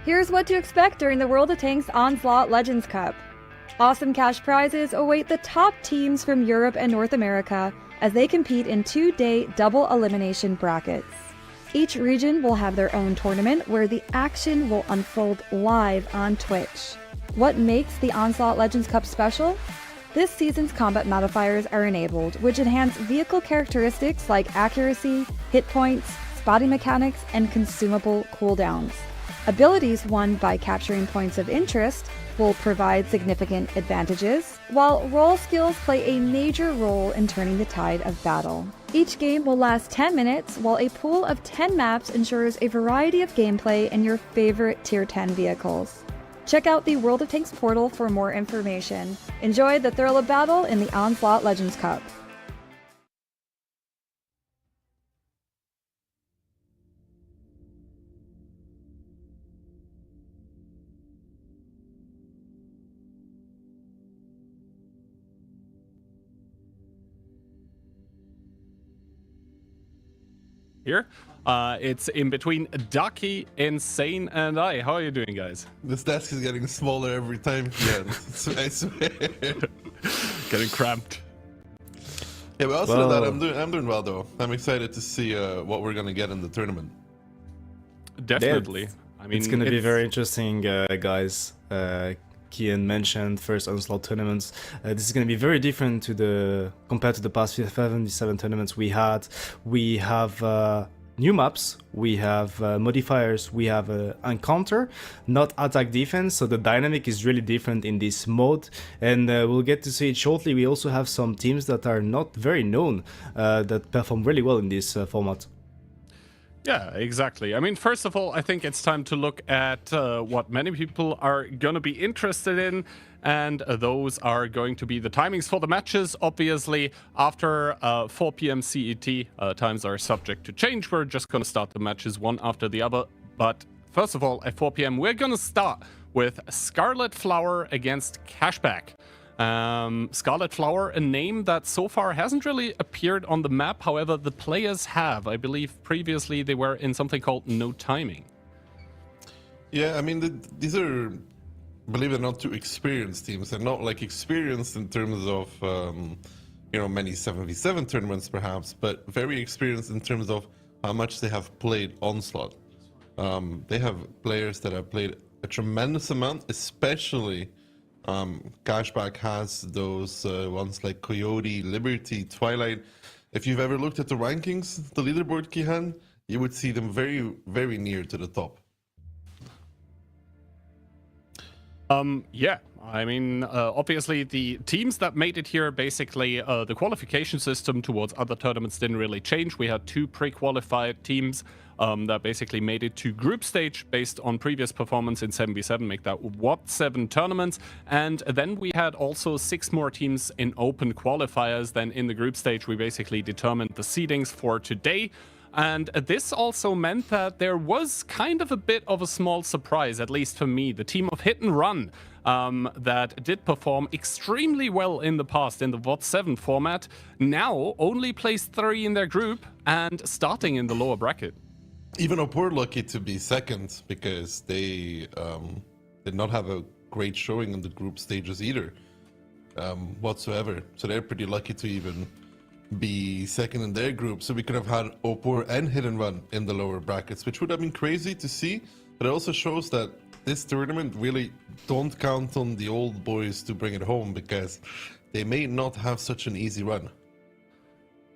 Here's what to expect during the World of Tanks Onslaught Legends Cup. Awesome cash prizes await the top teams from Europe and North America as they compete in 2-day double elimination brackets. Each region will have their own tournament where the action will unfold live on Twitch. What makes the Onslaught Legends Cup special? This season's combat modifiers are enabled, which enhance vehicle characteristics like accuracy, hit points, spotting mechanics, and consumable cooldowns. Abilities won by capturing points of interest will provide significant advantages, while role skills play a major role in turning the tide of battle. Each game will last 10 minutes, while a pool of 10 maps ensures a variety of gameplay in your favorite Tier 10 vehicles. Check out the World of Tanks portal for more information. Enjoy the thrill of battle in the Onslaught Legends Cup. Here. It's in between Ducky, Insane, and I. How are you doing, guys? This desk is getting smaller every time. Yeah, I swear. Getting cramped. Yeah, but outside of that, I'm doing well though. I'm excited to see what we're gonna get in the tournament. Definitely. Yeah, I mean, it's gonna be very interesting, guys. Kian mentioned first Onslaught tournaments. This is going to be very different compared to the past 77 tournaments we had. We have new maps, we have modifiers, we have encounter, not attack defense, so the dynamic is really different in this mode, and we'll get to see it shortly. We also have some teams that are not very known that perform really well in this format. Yeah, exactly. I mean, first of all, I think it's time to look at what many people are going to be interested in, and those are going to be the timings for the matches. Obviously, after 4 p.m. CET, times are subject to change. We're just going to start the matches one after the other. But first of all, at 4 p.m., we're going to start with Scarlet Flower against Cashback. Scarlet Flower, a name that so far hasn't really appeared on the map. However, the players have. I believe previously they were in something called No Timing. Yeah, I mean, these are, believe it or not, two experienced teams. They're not like experienced in terms of, you know, many 7v7 tournaments perhaps, but very experienced in terms of how much they have played Onslaught. They have players that have played a tremendous amount, especially Cashback has those ones like Coyote, Liberty, Twilight. If you've ever looked at the rankings, the leaderboard, Kihan, you would see them very, very near to the top. Yeah, I mean, obviously the teams that made it here, basically the qualification system towards other tournaments didn't really change. We had 2 pre-qualified teams that basically made it to group stage based on previous performance in 7v7, make that what 7 tournaments, and then we had also 6 more teams in open qualifiers. Then in the group stage we basically determined the seedings for today. And this also meant that there was kind of a bit of a small surprise, at least for me. The team of Hit and Run that did perform extremely well in the past in the VOD 7 format, now only placed 3 in their group and starting in the lower bracket. Even Opur lucky to be second because they did not have a great showing in the group stages either, whatsoever. So they're pretty lucky to even be second in their group. So we could have had Opur and Hit and Run in the lower brackets, which would have been crazy to see. But it also shows that this tournament really don't count on the old boys to bring it home, because they may not have such an easy run.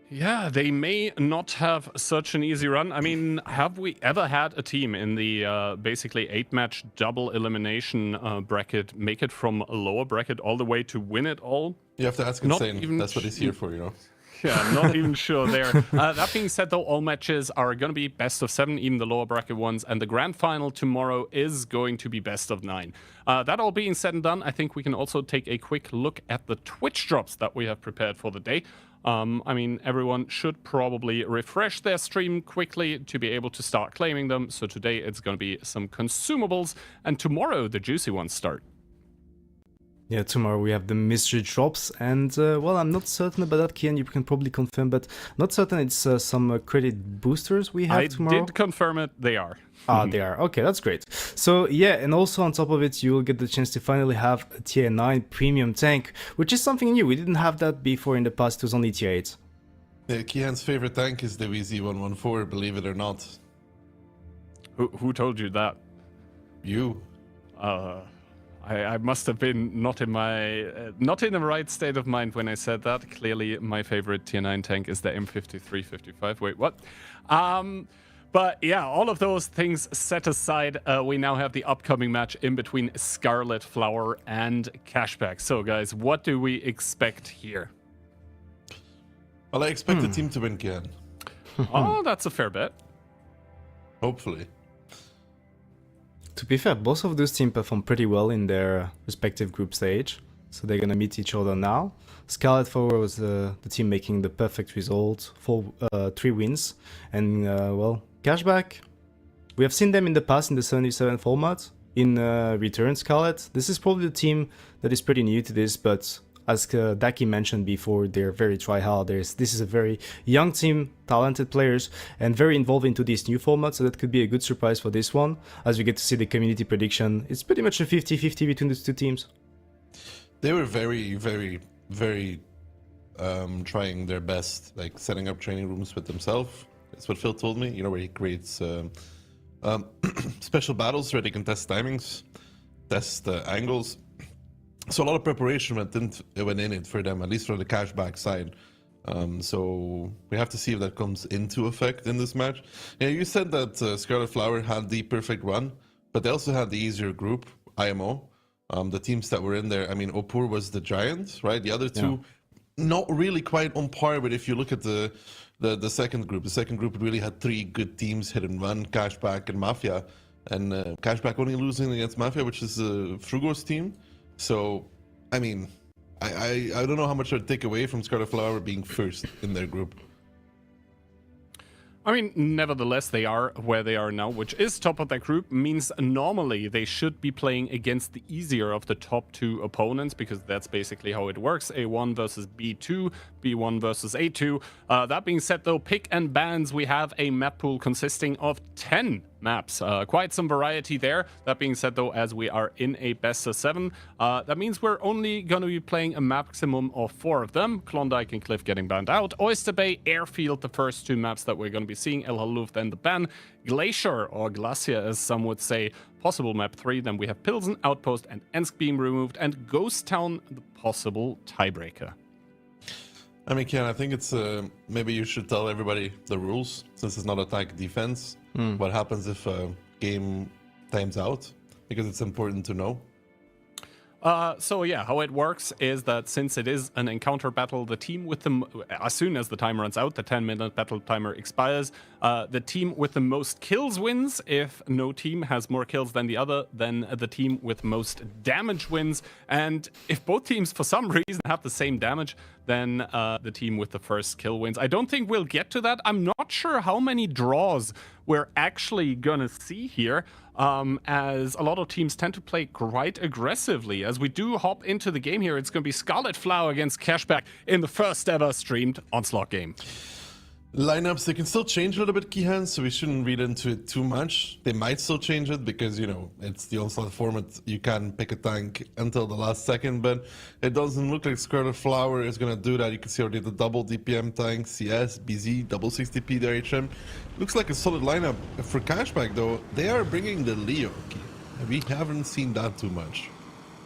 Yeah, they may not have such an easy run. I mean, have we ever had a team in the basically 8-match double elimination bracket make it from a lower bracket all the way to win it all? You have to ask Insane. That's what he's here for, you know. Yeah, I'm not even sure there. That being said, though, all matches are going to be best of 7, even the lower bracket ones, and the grand final tomorrow is going to be best of 9. That all being said and done, I think we can also take a quick look at the Twitch drops that we have prepared for the day. I mean, everyone should probably refresh their stream quickly to be able to start claiming them. So today it's going to be some consumables, and tomorrow the juicy ones start. Yeah, tomorrow we have the mystery drops, and well, I'm not certain about that, Kian. You can probably confirm, but not certain it's some credit boosters we have tomorrow. I did confirm it. They are. Ah, they are. Okay, that's great. So yeah, and also on top of it, you will get the chance to finally have a tier 9 premium tank, which is something new. We didn't have that before in the past. It was only tier 8. Yeah, Kian's favorite tank is the VZ114, believe it or not. Who told you that? You. I must have been not in the right state of mind when I said that. Clearly, my favorite tier 9 tank is the M5355. Wait, what? But yeah, all of those things set aside, we now have the upcoming match in between Scarlet, Flower, and Cashback. So, guys, what do we expect here? Well, I expect the team to win, Kian. Oh, that's a fair bet. Hopefully. To be fair, both of those teams performed pretty well in their respective group stage, so they're gonna meet each other now. Scarlet Flower was the team making the perfect result, 3 wins, and well, Cashback, we have seen them in the past in the 77 format. In return, Scarlet, this is probably the team that is pretty new to this, but as Daki mentioned before, they're very try-hard. This is a very young team, talented players, and very involved into this new format, so that could be a good surprise for this one. As we get to see the community prediction, it's pretty much a 50-50 between these two teams. They were very, very, very trying their best, like setting up training rooms with themselves. That's what Phil told me, you know, where he creates special battles where they can test timings, test angles. So a lot of preparation went in it for them, at least from the Cashback side. So we have to see if that comes into effect in this match. Yeah, you said that Scarlet Flower had the perfect run, but they also had the easier group, IMO. The teams that were in there, I mean, Opur was the giant, right? The other two, not really quite on par, but if you look at the second group, the second group really had 3 good teams, Hit and Run, Cashback, and Mafia. And Cashback only losing against Mafia, which is Frugo's team. So, I mean, I don't know how much I'd take away from Scarlet Flower being first in their group. I mean, nevertheless, they are where they are now, which is top of their group, means normally they should be playing against the easier of the top 2 opponents, because that's basically how it works. A1 versus B2, B1 versus A2. That being said, though, pick and bans, we have a map pool consisting of 10 maps. Quite some variety there. That being said, though, as we are in a best of 7, that means we're only going to be playing a maximum of 4 of them. Klondike and Cliff getting banned out. Oyster Bay, Airfield, the first 2 maps that we're going to be seeing. El Haluf, then the ban. Glacier, or Glacier as some would say, possible map 3. Then we have Pilsen, Outpost, and Ensk being removed. And Ghost Town, the possible tiebreaker. I mean, Ken, I think it's maybe you should tell everybody the rules, since it's not attack defense. What happens if a game times out? Because it's important to know. So yeah, how it works is that since it is an encounter battle, the team with the as soon as the time runs out, the 10-minute battle timer expires. The team with the most kills wins. If no team has more kills than the other, then the team with most damage wins. And if both teams for some reason have the same damage, then the team with the first kill wins. I don't think we'll get to that. I'm not sure how many draws we're actually gonna see here, as a lot of teams tend to play quite aggressively. As we do hop into the game here, it's gonna be Scarlet Flower against Cashback in the first ever streamed Onslaught game. Lineups, they can still change a little bit, Kihan, so we shouldn't read into it too much. They might still change it because, you know, it's the Onslaught format. You can pick a tank until the last second, but it doesn't look like Scarlet Flower is going to do that. You can see already the double DPM tank, CS, BZ, double 60p DRHM. Looks like a solid lineup. For Cashback, though, they are bringing the Leo. We haven't seen that too much.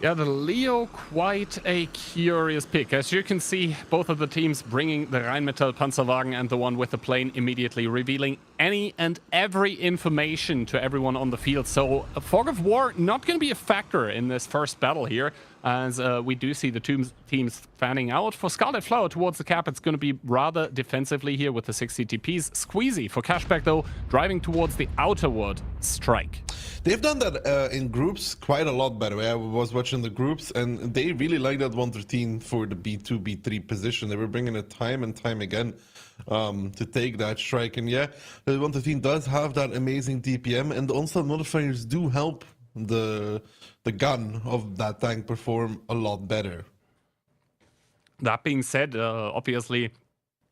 Yeah, the Leo, quite a curious pick. As you can see, both of the teams bringing the Rheinmetall Panzerwagen and the one with the plane immediately, revealing any and every information to everyone on the field. So a fog of war not going to be a factor in this first battle here, as we do see the two teams fanning out. For Scarlet Flower towards the cap, it's going to be rather defensively here with the 60 TPs. Squeezy for Cashback, though, driving towards the outerward strike. They've done that in groups quite a lot, by the way. I was watching the groups, and they really like that 113 for the B2, B3 position. They were bringing it time and time again to take that strike. And yeah, the 113 does have that amazing DPM, and the Onslaught modifiers do help the gun of that tank perform a lot better. That being said, obviously,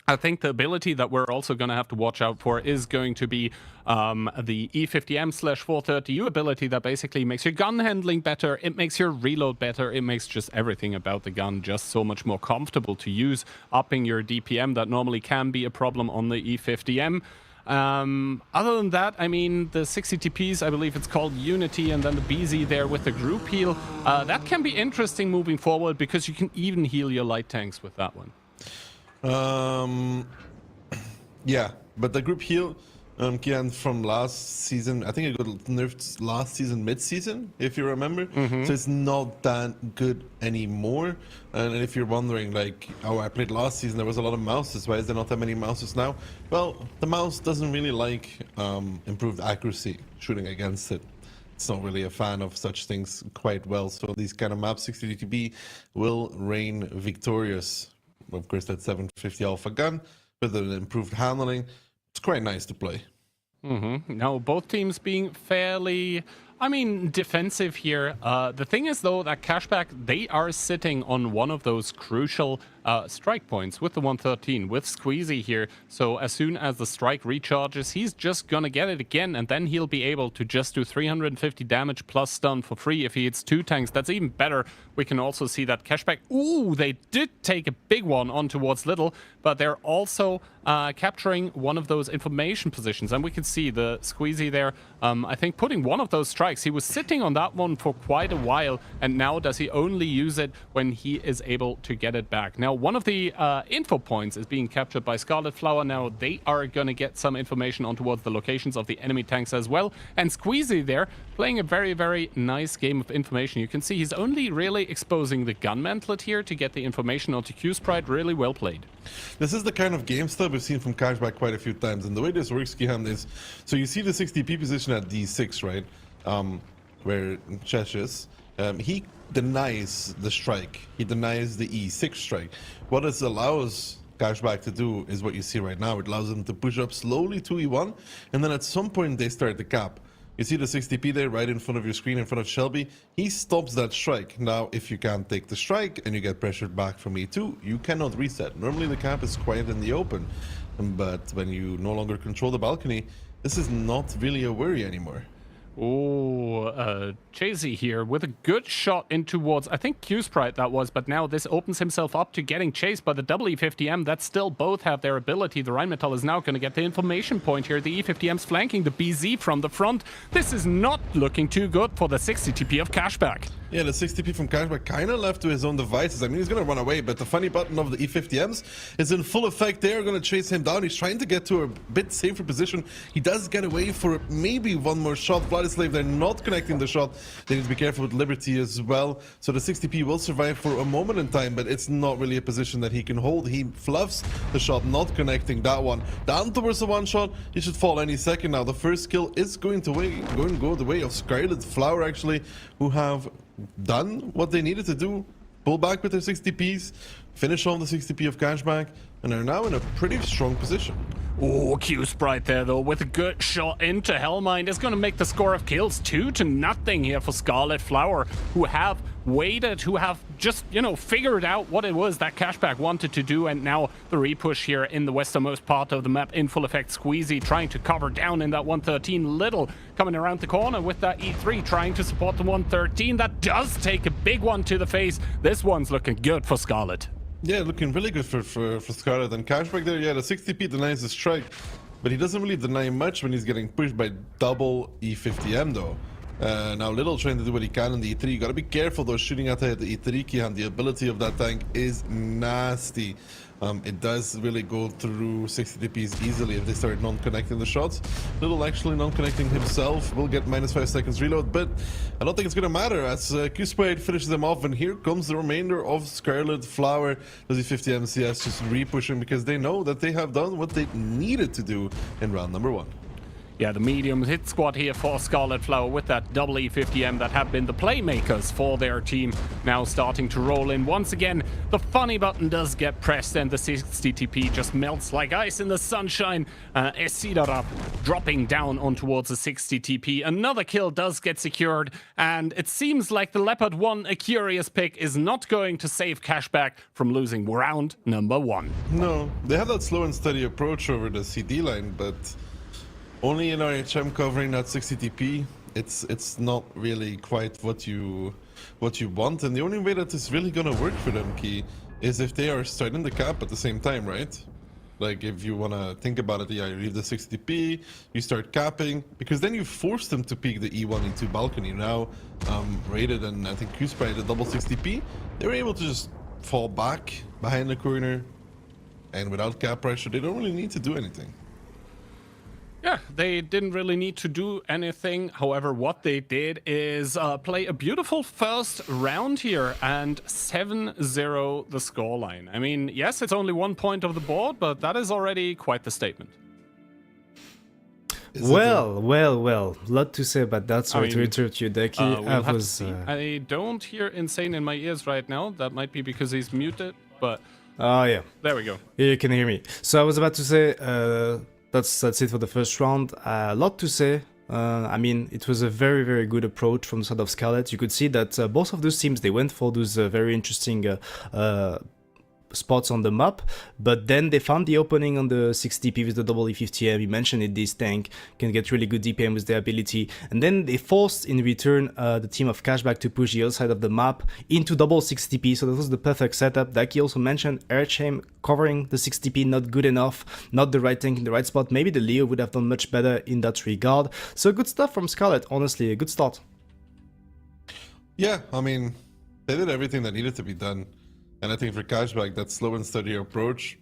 I think the ability that we're also going to have to watch out for is going to be the E50M/430U ability that basically makes your gun handling better, it makes your reload better, it makes just everything about the gun just so much more comfortable to use, upping your DPM that normally can be a problem on the E50M. Other than that, I mean, the 60 TPs, I believe it's called Unity, and then the BZ there with the group heal, that can be interesting moving forward because you can even heal your light tanks with that one. Yeah, but the group heal, Kian, from last season, I think it got nerfed last season, mid-season, if you remember. So it's not that good anymore. And if you're wondering, like, oh, I played last season, there was a lot of mouses. Why is there not that many mouses now? Well, the mouse doesn't really like improved accuracy shooting against it. It's not really a fan of such things quite well. So these kind of maps, 60 DTB, will reign victorious. Of course, that 750 alpha gun with an improved handling. It's quite nice to play. Now, both teams being fairly, I mean, defensive here. The thing is, though, that Cashback, they are sitting on one of those crucial strike points with the 113, with Squeezy here. So as soon as the strike recharges, he's just gonna get it again, and then he'll be able to just do 350 damage plus stun for free if he hits 2 tanks. That's even better. We can also see that Cashback, ooh, they did take a big one on towards Little, but they're also capturing one of those information positions. And we can see the Squeezy there, I think putting one of those strikes. He was sitting on that one for quite a while, and now does he only use it when he is able to get it back. Now, one of the info points is being captured by Scarlet Flower. Now, they are going to get some information on towards the locations of the enemy tanks as well. And Squeezy there, playing a very, very nice game of information. You can see he's only really exposing the gun mantlet here to get the information onto Q-Sprite. Really well played. This is the kind of game style we've seen from Cashback quite a few times. And the way this works, Kihan, is, so you see the 60p position at D6, right? Where Chesh is. He denies the strike. He denies the E6 strike. What this allows Cashback to do is what you see right now. It allows them to push up slowly to E1, and then at some point they start the cap. You see the 60p there right in front of your screen, in front of Shelby. He stops that strike. Now, if you can't take the strike and you get pressured back from E2, you cannot reset. Normally the cap is quiet in the open, but when you no longer control the balcony, this is not really a worry anymore. Oh, Chasey here with a good shot in towards, I think Q-Sprite that was, but now this opens himself up to getting chased by the E50M that still both have their ability. The Rheinmetall is now going to get the information point here. The E50M's flanking the BZ from the front. This is not looking too good for the 60 TP of Cashback. Yeah, the 60p from Cashback kind of left to his own devices. I mean, he's going to run away, but the funny button of the E50Ms is in full effect. They are going to chase him down. He's trying to get to a bit safer position. He does get away for maybe one more shot. Vladislav, they're not connecting the shot. They need to be careful with Liberty as well. So the 60p will survive for a moment in time, but it's not really a position that he can hold. He fluffs the shot, not connecting that one. Down towards the one shot. He should fall any second now. The first kill is going to go the way of Scarlet Flower, actually, who have done what they needed to do. Pull back with their 60ps, finish on the 60p of Cashback, and are now in a pretty strong position. Oh, Q-Sprite there, though, with a good shot into Hellmind. Is going to make the score of kills 2-0 here for Scarlet Flower, who have waited, who have just, you know, figured out what it was that Cashback wanted to do, and now the repush here in the westernmost part of the map in full effect. Squeezy trying to cover down in that 113. Little coming around the corner with that E3 trying to support the 113. That does take a big one to the face. This one's looking good for Scarlet. Yeah, looking really good for Scarlet. And Cashback there, yeah, the 60p denies the strike, but he doesn't really deny much when he's getting pushed by double E50M though. Now Little trying to do what he can in the E3. You gotta be careful though, shooting at the E3 Kihan. The ability of that tank is nasty. It does really go through 60 DPs easily if they start non-connecting the shots. Little actually non-connecting himself will get -5 seconds reload, but I don't think it's gonna matter as Q-Sprite finishes them off, and here comes the remainder of Scarlet Flower. Does the 50 MCS just re-pushing because they know that they have done what they needed to do in round number 1. Yeah, the medium hit squad here for Scarlet Flower with that double E50M that have been the playmakers for their team now starting to roll in. Once again, the funny button does get pressed and the 60 TP just melts like ice in the sunshine. Esidarab dropping down on towards the 60 TP. Another kill does get secured, and it seems like the Leopard 1, a curious pick, is not going to save Cashback from losing round number 1. No, they have that slow and steady approach over the CD line, but only in RHM covering that 60 TP, it's not really quite what you want. And the only way that is really gonna work for them, Key, is if they are starting the cap at the same time, right? Like if you wanna think about it, yeah, you leave the 60 TP, you start capping, because then you force them to peek the E1, E2 balcony. Now, Rated and I think Q-Spray the double 60 TP, they were able to just fall back behind the corner, and without cap pressure, they don't really need to do anything. Yeah, they didn't really need to do anything. However, what they did is play a beautiful first round here and 7-0 the scoreline. I mean, yes, it's only 1 point of the board, but that is already quite the statement. Well, lot to say about that. Sorry to interrupt you, Deki. I don't hear Insane in my ears right now. That might be because he's muted, but... Oh, yeah. There we go. You can hear me. So I was about to say... That's it for the first round. A lot to say. I mean, it was a very, very good approach from the side of Scarlet. You could see that both of those teams, they went for those very interesting spots on the map, but then they found the opening on the 60p with the double E50M. You mentioned it, this tank can get really good DPM with their ability, and then they forced in return the team of Cashback to push the other side of the map into double 60p, so that was the perfect setup. Daki also mentioned Airchain covering the 60p, not good enough, not the right tank in the right spot. Maybe the Leo would have done much better in that regard. So good stuff from Scarlet, honestly, a good start. Yeah, I mean, they did everything that needed to be done. And I think for Cashback, that slow and steady approach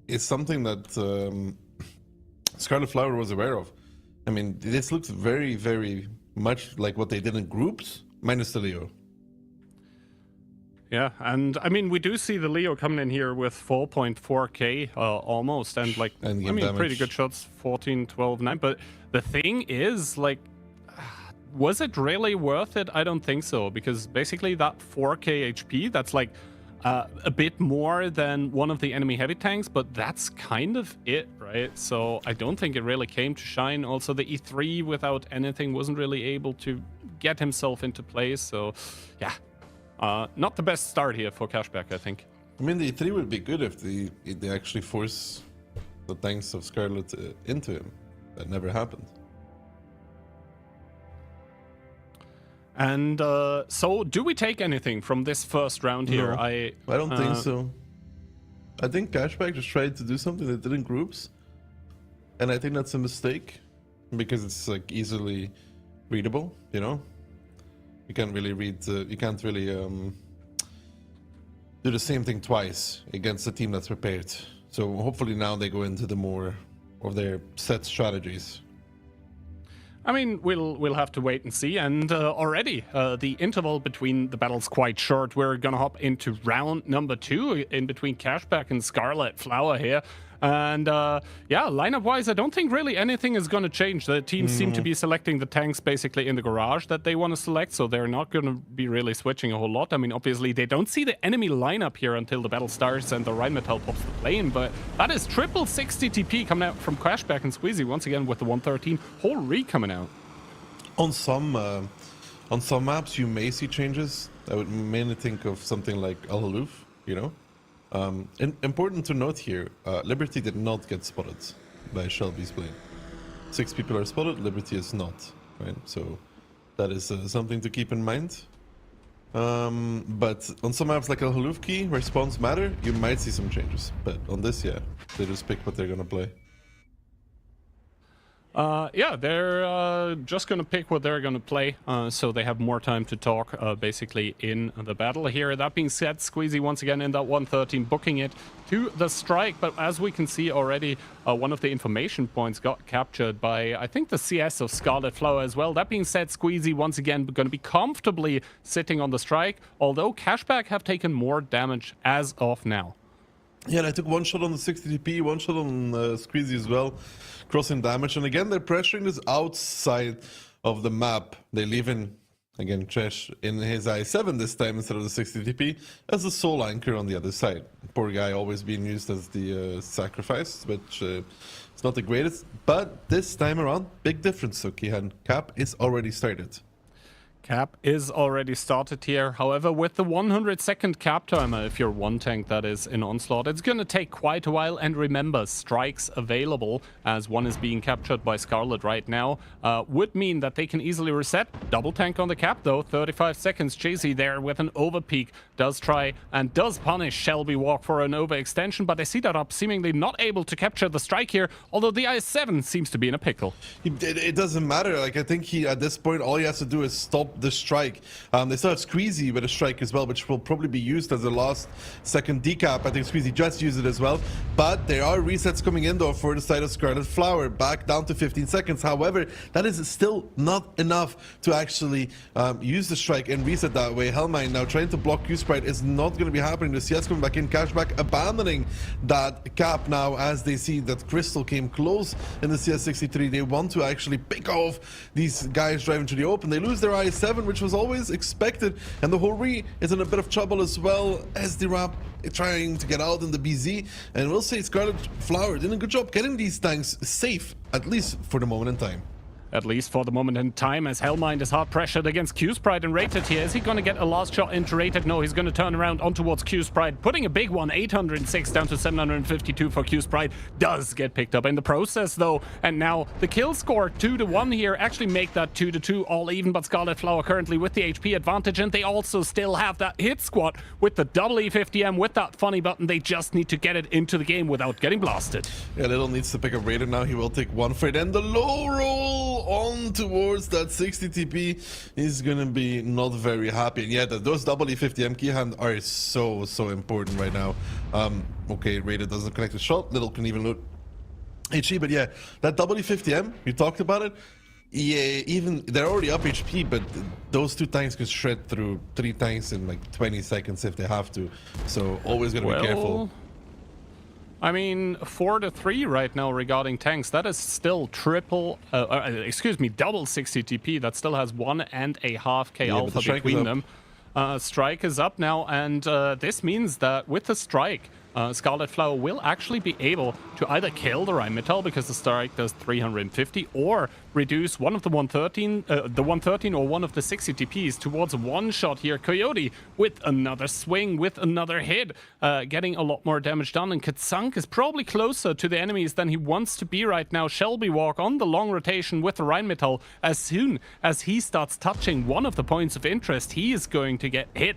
is something that Scarlet Flower was aware of. I mean, this looks very, very much like what they did in groups, minus the Leo. Yeah, and I mean, we do see the Leo coming in here with 4.4k almost, and like, I mean, damage. Pretty good shots, 14, 12, 9. But the thing is, like, was it really worth it? I don't think so, because basically that 4k HP, that's like a bit more than one of the enemy heavy tanks, but that's kind of it, right? So I don't think it really came to shine. Also, the E3 without anything wasn't really able to get himself into place. So yeah, not the best start here for Cashback, I think. I mean, the E3 would be good if they actually force the tanks of Scarlet into him. That never happened. And so, do we take anything from this first round here? No, I don't think so. I think Cashback just tried to do something they did in groups, and I think that's a mistake because it's like easily readable. You know, you can't really read. You can't really do the same thing twice against a team that's prepared. So hopefully now they go into the more of their set strategies. I mean, we'll have to wait and see. And already, the interval between the battles quite short. We're gonna hop into round number 2 in between Cashback and Scarlet Flower here. And yeah, lineup-wise, I don't think really anything is gonna change. The teams seem to be selecting the tanks basically in the garage that they want to select, so they're not gonna be really switching a whole lot. I mean, obviously, they don't see the enemy lineup here until the battle starts and the Rheinmetall pops the plane, but that is triple 60 TP coming out from Cashback and Squeezy once again with the 113 whole re coming out. On some maps, you may see changes. I would mainly think of something like Al Haluf, you know. Important to note here, Liberty did not get spotted by Shelby's plane. 6 people are spotted, Liberty is not, right? So that is something to keep in mind. But on some maps like Al Haluf Key, where spawns matter, you might see some changes. But on this, yeah, they just pick what they're gonna play. Yeah, they're just gonna pick what they're gonna play, so they have more time to talk basically in the battle here. That being said, Squeezy once again in that 113 booking it to the strike, but as we can see already, one of the information points got captured by, I think, the CS of Scarlet Flower as well. That being said, Squeezy once again going to be comfortably sitting on the strike, although Cashback have taken more damage as of now. Yeah, and I took one shot on the 60 TP, one shot on Squeezy as well, crossing damage. And again, they're pressuring this outside of the map. They leave in, again, Trash in his I7 this time instead of the 60 TP as the sole anchor on the other side. Poor guy always being used as the sacrifice, which it's not the greatest. But this time around, big difference. So Kihan, Cap is already started. Cap is already started here. However, with the 100-second cap timer, if you're one tank that is in Onslaught, it's going to take quite a while. And remember, strikes available, as one is being captured by Scarlet right now, would mean that they can easily reset. Double tank on the cap, though. 35 seconds. Jay-Z there with an overpeak. Does try and does punish Shelby Walk for an overextension, but I see that up seemingly not able to capture the strike here, although the I7 seems to be in a pickle. It doesn't matter. Like, I think he, at this point, all he has to do is stop the strike. They still have Squeezy with a strike as well, which will probably be used as a last second decap. I think Squeezy just used it as well. But there are resets coming in though for the side of Scarlet Flower, back down to 15 seconds. However, that is still not enough to actually use the strike and reset that way. Hellmine now trying to block Q-Sprite is not going to be happening. The CS coming back in, Cashback abandoning that cap now as they see that Crystal came close in the CS63. They want to actually pick off these guys driving to the open. They lose their I7, which was always expected, and the whole Re is in a bit of trouble as well as the Rap trying to get out in the BZ. And we'll say Scarlet Flower did a good job getting these tanks safe, at least for the moment in time. At least for the moment in time, as Hellmind is hard pressured against Q-Sprite and Rated here. Is he going to get a last shot into Rated? No, he's going to turn around on towards Q-Sprite, putting a big one, 806 down to 752 for Q-Sprite. Does get picked up in the process, though. And now the kill score, 2-1 here, actually make that 2-2 all even, but Scarlet Flower currently with the HP advantage, and they also still have that hit squad with the double E50M, with that funny button. They just need to get it into the game without getting blasted. Yeah, Little needs to pick up Rated now. He will take one for it, and the low roll on towards that 60 TP is gonna be not very happy. And yeah, those double E50M key hand are so important right now. Okay, Rated doesn't connect the shot. Little can even loot HE, but yeah, that double E50M, you talked about it. Yeah, even they're already up HP, but those two tanks can shred through 3 tanks in like 20 seconds if they have to. So always gotta be careful. I mean, 4-3 right now regarding tanks. That is still double 60 TP. That still has 1.5k alpha between them. Strike is up now, and this means that with the strike, Scarlet Flower will actually be able to either kill the Rheinmetall because the strike does 350, or reduce one of the 113 or one of the 60 TPs towards one shot here. Coyote with another swing, with another hit, getting a lot more damage done, and Katsunk is probably closer to the enemies than he wants to be right now. Shelby Walk on the long rotation with the Rheinmetall. As soon as he starts touching one of the points of interest, he is going to get hit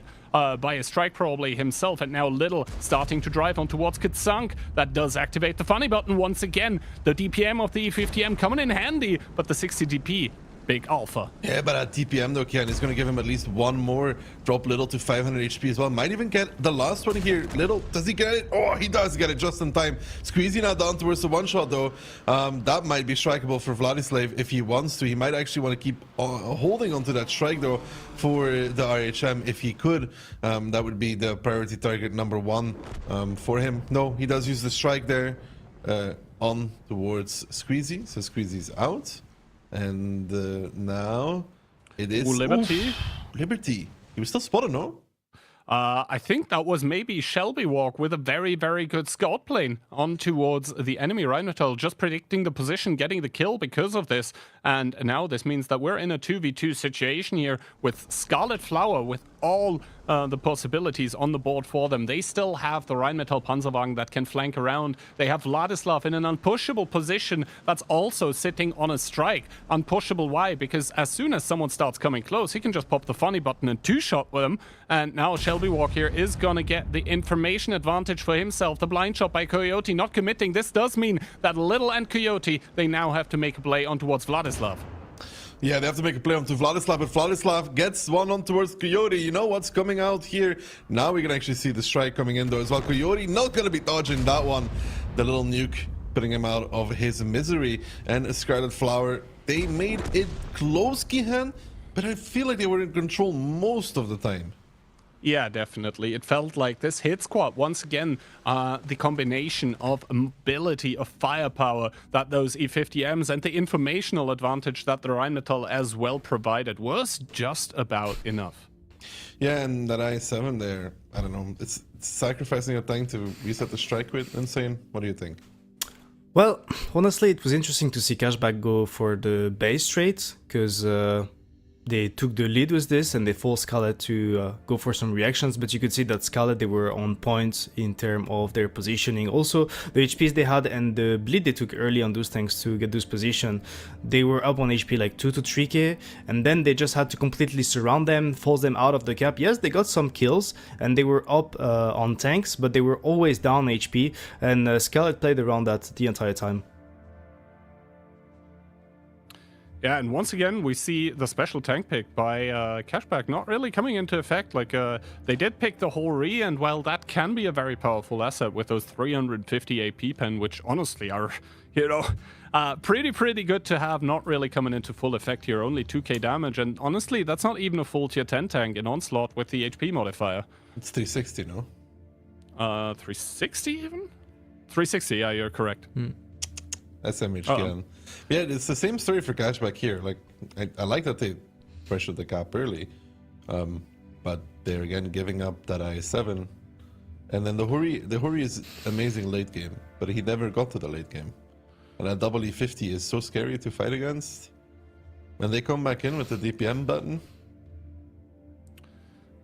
by a strike probably himself, and now Little starting to drive on towards Katsunk. That does activate the funny button once again. The DPM of the E50M coming in handy, but the 60 DP, big alpha. Yeah, but at DPM though, Kian is going to give him at least one more, drop Little to 500 HP as well. Might even get the last one here. Little, does he get it? Oh, he does get it just in time. Squeezy now down towards the one shot though. That might be strikeable for Vladislav if he wants to. He might actually want to keep holding onto that strike though for the RHM if he could. That would be the priority target number 1 for him. No, he does use the strike there on towards Squeezy. So Squeezy's out. And now it is Liberty. Liberty. He was still spotted, no? I think that was maybe Shelby Walk with a very, very good scout plane on towards the enemy Rheinmetall, just predicting the position, getting the kill because of this. And now this means that we're in a 2v2 situation here with Scarlet Flower, with all the possibilities on the board for them. They still have the Rheinmetall Panzerwagen that can flank around. They have Vladislav in an unpushable position that's also sitting on a strike. Unpushable, why? Because as soon as someone starts coming close, he can just pop the funny button and 2-shot with them. And now Shelby Walk here is gonna get the information advantage for himself. The blind shot by Coyote not committing. This does mean that Little and Coyote, they now have to make a play on towards Vladislav. Yeah, they have to make a play onto Vladislav, but Vladislav gets one on towards Coyote. You know what's coming out here? Now we can actually see the strike coming in though as well. Coyote not going to be dodging that one. The little nuke putting him out of his misery. And Scarlet Flower, they made it close, Kihan, but I feel like they were in control most of the time. Yeah, definitely. It felt like this hit squad, once again, the combination of mobility, of firepower that those E50Ms and the informational advantage that the Rheinmetall as well provided was just about enough. Yeah, and that I7 there, I don't know, it's sacrificing a tank to reset the strike rate insane. What do you think? Well, honestly, it was interesting to see Cashback go for the base trade, because they took the lead with this and they forced Scarlet to go for some reactions, but you could see that Scarlet, they were on point in terms of their positioning. Also, the HPs they had and the bleed they took early on those tanks to get those position, they were up on HP like 2 to 3k, and then they just had to completely surround them, force them out of the cap. Yes, they got some kills and they were up on tanks, but they were always down HP, and Scarlet played around that the entire time. Yeah, and once again, we see the special tank pick by Cashback not really coming into effect. Like, they did pick the Hori, and while that can be a very powerful asset with those 350 AP pen, which honestly are, you know, pretty good to have, not really coming into full effect here, only 2k damage, and honestly, that's not even a full tier 10 tank in Onslaught with the HP modifier. It's 360, no? 360 even? 360, yeah, you're correct. SMH killing. Yeah, it's the same story for Cashback here. Like, I like that they pressured the cap early, but they're again giving up that I7, and then the Hori is amazing late game, but he never got to the late game, and that double E50 is so scary to fight against. When they come back in with the DPM button,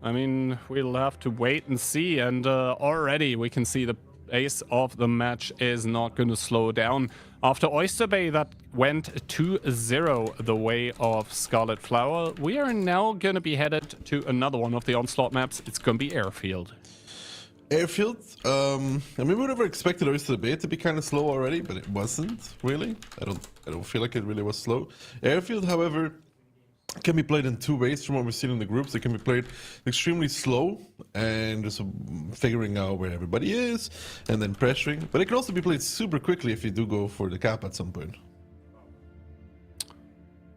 I mean, we'll have to wait and see, and already we can see the pace of the match is not going to slow down. After Oyster Bay that went 2-0 the way of Scarlet Flower, we are now going to be headed to another one of the Onslaught maps. It's going to be Airfield. Airfield, I mean, we would have expected Oyster Bay to be kind of slow already, but it wasn't really. I don't feel like it really was slow. Airfield, however, can be played in two ways from what we've seen in the groups. It can be played extremely slow and just figuring out where everybody is and then pressuring. But it can also be played super quickly if you do go for the cap at some point.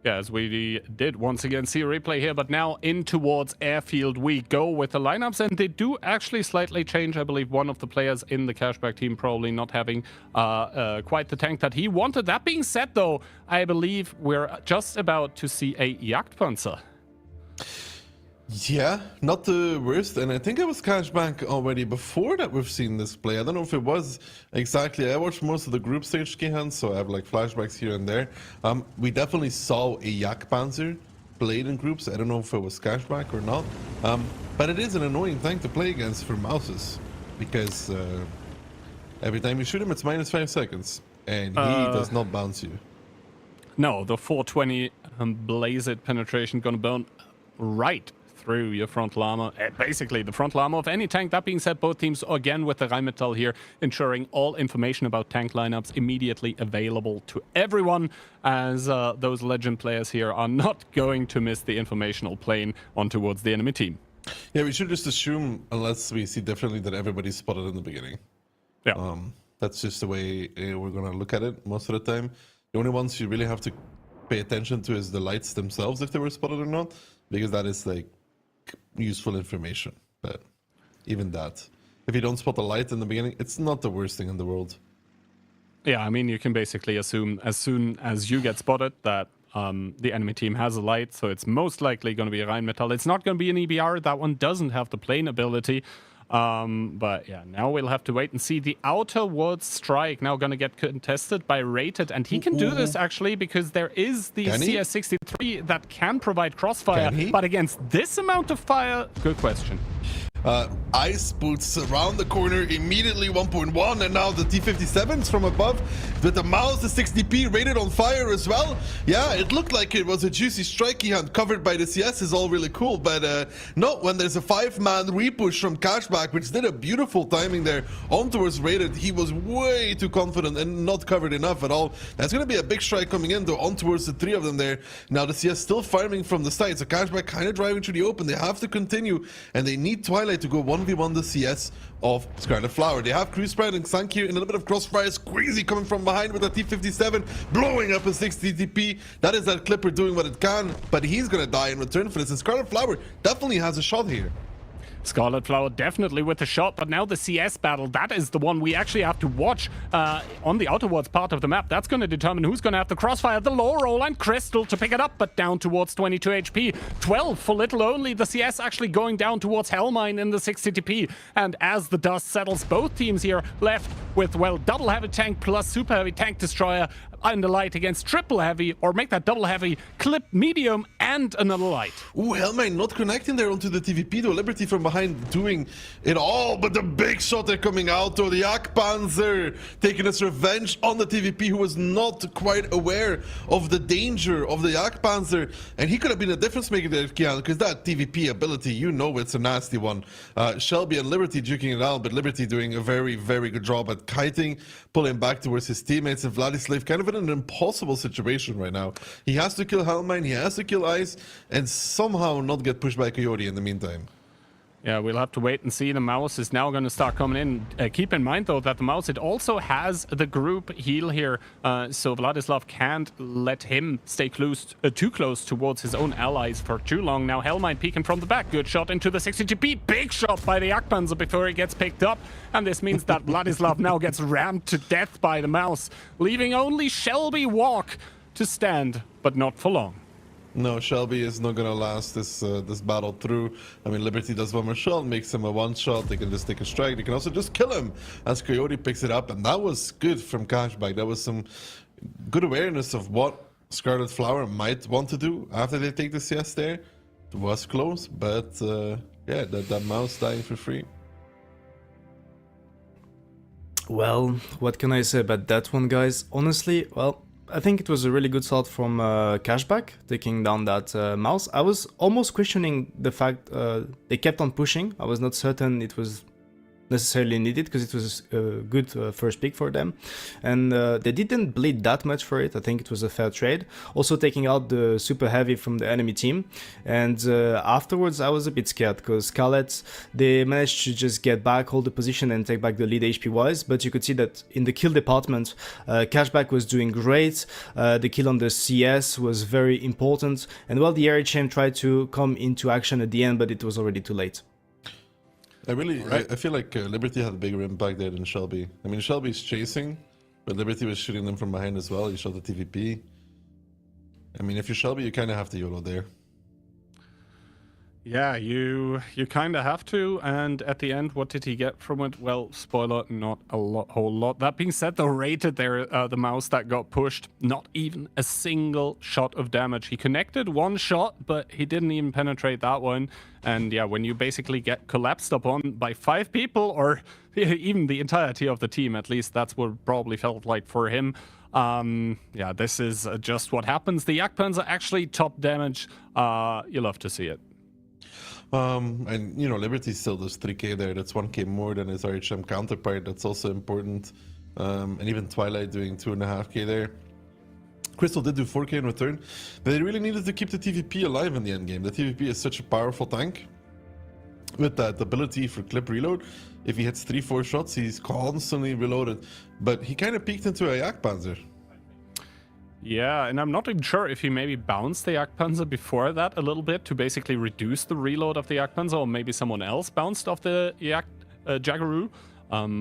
Yeah, as we did once again see a replay here, but now in towards Airfield we go with the lineups, and they do actually slightly change. I believe one of the players in the Cashback team probably not having quite the tank that he wanted. That being said, though, I believe we're just about to see a Jagdpanzer. Yeah, not the worst, and I think it was Cashback already before that we've seen this play. I don't know if it was exactly. I watched most of the group stage Kehan, so I have like flashbacks here and there. We definitely saw a Jagdpanzer played in groups. I don't know if it was Cashback or not, but it is an annoying thing to play against for mouses, because every time you shoot him, it's -5 seconds, and he does not bounce you. No, the 420 Blaze It penetration gonna burn right through your front llama, basically the front llama of any tank. That being said, both teams again with the Rheinmetall here ensuring all information about tank lineups immediately available to everyone, as those legend players here are not going to miss the informational plane on towards the enemy team. Yeah, we should just assume, unless we see differently, that everybody's spotted in the beginning. Yeah, that's just the way we're gonna look at it most of the time. The only ones you really have to pay attention to is the lights themselves, if they were spotted or not, because that is like useful information. But even that, if you don't spot the light in the beginning, it's not the worst thing in the world. Yeah, I mean, you can basically assume as soon as you get spotted that the enemy team has a light, so it's most likely going to be a Rheinmetall. It's not going to be an EBR. That one doesn't have the plane ability. But yeah, now we'll have to wait and see. The outer ward strike now going to get contested by Rated, and he can do this actually because there is the CS63 that can provide crossfire, but against this amount of fire, good question. Ice boots around the corner, immediately 1.1, and now the T57s from above with the mouse, the 60p rated on fire as well. Yeah, it looked like it was a juicy strike he had covered by the CS, is all really cool, but no, when there's a 5-man repush from Cashback, which did a beautiful timing there on towards Rated, he was way too confident and not covered enough at all. That's going to be a big strike coming in though on towards the 3 of them there. Now the CS still farming from the side, so Cashback kind of driving through the open. They have to continue, and they need Twilight to go 1v1 the CS of Scarlet Flower. They have Cruise Pride and Sank here, and a little bit of crossfire. Squeezy coming from behind with a T57, blowing up a 60 TP. That is that Clipper doing what it can, but he's gonna die in return for this, and Scarlet Flower definitely has a shot here. Scarlet Flower definitely with the shot, but now the CS battle, that is the one we actually have to watch on the outerwards part of the map. That's going to determine who's going to have the crossfire. The low roll and Crystal to pick it up, but down towards 22 HP. 12 for Little only. The CS actually going down towards Hellmine in the 60 TP. And as the dust settles, both teams here left with, well, double heavy tank plus super heavy tank destroyer and a light against triple heavy, or make that double heavy, clip medium and another light. Ooh, Hellmine not connecting there onto the TVP though. Liberty from behind doing it all, but the big shot they're coming out though. The Jagdpanzer taking its revenge on the TVP, who was not quite aware of the danger of the Jagdpanzer, and he could have been a difference maker there, Kian, because that TVP ability, you know, it's a nasty one. Shelby and Liberty duking it out, but Liberty doing a very, very good job at kiting, pulling back towards his teammates, and Vladislav kind of in an impossible situation right now. He has to kill Hellmine, he has to kill Ice, and somehow not get pushed by Coyote in the meantime. Yeah, we'll have to wait and see. The mouse is now going to start coming in. Keep in mind, though, that the mouse, it also has the group heal here, so Vladislav can't let him stay too close towards his own allies for too long. Now Hellmine peeking from the back. Good shot into the 60 GP. Big shot by the Jagdpanzer before he gets picked up. And this means that Vladislav now gets rammed to death by the mouse, leaving only Shelby Walk to stand, but not for long. No, Shelby is not gonna last this battle through. I mean, Liberty does one more shot, makes him a one shot. They can just take a strike. They can also just kill him as Coyote picks it up, and that was good from Cashback. That was some good awareness of what Scarlet Flower might want to do after they take the CS there. It was close, but yeah, that mouse dying for free. Well, what can I say about that one, guys? Honestly, well, I think it was a really good start from Cashback, taking down that mouse. I was almost questioning the fact they kept on pushing. I was not certain it was necessarily needed, because it was a good first pick for them, and they didn't bleed that much for it. I think it was a fair trade. Also taking out the super heavy from the enemy team, and afterwards I was a bit scared, because Scarlet, they managed to just get back, hold the position and take back the lead HP wise, but you could see that in the kill department Cashback was doing great. The kill on the CS was very important, and well, the RHM tried to come into action at the end, but it was already too late. I feel like Liberty had a bigger impact there than Shelby. I mean, Shelby's chasing, but Liberty was shooting them from behind as well. He shot the TVP. I mean, if you're Shelby, you kind of have to YOLO there. Yeah, you kind of have to, and at the end, what did he get from it? Well, spoiler, not a whole lot. That being said, though, rated there, the mouse that got pushed, not even a single shot of damage. He connected one shot, but he didn't even penetrate that one. And yeah, when you basically get collapsed upon by 5 people, or even the entirety of the team, at least that's what it probably felt like for him. Yeah, this is just what happens. The Jagdpanzer actually top damage. You love to see it. And you know, Liberty still does 3k there. That's 1k more than his RHM counterpart. That's also important. And even Twilight doing 2.5k there. Crystal did do 4k in return. But they really needed to keep the TVP alive in the end game. The TVP is such a powerful tank with that ability for clip reload. If he hits 3-4 shots, he's constantly reloaded. But he kind of peeked into a Jagdpanzer. Yeah, and I'm not even sure if he maybe bounced the Jagdpanzer before that a little bit to basically reduce the reload of the Jagdpanzer, or maybe someone else bounced off the Jaggaroo.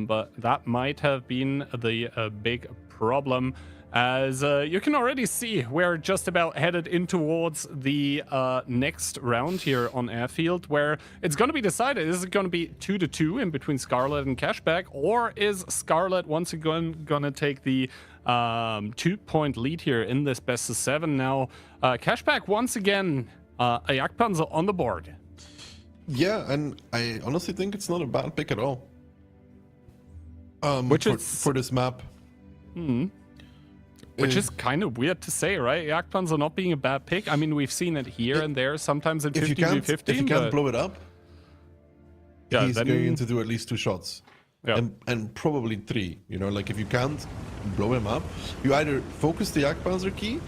But that might have been the big problem. As you can already see, we're just about headed in towards the next round here on Airfield, where it's going to be decided, is it going to be 2-2 in between Scarlet and Cashback, or is Scarlet once again going to take the 2-point lead here in this best of 7? Now, Cashback once again, a Jagdpanzer on the board. Yeah, and I honestly think it's not a bad pick at all. For this map. Which is kind of weird to say, right? Jagdpanzer not being a bad pick. I mean, we've seen it here and there, sometimes in 50v15. If you can't blow it up, yeah, he's going to do at least 2 shots. Yeah. And probably 3. You know, like if you can't blow him up, you either focus the Jagdpanzer key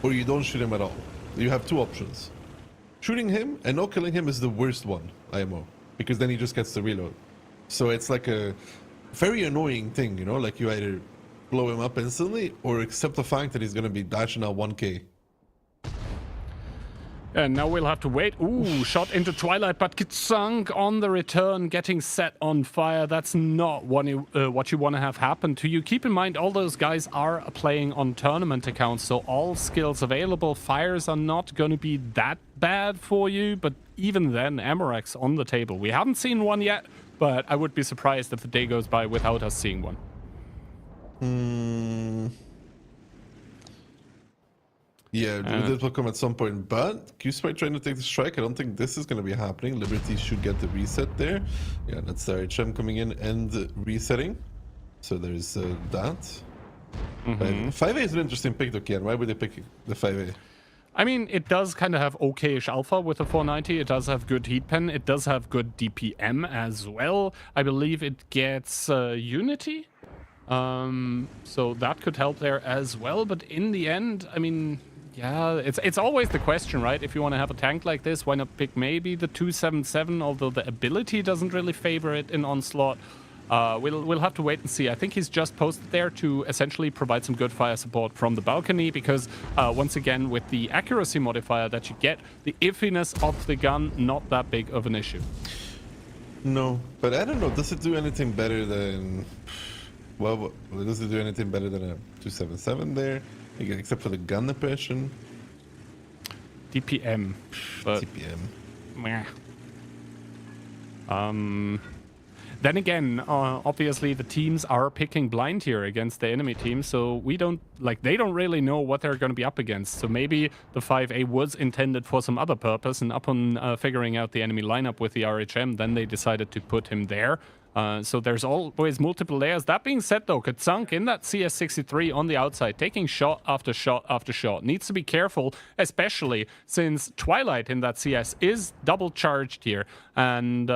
or you don't shoot him at all. You have 2 options. Shooting him and not killing him is the worst one, IMO, because then he just gets the reload. So it's like a very annoying thing, you know, like you either blow him up instantly or accept the fact that he's going to be dashing out 1k. And now we'll have to wait. Ooh, shot into Twilight, but Kitsunk on the return, getting set on fire. That's not what you want to have happen to you. Keep in mind, all those guys are playing on tournament accounts, so all skills available. Fires are not going to be that bad for you, but even then, Amorek's on the table. We haven't seen one yet, but I would be surprised if the day goes by without us seeing one. Yeah, this will come at some point, but Q-Sprite trying to take the strike. I don't think this is going to be happening. Liberty should get the reset there. Yeah, that's the RHM coming in and resetting. So there's that. 5A is an interesting pick though, Kian. Why would they pick the 5A? I mean, it does kind of have okay-ish alpha with the 490. It does have good heat pen. It does have good DPM as well. I believe it gets Unity. So that could help there as well. But in the end, I mean... yeah, it's always the question, right? If you want to have a tank like this, why not pick maybe the 277, although the ability doesn't really favor it in Onslaught. We'll have to wait and see. I think he's just posted there to essentially provide some good fire support from the balcony because, once again, with the accuracy modifier that you get, the iffiness of the gun, not that big of an issue. No, but I don't know. Does it do anything better than... well, does it do anything better than a 277 there? Except for the gun depression. DPM. But, DPM. Meh. Then again, obviously the teams are picking blind here against the enemy team, so they don't really know what they're going to be up against. So maybe the 5A was intended for some other purpose, and upon figuring out the enemy lineup with the RHM, then they decided to put him there. So there's always multiple layers. That being said, though, Kitsunk in that CS63 on the outside, taking shot after shot after shot. Needs to be careful, especially since Twilight in that CS is double charged here and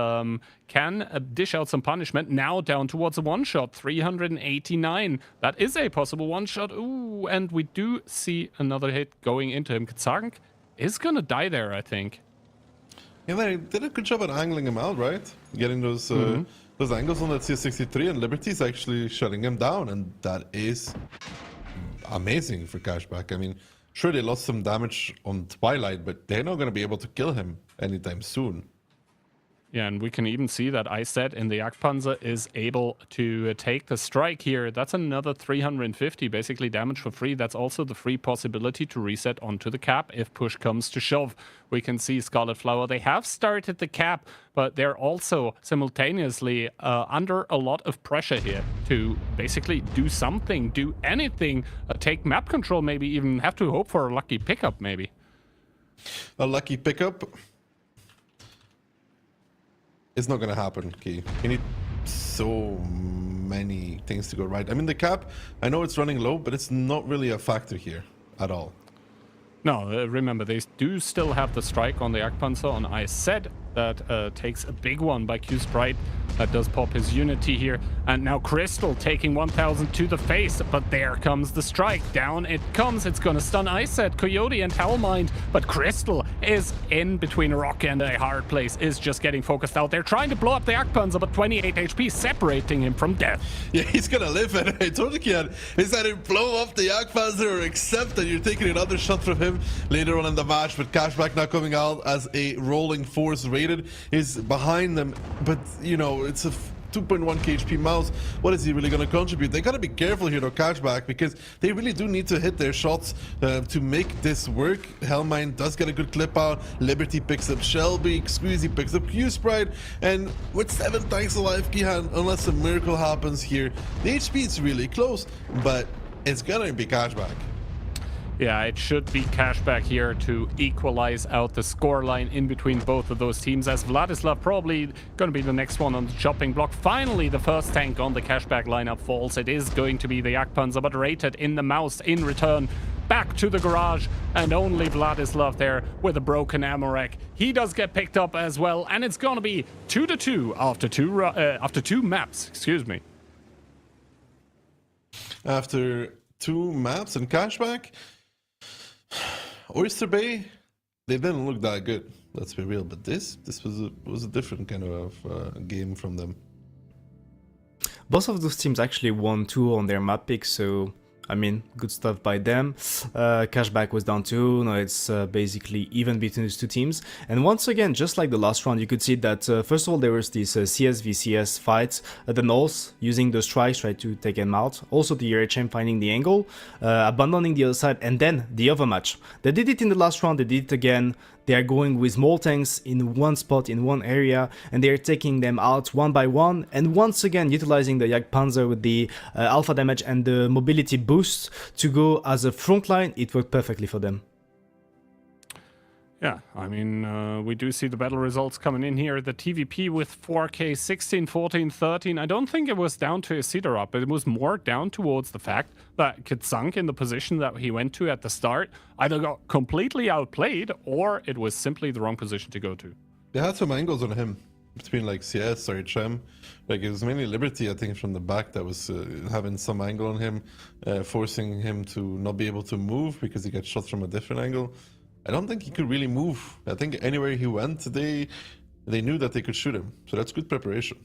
can dish out some punishment. Now down towards a one-shot, 389. That is a possible one-shot. Ooh, and we do see another hit going into him. Kitsunk is going to die there, I think. Yeah, they did a good job at angling him out, right? Getting those angles on that CS63, and Liberty's actually shutting him down, and that is amazing for Cashback. I mean, sure, they lost some damage on Twilight, but they're not going to be able to kill him anytime soon. Yeah, and we can even see that Iset in the Jagdpanzer is able to take the strike here. That's another 350, basically damage for free. That's also the free possibility to reset onto the cap if push comes to shove. We can see Scarlet Flower. They have started the cap, but they're also simultaneously under a lot of pressure here to basically do something, do anything, take map control, maybe even have to hope for a lucky pickup, maybe. A lucky pickup? It's not going to happen, Key. You need so many things to go right. I mean, the cap, I know it's running low, but it's not really a factor here at all. No, remember, they do still have the strike on the Jagdpanzer on Iset. That takes a big one by Q-Sprite. That does pop his Unity here. And now Crystal taking 1000 to the face. But there comes the strike. Down it comes. It's going to stun Iset, Coyote, and Hellmind. But Crystal is in between a rock and a hard place. Is just getting focused out there. Trying to blow up the Jagdpanzer, but 28 HP separating him from death. Yeah, he's going to live. And I told you, Kian, is that it blow up the Jagdpanzer or accept that you're taking another shot from him later on in the match. But Cashback now coming out as a rolling force rated is behind them, but you know, it's a 2.1 KHP mouse. What is he really going to contribute? They got to be careful here though, Cashback, because they really do need to hit their shots to make this work. Hellmine does get a good clip out. Liberty picks up Shelby. Squeezy picks up Q-Sprite, and with 7 tanks alive, Kihan, unless a miracle happens here, the HP is really close, but it's gonna be Cashback. Yeah, it should be Cashback here to equalize out the scoreline in between both of those teams, as Vladislav probably going to be the next one on the chopping block. Finally, the first tank on the Cashback lineup falls. It is going to be the Jagdpanzer, but rated in the mouse in return. Back to the garage, and only Vladislav there with a broken Amorek. He does get picked up as well, and it's going to be 2-2 after two maps. Excuse me. After 2 maps and Cashback, Oyster Bay, they didn't look that good. Let's be real, but this was a different kind of game from them. Both of those teams actually won 2 on their map picks, so I mean, good stuff by them. Cashback was down 2. No, it's basically even between these two teams. And once again, just like the last round, you could see that first of all there was this CS v CS fight at the north, using the strikes, try to take them out. Also the RHM finding the angle, abandoning the other side, and then the other match. They did it in the last round, they did it again. They are going with more tanks in one spot, in one area, and they are taking them out one by one. And once again, utilizing the Jagdpanzer with the alpha damage and the mobility boost to go as a front line, it worked perfectly for them. Yeah, I mean, we do see the battle results coming in here. The TVP with 4K 16, 14, 13. I don't think it was down to a cedar up, but it was more down towards the fact that Kitsunk in the position that he went to at the start either got completely outplayed or it was simply the wrong position to go to. They had some angles on him between like CS or HM. Like it was mainly Liberty, I think, from the back that was having some angle on him, forcing him to not be able to move because he got shot from a different angle. I don't think he could really move. I think anywhere he went, they knew that they could shoot him. So that's good preparation.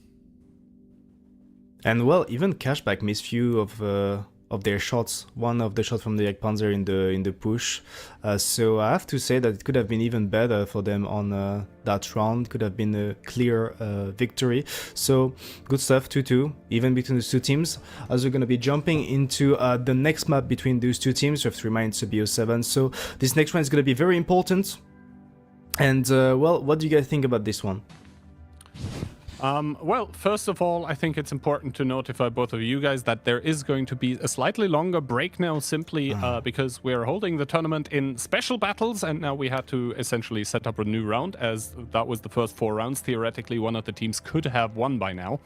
And well, even Cashback missed few of their shots. One of the shots from the Jagdpanzer in the push. So I have to say that it could have been even better for them on that round. Could have been a clear victory. So good stuff, 2-2, even between the two teams. As we're going to be jumping into the next map between those two teams, we have to remind it's a BO7. So this next one is going to be very important. And well, what do you guys think about this one? Well, first of all, I think it's important to notify both of you guys that there is going to be a slightly longer break now, simply because we're holding the tournament in special battles, and now we had to essentially set up a new round, as that was the first 4 rounds. Theoretically, one of the teams could have won by now.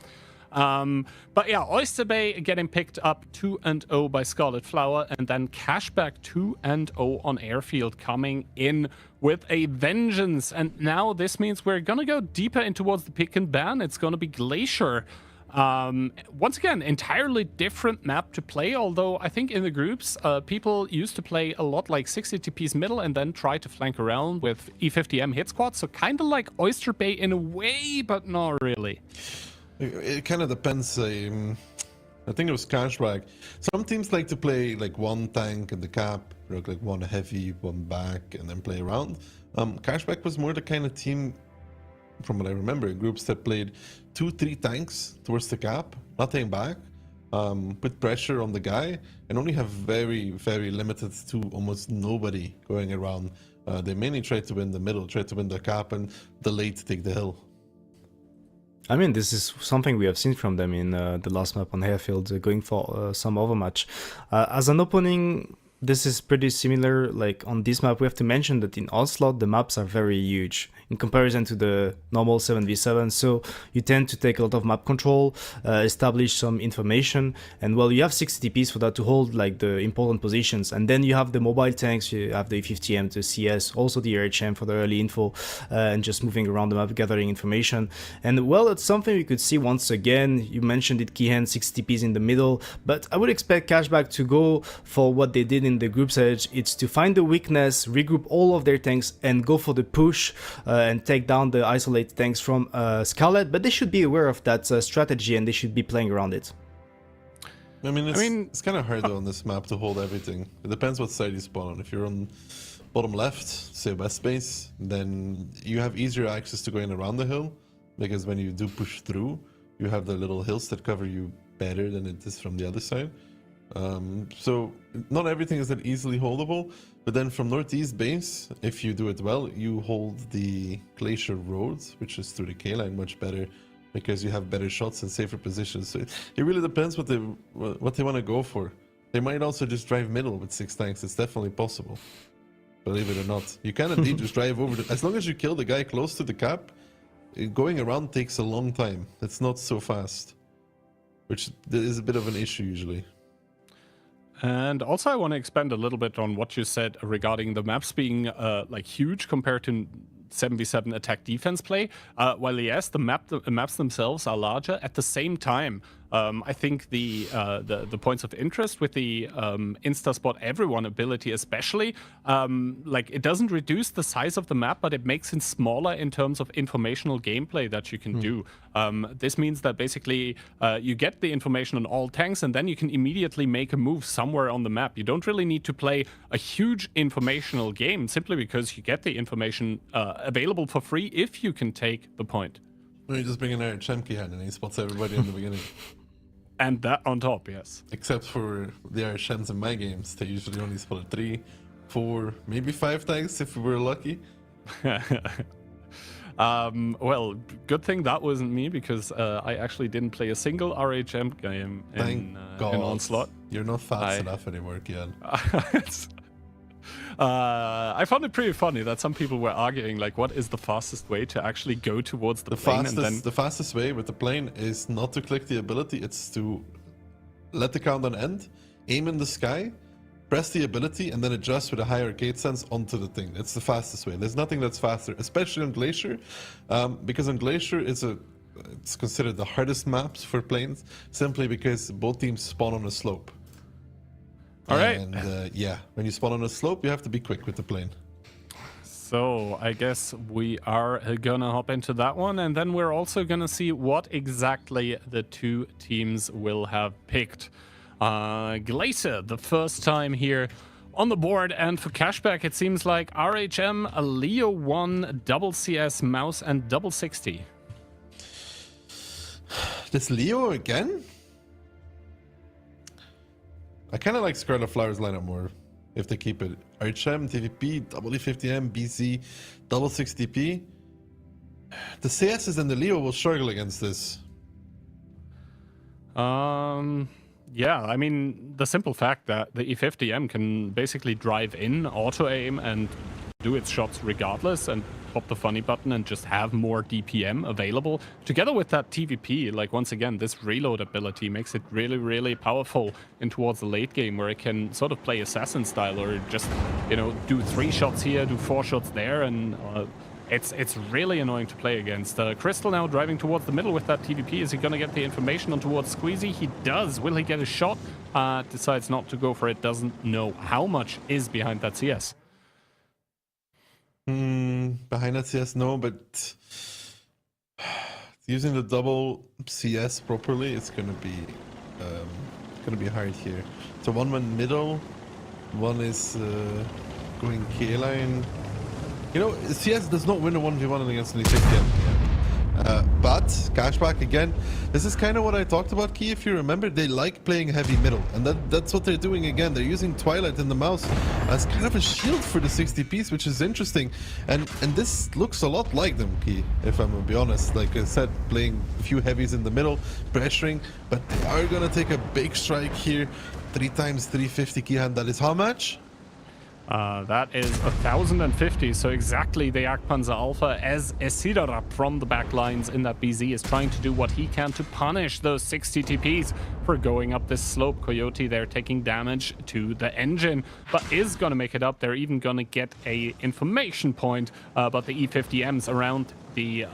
But yeah, Oyster Bay getting picked up 2-0 by Scarlet Flower, and then Cashback 2-0 on Airfield coming in with a vengeance. And now this means we're gonna go deeper in towards the pick and ban. It's gonna be Glacier. Once again, entirely different map to play, although I think in the groups, people used to play a lot like 60TP's middle and then try to flank around with E50M hit squad, so kind of like Oyster Bay in a way, but not really. It kind of depends. I think it was Cashback. Some teams like to play like one tank in the cap, like one heavy, one back, and then play around. Cashback was more the kind of team, from what I remember, groups that played 2-3 tanks towards the cap, nothing back, put pressure on the guy, and only have very, very limited to almost nobody going around. They mainly try to win the middle, try to win the cap, and the late take the hill. I mean, this is something we have seen from them in the last map on Airfield, going for some overmatch. As an opening, this is pretty similar. Like on this map, we have to mention that in Onslaught, the maps are very huge in comparison to the normal 7v7, so you tend to take a lot of map control, establish some information, and well, you have 60 TPs for that to hold like the important positions, and then you have the mobile tanks, you have the E50M, the CS, also the RHM for the early info, and just moving around the map, gathering information. And well, it's something we could see once again. You mentioned it, Kihan, 60 TPs in the middle, but I would expect Cashback to go for what they did in the group stage. It's to find the weakness, regroup all of their tanks, and go for the push, and take down the isolated tanks from Scarlet, but they should be aware of that strategy and they should be playing around it. I mean, it's kind of hard though on this map to hold everything. It depends what side you spawn on. If you're on bottom left, say west base, then you have easier access to going around the hill, because when you do push through, you have the little hills that cover you better than it is from the other side. So not everything is that easily holdable, but then from northeast base, if you do it well, you hold the Glacier Road, which is through the K line, much better, because you have better shots and safer positions. So it really depends what they want to go for. They might also just drive middle with 6 tanks. It's definitely possible, believe it or not. You can indeed just drive over as long as you kill the guy close to the cap. Going around takes a long time. It's not so fast, which is a bit of an issue usually. And also I want to expand a little bit on what you said regarding the maps being like huge compared to 7v7 attack defense play. While yes, the maps themselves are larger, at the same time, I think the points of interest with the Insta Spot Everyone ability, especially, like it doesn't reduce the size of the map, but it makes it smaller in terms of informational gameplay that you can do. This means that basically you get the information on all tanks, and then you can immediately make a move somewhere on the map. You don't really need to play a huge informational game simply because you get the information available for free if you can take the point. You just bring an Iron Chemkey hand and he spots everybody in the beginning. And that on top, yes. Except for the Irish Shems in my games, they usually only spotted 3, 4, maybe 5 tanks if we were lucky. Well, good thing that wasn't me, because I actually didn't play a single RHM game in Onslaught. You're not fast enough anymore, Kian. I found it pretty funny that some people were arguing, like, what is the fastest way to actually go towards the plane? The fastest way with the plane is not to click the ability, it's to let the countdown end, aim in the sky, press the ability, and then adjust with a higher gate sense onto the thing. It's the fastest way. There's nothing that's faster, especially on Glacier, because on Glacier it's considered the hardest maps for planes, simply because both teams spawn on a slope. All right. And yeah, when you spawn on a slope, you have to be quick with the plane. So I guess we are gonna hop into that one, and then we're also gonna see what exactly the two teams will have picked. Glacier, the first time here on the board, and for Cashback, it seems like RHM, a Leo 1, double CS, mouse, and double 60. This Leo again? I kind of like Scarlet Flowers lineup more if they keep it. RHM, TVP, double E50M, BZ, double 60p. The CSs and the Leo will struggle against this. Yeah, I mean, the simple fact that the E50M can basically drive in, auto-aim, and do its shots regardless, and pop the funny button and just have more DPM available. Together with that TVP, like, once again, this reload ability makes it really, really powerful in towards the late game, where it can sort of play assassin style, or just, you know, do 3 shots here, do 4 shots there, and it's really annoying to play against. Crystal now driving towards the middle with that TVP. Is he going to get the information on towards Squeezy? He does. Will he get a shot? Decides not to go for it. Doesn't know how much is behind that CS. Behind that CS, no, but using the double CS properly, it's gonna be hard here. So one went middle, one is going K line. You know, CS does not win a 1v1 against an E50M. But Cashback again, this is kind of what I talked about, Key. If you remember, they like playing heavy middle, and that's what they're doing again. They're using Twilight in the mouse as kind of a shield for the 60 piece, which is interesting. And this looks a lot like them, Key, if I'm gonna be honest. Like I said, playing a few heavies in the middle, pressuring, but they are gonna take a big strike here. 3 times 350 Keyhand. That is how much? That is 1,050, so exactly the Jagdpanzer Alpha, as Esidara from the back lines in that BZ is trying to do what he can to punish those 60 TPs for going up this slope. Coyote, they're taking damage to the engine, but is going to make it up. They're even going to get a information point about the E50Ms around the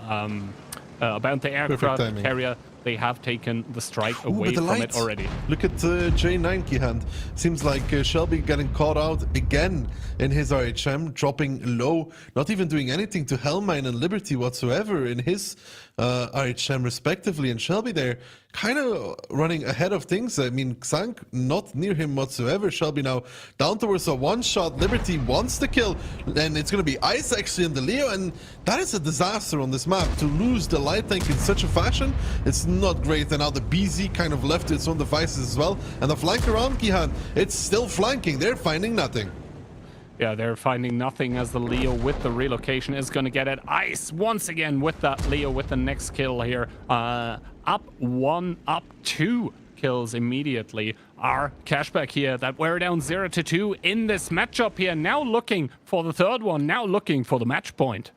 aircraft carrier. They have taken the strike away from it already. Look at J9 Keyhand. Seems like Shelby getting caught out again in his RHM, dropping low, not even doing anything to Hellmine and Liberty whatsoever in his RHM respectively. And Shelby there kind of running ahead of things. I mean, Xank not near him whatsoever. Shelby now down towards a one-shot. Liberty wants the kill, and it's going to be Ice actually in the Leo, and that is a disaster on this map. To lose the light tank in such a fashion, it's not great. And now the BZ kind of left to its own devices as well, and the flank around Kihan, it's still flanking. They're finding nothing. Yeah, they're finding nothing, as the Leo with the relocation is going to get it. Ice once again with that Leo with the next kill here. Up 1, up 2 kills immediately. Our Cashback here, that we're down 0-2 in this matchup here. Now looking for the third one, now looking for the match point.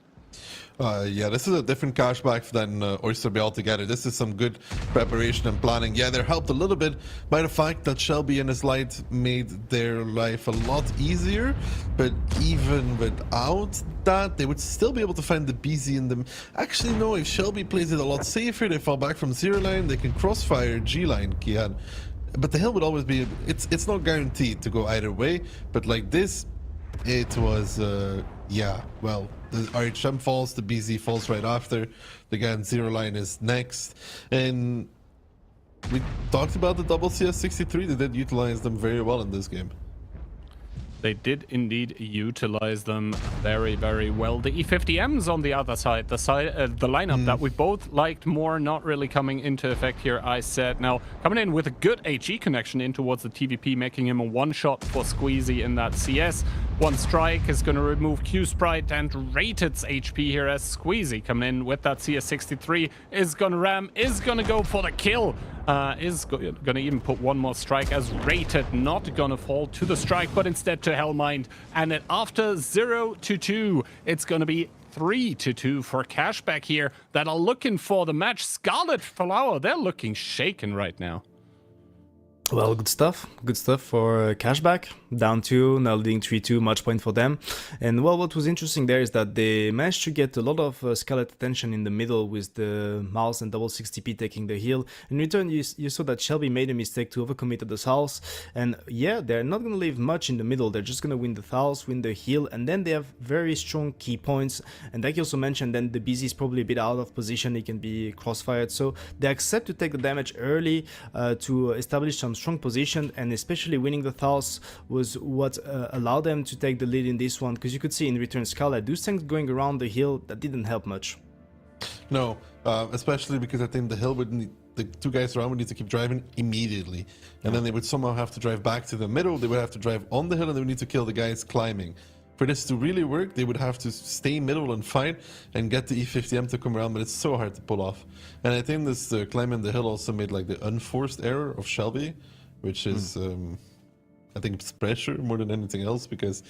Yeah, this is a different cashback than Oyster Bay altogether. This is some good preparation and planning. Yeah, they're helped a little bit by the fact that Shelby and his light made their life a lot easier, but even without that, they would still be able to find the BZ in them. Actually, no, if Shelby plays it a lot safer, they fall back from zero line, they can crossfire G line, Kian. But the hill would always be, it's not guaranteed to go either way, but like this, it was, yeah, well, the RHM falls, the BZ falls right after, the guy in zero line is next, and we talked about the double CS63, they did utilize them very well in this game. They did indeed utilize them very, very well. The E50Ms on the other side, the lineup that we both liked more, not really coming into effect here, I said. Now, coming in with a good HE connection in towards the TVP, making him a one-shot for Squeezy in that CS. One strike is going to remove Q-Sprite and rate its HP here as Squeezy coming in with that CS63 is going to ram, is going to go for the kill. Is going to even put one more strike as rated, not going to fall to the strike, but instead to Hellmind. And then after 0-2, it's going to be 3-2 for Cashback here that are looking for the match. Scarlet Flower, they're looking shaken right now. Well, good stuff for Cashback. Down 2, now leading 3-2, match point for them. And well, what was interesting there is that they managed to get a lot of Scarlet attention in the middle with the Mouse and double 60p taking the heal. In return, you saw that Shelby made a mistake to overcommit at the South. And yeah, they're not going to leave much in the middle. They're just going to win the South, win the heal, and then they have very strong key points. And like you also mentioned, then the BZ is probably a bit out of position. He can be crossfired. So they accept to take the damage early to establish some strong position, and especially winning the South was what allowed them to take the lead in this one, because you could see in return Scarlet, those things going around the hill, that didn't help much. No, especially because I think the hill would need, the two guys around would need to keep driving immediately, and then they would somehow have to drive back to the middle, they would have to drive on the hill, and they would need to kill the guys climbing. For this to really work, they would have to stay middle and fight and get the E50M to come around, but it's so hard to pull off. And I think this climbing the hill also made like the unforced error of Shelby, which is, I think it's pressure more than anything else, because,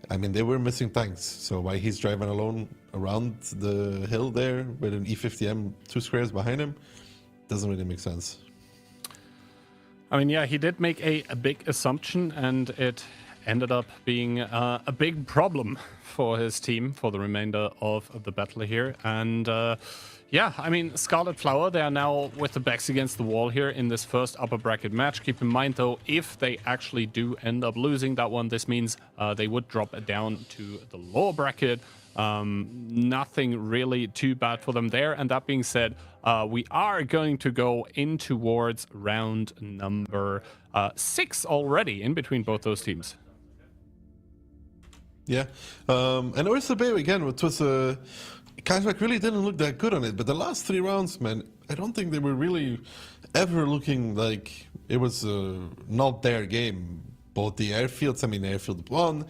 I mean, they were missing tanks, so why he's driving alone around the hill there with an E50M 2 squares behind him, doesn't really make sense. I mean, yeah, he did make a big assumption, and it ended up being a big problem for his team for the remainder of the battle here. And yeah, I mean, Scarlet Flower, they are now with the backs against the wall here in this first upper bracket match. Keep in mind, though, if they actually do end up losing that one, this means they would drop down to the lower bracket. Nothing really too bad for them there. And that being said, we are going to go in towards round number 6 already in between both those teams. Yeah, and Oyster Bay again, it was Cashback really didn't look that good on it, but the last 3 rounds, man, I don't think they were really ever looking like it was not their game. Both the airfields, I mean, Airfield 1,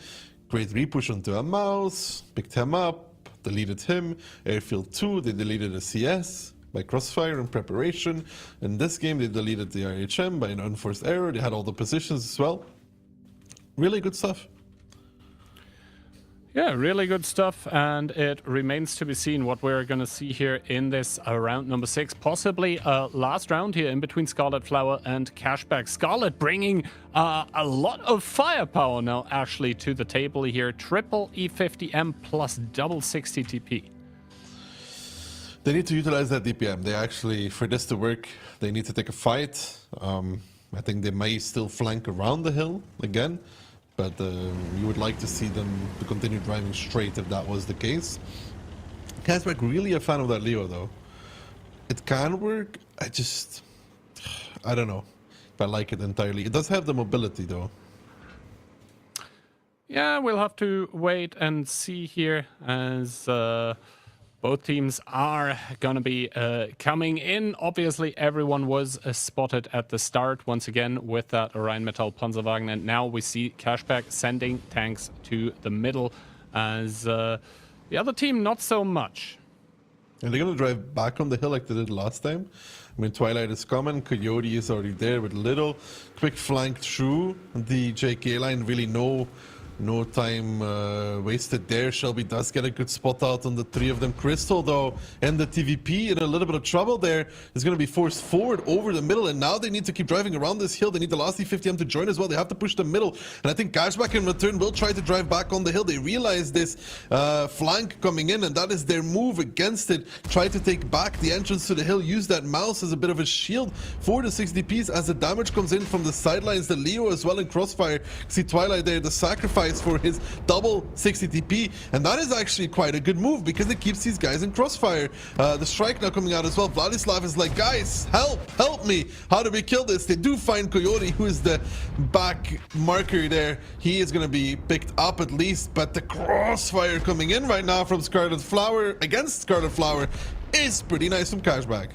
great repush onto a Mouse, picked him up, deleted him. Airfield 2, they deleted a CS by crossfire and preparation. In this game, they deleted the RHM by an unforced error. They had all the positions as well. Really good stuff. Yeah, really good stuff, and it remains to be seen what we're going to see here in this round number 6. Possibly last round here in between Scarlet Flower and Cashback. Scarlet bringing a lot of firepower now actually to the table here. Triple E50M plus double 60 TP. They need to utilize that DPM. They actually, for this to work, they need to take a fight. I think they may still flank around the hill again. But you would like to see them to continue driving straight if that was the case. Cashback really a fan of that Leo though. It can work, I don't know if I like it entirely. It does have the mobility though. Yeah, we'll have to wait and see here as both teams are going to be coming in. Obviously, everyone was spotted at the start once again with that Rheinmetall Panzerwagen. And now we see Cashback sending tanks to the middle as the other team not so much. And they're going to drive back on the hill like they did last time. I mean, Twilight is coming. Coyote is already there with Little. Quick flank through the JK line. Really no No time wasted there. Shelby does get a good spot out on the three of them. Crystal, though, and the TVP in a little bit of trouble there. Is going to be forced forward over the middle, and now they need to keep driving around this hill. They need the last E50M to join as well. They have to push the middle, and I think Cashback in return will try to drive back on the hill. They realize this flank coming in, and that is their move against it. Try to take back the entrance to the hill. Use that mouse as a bit of a shield for the 60Ps as the damage comes in from the sidelines. The Leo as well in crossfire. See Twilight there, the sacrifice for his double 60 TP, and that is actually quite a good move because it keeps these guys in crossfire. The strike now coming out as well. Vladislav is like, guys, help me, how do we kill this? They do find Coyote, who is the back marker there. He is going to be picked up at least, but the crossfire coming in right now from Scarlet Flower against Scarlet Flower is pretty nice from Cashback.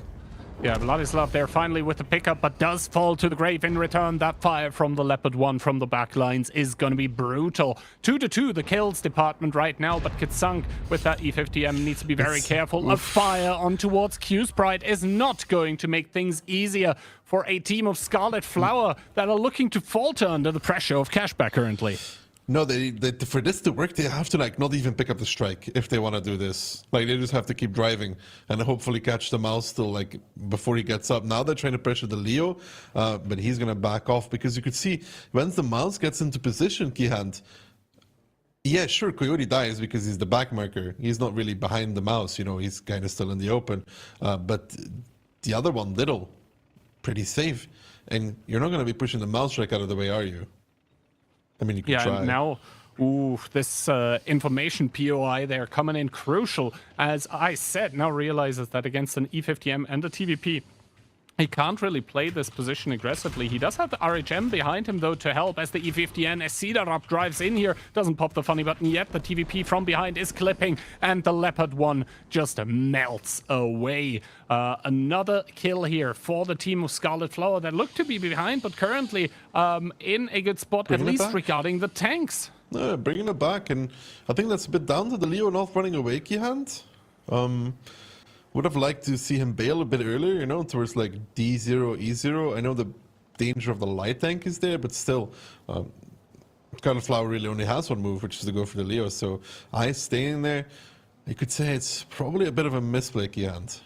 Yeah, Vladislav there finally with the pickup, but does fall to the grave in return. That fire from the Leopard 1 from the back lines is going to be brutal. 2-2 the kills department right now, but Kitsunk with that E50M needs to be very careful. A fire on towards Q-Sprite is not going to make things easier for a team of Scarlet Flower that are looking to falter under the pressure of Cashback currently. No, they for this to work, they have to like not even pick up the strike if they want to do this. Like they just have to keep driving and hopefully catch the mouse still like before he gets up. Now they're trying to pressure the Leo, but he's gonna back off because you could see once the mouse gets into position, Keyhand. Yeah, sure, Coyote dies because he's the back marker. He's not really behind the mouse, you know. He's kind of still in the open, but the other one, Little, pretty safe, and you're not gonna be pushing the mouse strike out of the way, are you? I mean, you can try. And now, this information POI there coming in crucial. As I said, now realizes that against an E50M and a TVP, he can't really play this position aggressively. He does have the RHM behind him, though, to help as the E50N, as Cedarop drives in here. Doesn't pop the funny button yet. The TVP from behind is clipping, and the Leopard 1 just melts away. Another kill here for the team of Scarlet Flower that look to be behind, but currently in a good spot, at least regarding the tanks. Bringing it back, and I think that's a bit down to the Leo not running away, Keyhand. Would have liked to see him bail a bit earlier, you know, towards like D0, E0. I know the danger of the light tank is there, but still, Scarlet Flower really only has one move, which is to go for the Leo. So I staying there, you could say it's probably a bit of a misplay, Keyhand.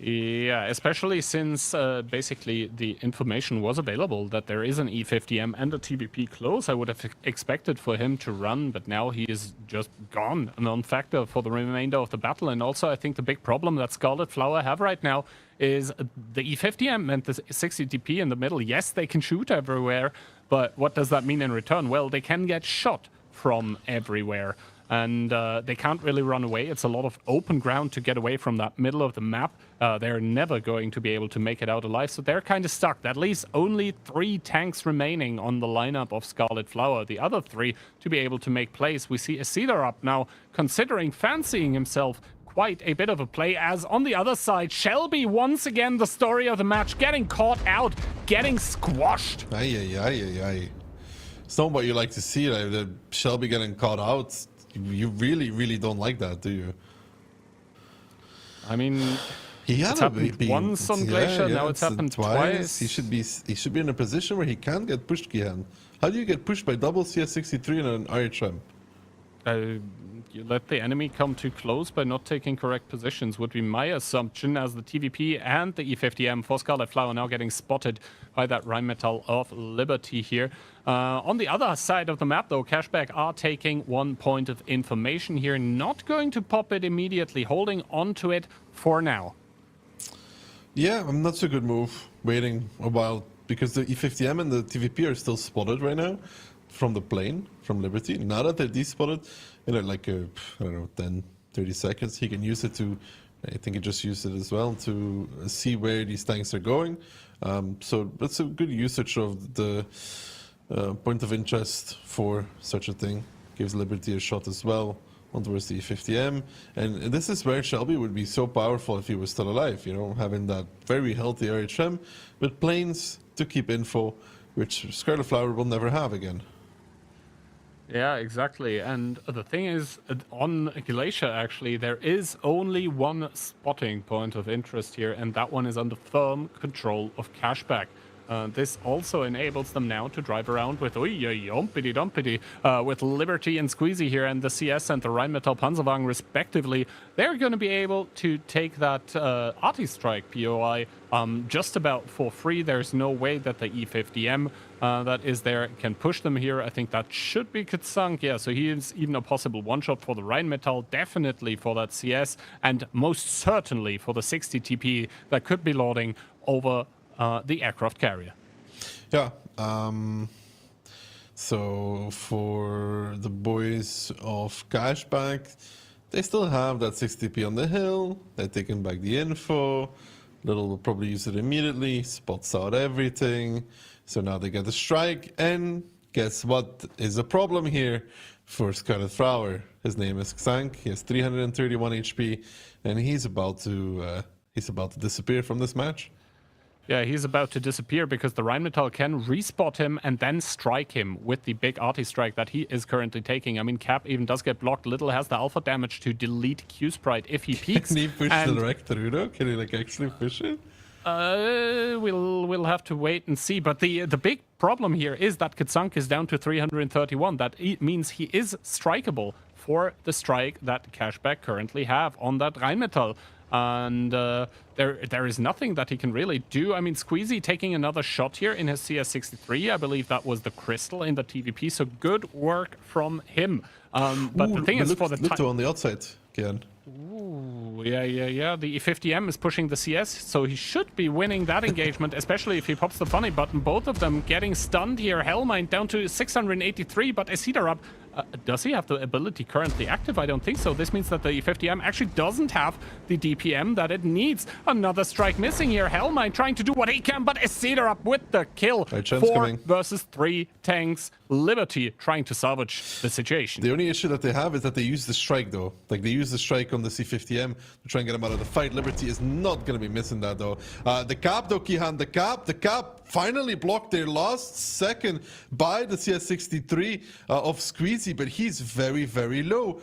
Yeah, especially since basically the information was available that there is an E50M and a TVP close. I would have expected for him to run, but now he is just gone, a non-factor for the remainder of the battle. And also I think the big problem that Scarlet Flower have right now is the E50M and the 60 TP in the middle. Yes, they can shoot everywhere, but what does that mean in return? Well, they can get shot from everywhere. And they can't really run away. It's a lot of open ground to get away from that middle of the map. They're never going to be able to make it out alive, so they're kind of stuck. That leaves only 3 tanks remaining on the lineup of Scarlet Flower. The other 3 to be able to make plays. We see a Cedarop now considering fancying himself quite a bit of a play, as on the other side, Shelby, once again, the story of the match, getting caught out, getting squashed. Aye. It's not what you like to see, like, the Shelby getting caught out. You really don't like that, do you? I mean, it's happened once on Glacier, now it's happened twice. He should be in a position where he can get pushed, Kian. How do you get pushed by double CS63 and an RHM? You let the enemy come too close by not taking correct positions, would be my assumption, as the TVP and the E50M for Scarlet Flower now getting spotted by that Rheinmetall of Liberty here. On the other side of the map, though, Cashback are taking 1 point of information here, not going to pop it immediately, holding on to it for now. Yeah, that's a good move, waiting a while, because the E50M and the TVP are still spotted right now from the plane, from Liberty. Now that they're despotted, in like I don't know, 10, 30 seconds, he can use it to, I think he just used it as well, to see where these tanks are going. So that's a good usage of the point of interest for such a thing. Gives Liberty a shot as well on towards the E50M. And this is where Shelby would be so powerful if he was still alive, you know, having that very healthy RHM with planes to keep info, which Scarlet Flower will never have again. Yeah, exactly. And the thing is, on Glacier, actually, there is only one spotting point of interest here, and that one is under firm control of Cashback. This also enables them now to drive around with yumpity dumpity, with Liberty and Squeezy here, and the CS and the Rheinmetall Panzerwagen respectively. They're going to be able to take that Arti-Strike POI just about for free. There's no way that the E50M that is there can push them here. I think that should be Katsunk. Yeah, so he is even a possible one-shot for the Rheinmetall, definitely for that CS, and most certainly for the 60 TP that could be loading over the aircraft carrier. Yeah. So for the boys of Cashback, they still have that 60p on the hill. They're taking back the info. Little will probably use it immediately. Spots out everything. So now they get the strike. And guess what is a problem here for Scarlet Flower? His name is Xank. He has 331 HP, and he's about to disappear from this match. Yeah, he's about to disappear because the Rheinmetall can respot him and then strike him with the big Arti-Strike that he is currently taking. I mean, Cap even does get blocked. Little has the alpha damage to delete Q-Sprite if he peeks. Can he push the direct through though? Can he like actually push it? We'll have to wait and see. But the big problem here is that Katsunk is down to 331. That means he is strikeable for the strike that Cashback currently have on that Rheinmetall. And there is nothing that he can really do. I mean, Squeezy taking another shot here in his CS63. I believe that was the crystal in the TVP. So good work from him. But the thing is, for the time on the outside again. Ooh, yeah. The E50M is pushing the CS, so he should be winning that engagement, especially if he pops the funny button. Both of them getting stunned here. Hellmine down to 683, but Esida up. Does he have the ability currently active? I don't think so. This means that the E50M actually doesn't have the DPM that it needs. Another strike missing here. Hellmine trying to do what he can, but Esida up with the kill. 4 versus 3 tanks. Liberty trying to salvage the situation. The only issue that they have is that they use the strike though. Like they use the strike on the C50M to try and get him out of the fight. Liberty is not going to be missing that though. The cap though, Kihan, the cap finally blocked their last second by the CS63 of Squeezy, but he's very, very low.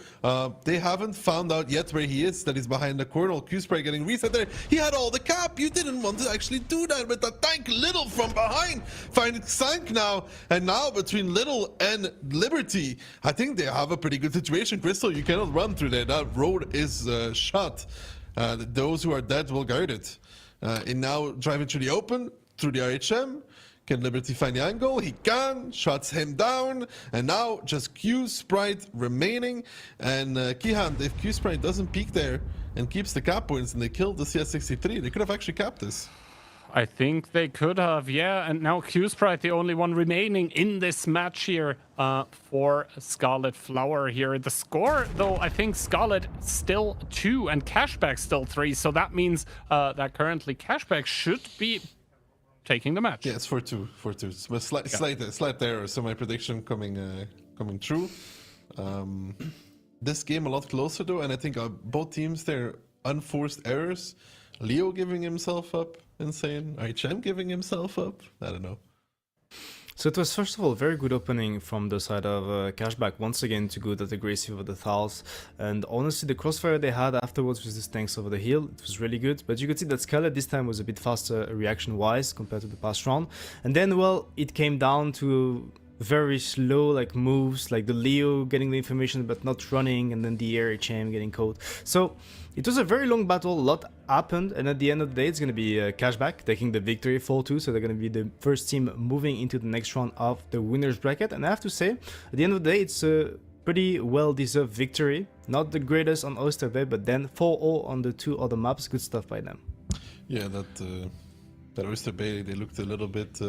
They haven't found out yet where he is, that he's behind the corner. Q-Spray getting reset there. He had all the cap. You didn't want to actually do that with the tank. Little from behind. Finding Xank now. And now between Little and Liberty, I think they have a pretty good situation. Crystal, you cannot run through there. That road is shut. Those who are dead will guard it. And now driving through the open, through the RHM. Can Liberty find the angle? He can. Shuts him down. And now just Q-Sprite remaining. And Kihan, if Q-Sprite doesn't peek there and keeps the cap points and they kill the CS63, they could have actually capped this. I think they could have, yeah. And now Q-Sprite, the only one remaining in this match here for Scarlet Flower here. The score, though, I think Scarlet still 2 and Cashback still 3. So that means that currently Cashback should be taking the match. Yeah, it's 4-2. 4-2. Slight error. So my prediction coming true. This game a lot closer, though. And I think both teams, they're unforced errors. Leo giving himself up. Insane. HM giving himself up. I don't know. So it was first of all a very good opening from the side of Cashback once again to go that aggressive over the Thals, and honestly the crossfire they had afterwards with these tanks over the hill, it was really good, but you could see that Scarlet this time was a bit faster reaction wise compared to the past round, and then well it came down to very slow like moves, like the Leo getting the information but not running, and then the RHM getting caught. So it was a very long battle, a lot happened, and at the end of the day it's going to be Cashback taking the victory 4-2, so they're going to be the first team moving into the next round of the winners bracket. And I have to say, at the end of the day, it's a pretty well-deserved victory. Not the greatest on Oyster Bay, but then 4-0 on the 2 other maps, good stuff by them. Yeah, that Oyster Bay, they looked a little bit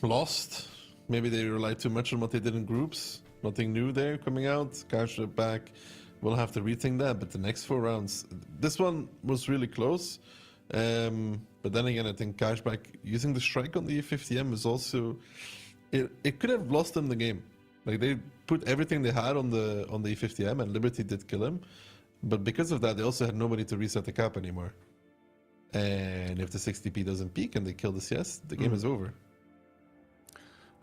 lost. Maybe they relied too much on what they did in groups. Nothing new there coming out. Cashback will have to rethink that, but the next 4 rounds, this one was really close. But then again, I think Cashback using the strike on the E50M is also, it could have lost them the game. Like they put everything they had on the E50M, and Liberty did kill him. But because of that, they also had nobody to reset the cap anymore. And if the 60p doesn't peak and they kill the CS, the game is over.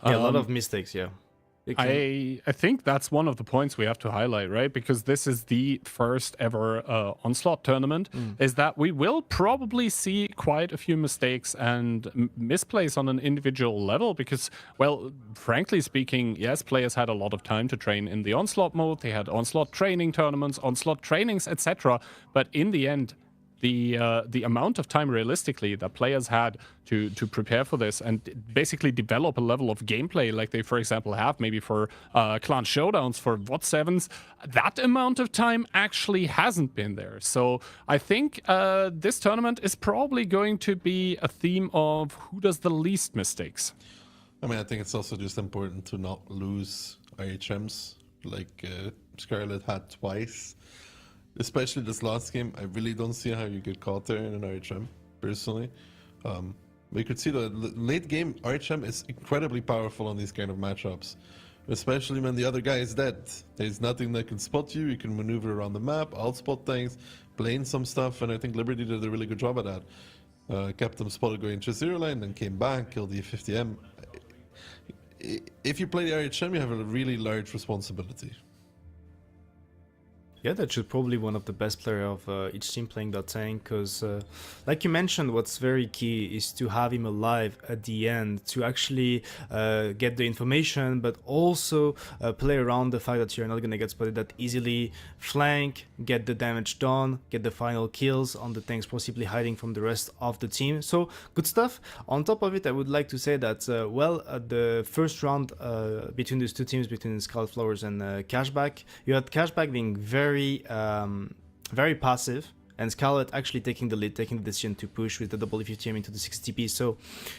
Yeah, a lot of mistakes, yeah. I think that's one of the points we have to highlight, right? Because this is the first ever Onslaught tournament, is that we will probably see quite a few mistakes and misplays on an individual level because, well, frankly speaking, yes, players had a lot of time to train in the Onslaught mode. They had Onslaught training tournaments, Onslaught trainings, etc. But in the end, the amount of time realistically that players had to prepare for this and basically develop a level of gameplay like they, for example, have maybe for clan showdowns, for VOD 7s, that amount of time actually hasn't been there. So I think this tournament is probably going to be a theme of who does the least mistakes. I mean, I think it's also just important to not lose IHMs like Scarlet had twice. Especially this last game, I really don't see how you get caught there in an RHM, personally. We could see the late game RHM is incredibly powerful on these kind of matchups. Especially when the other guy is dead. There's nothing that can spot you, you can maneuver around the map, outspot things, plane some stuff, and I think Liberty did a really good job at that. Kept them spotted going to 0 line, then came back, killed the 50M. If you play the RHM, you have a really large responsibility. Yeah, that should probably one of the best player of each team playing that tank, because like you mentioned, what's very key is to have him alive at the end, to actually get the information, but also play around the fact that you're not going to get spotted that easily, flank, get the damage done, get the final kills on the tanks, possibly hiding from the rest of the team. So good stuff. On top of it, I would like to say that, the first round between these two teams, between Scarlet Flowers and Cashback, you had Cashback being very passive, and Scarlet actually taking the lead, taking the decision to push with the double E50M into the 60p. So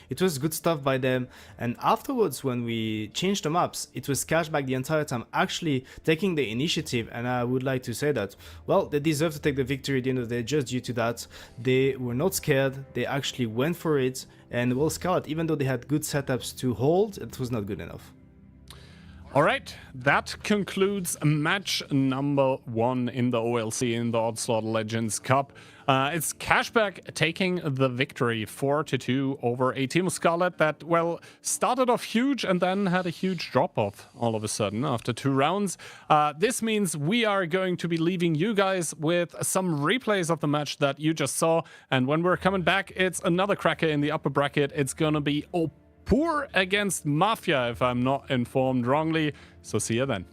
it was good stuff by them. And afterwards, when we changed the maps, it was Cashback the entire time actually taking the initiative. And I would like to say that, well, they deserve to take the victory at the end of the day just due to that. They were not scared. They actually went for it. And well, Scarlet, even though they had good setups to hold, it was not good enough. All right, that concludes match number 1 in the OLC, in the Onslaught Legends Cup. It's Cashback taking the victory 4-2 over a team of Scarlet that, well, started off huge and then had a huge drop-off all of a sudden after 2 rounds. This means we are going to be leaving you guys with some replays of the match that you just saw. And when we're coming back, it's another cracker in the upper bracket. It's going to be Opur against Mafia, if I'm not informed wrongly. So see you then.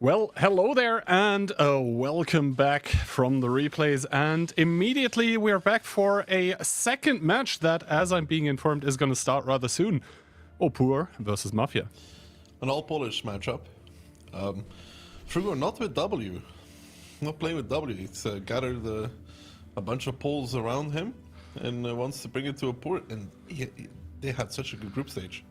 Well, hello there, and welcome back from the replays. And immediately we're back for a second match that, as I'm being informed, is going to start rather soon. Opur versus Mafia. An all-Polish matchup. Frugo not with W. Not playing with W. He's gathered a bunch of Poles around him and wants to bring it to Opur. And they had such a good group stage.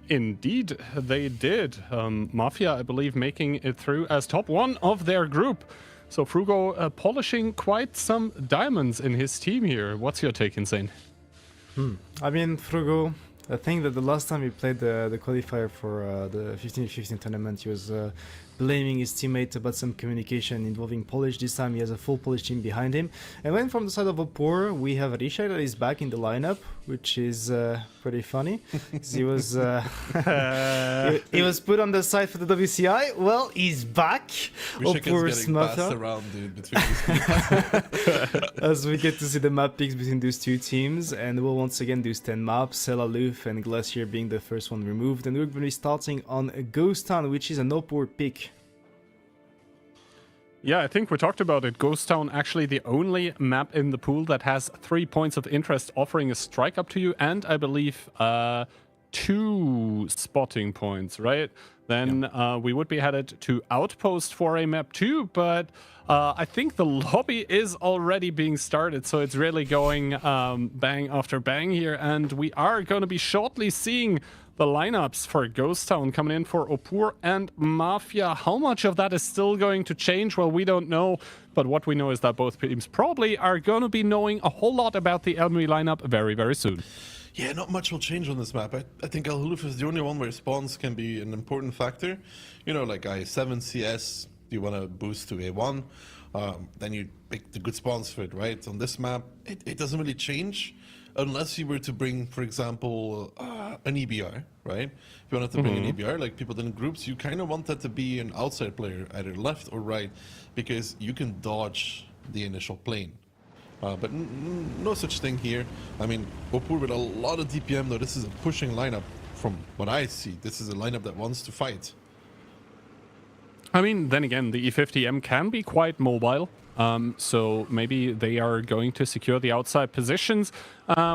Indeed, they did. Mafia, I believe, making it through as top one of their group. So Frugo polishing quite some diamonds in his team here. What's your take, Insane? I mean, Frugo, I think that the last time he played the qualifier for the 15-15 tournament, he was blaming his teammate about some communication involving Polish. This time he has a full Polish team behind him. And then from the side of Opur, we have Risha that is back in the lineup, which is pretty funny. He was he was put on the side for the WCI. Well, he's back. Opur's Mafia around, dude, between these as we get to see the map picks between those two teams, and we'll once again do 10 maps, Selaluf and Glacier being the first one removed, and we're going to be starting on Ghost Town, which is an Opur pick. Yeah, I think we talked about it. Ghost Town, actually the only map in the pool that has 3 points of interest offering a strike up to you, and I believe 2 spotting points, right? Then we would be headed to Outpost for a map 2, but I think the lobby is already being started, so it's really going bang after bang here, and we are going to be shortly seeing the lineups for Ghost Town coming in for Opur and Mafia. How much of that is still going to change? Well, we don't know, but what we know is that both teams probably are going to be knowing a whole lot about the enemy lineup very, very soon. Yeah, not much will change on this map. I think Al Huluf is the only one where spawns can be an important factor. You know, like I7 CS, you want to boost to A1, then you pick the good spawns for it, right? On this map, it doesn't really change unless you were to bring, for example, an EBR, right? If you wanted to bring an EBR, like people did in groups, you kind of want that to be an outside player, either left or right, because you can dodge the initial plane. But no such thing here. I mean, Opur with a lot of DPM, though, this is a pushing lineup from what I see. This is a lineup that wants to fight. I mean, then again, the E50M can be quite mobile. So maybe they are going to secure the outside positions.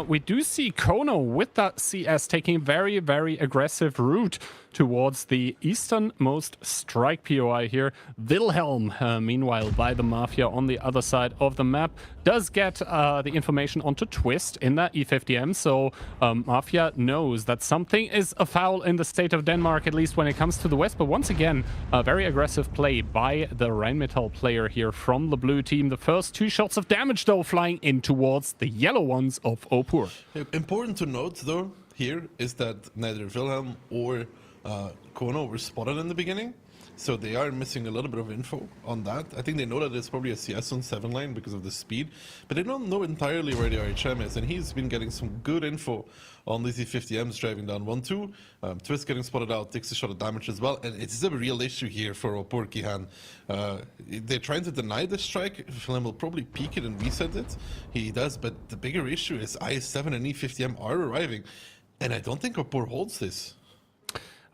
We do see Kono with that CS taking a very, very aggressive route towards the easternmost strike POI here. Wilhelm, meanwhile, by the Mafia on the other side of the map, does get the information onto Twist in that E50M. So Mafia knows that something is afoul in the state of Denmark, at least when it comes to the west. But once again, a very aggressive play by the Rheinmetall player here from the blue team. The first 2 shots of damage, though, flying in towards the yellow ones of Opur. Important to note, though, here is that neither Wilhelm or Kono were spotted in the beginning, so they are missing a little bit of info on that. I think they know that it's probably a CS on 7 line because of the speed, but they don't know entirely where the RHM is, and he's been getting some good info on these E50Ms driving down 1-2. Twist getting spotted out, takes a shot of damage as well, and it's a real issue here for Opur Kihan. They're trying to deny the strike. Wilhelm will probably peek it and reset it. He does, but the bigger issue is I7 and E50M are arriving, and I don't think Opur holds this.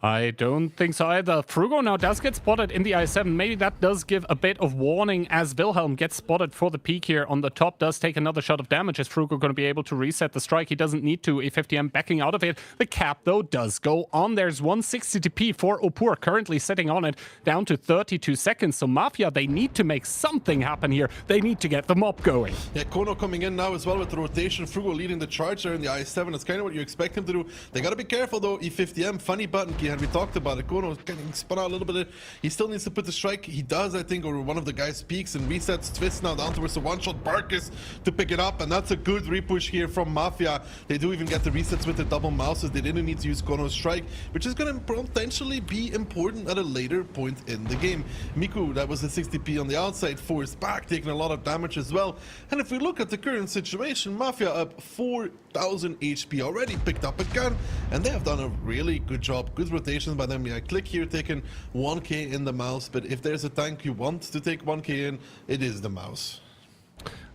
I don't think so either. Frugo now does get spotted in the I7. Maybe that does give a bit of warning as Wilhelm gets spotted for the peak here on the top. Does take another shot of damage. Is Frugo going to be able to reset the strike? He doesn't need to. A50M backing out of it. The cap, though, does go on. There's 160 TP for Opur, currently sitting on it, down to 32 seconds. So Mafia, they need to make something happen here. They need to get the mob going. Yeah, Kono coming in now as well with the rotation. Frugo leading the charge there in the I7. That's kind of what you expect him to do. They got to be careful, though. E50M, funny button key. And we talked about it. Kono getting spun out a little bit. He still needs to put the strike. He does, I think, or one of the guys peaks and resets Twist now down towards the one-shot Barkus to pick it up, and that's a good repush here from Mafia. They do even get the resets with the double mouses. They didn't need to use Kono's strike, which is going to potentially be important at a later point in the game. Miku, that was a 60p on the outside, forced back, taking a lot of damage as well. And if we look at the current situation, Mafia up 4,000 HP already, picked up a gun, and they have done a really good job. Good rotations by them. Yeah, Click here taking 1k in the mouse, but if there's a tank you want to take 1k in, it is the mouse.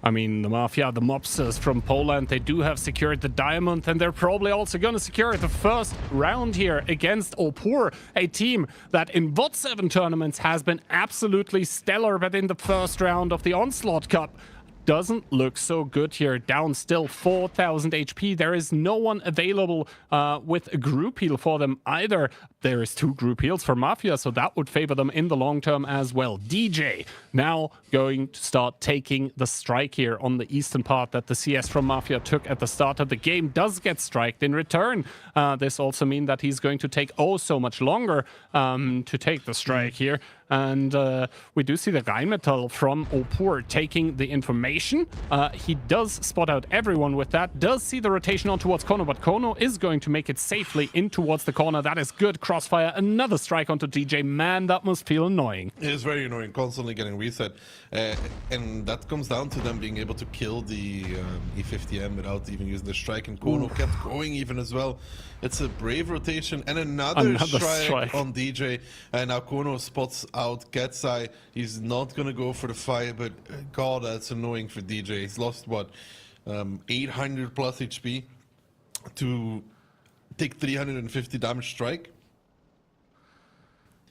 I mean, the Mafia, the mobsters from Poland, they do have secured the diamond, and they're probably also going to secure the first round here against Opur, a team that in VOD 7 tournaments has been absolutely stellar, but in the first round of the Onslaught Cup doesn't look so good here. Down still 4,000 HP. There is no one available with a group heal for them either. There is 2 group heals for Mafia, so that would favor them in the long term as well. DJ now going to start taking the strike here on the eastern part that the CS from Mafia took at the start of the game. Does get striked in return. This also means that he's going to take so much longer to take the strike here. And we do see the Rheinmetall from Opur taking the information. He does spot out everyone with that. Does see the rotation on towards Kono, but Kono is going to make it safely in towards the corner. That is good. Crossfire, another strike onto DJ. Man, that must feel annoying. It is very annoying, constantly getting reset. And that comes down to them being able to kill the E50M without even using the strike. And Kono kept going even as well. It's a brave rotation and another strike on DJ. And now Kono spots out Ketsai. He's not going to go for the fight, but God, that's annoying for DJ. He's lost, what, 800 plus HP to take 350 damage strike.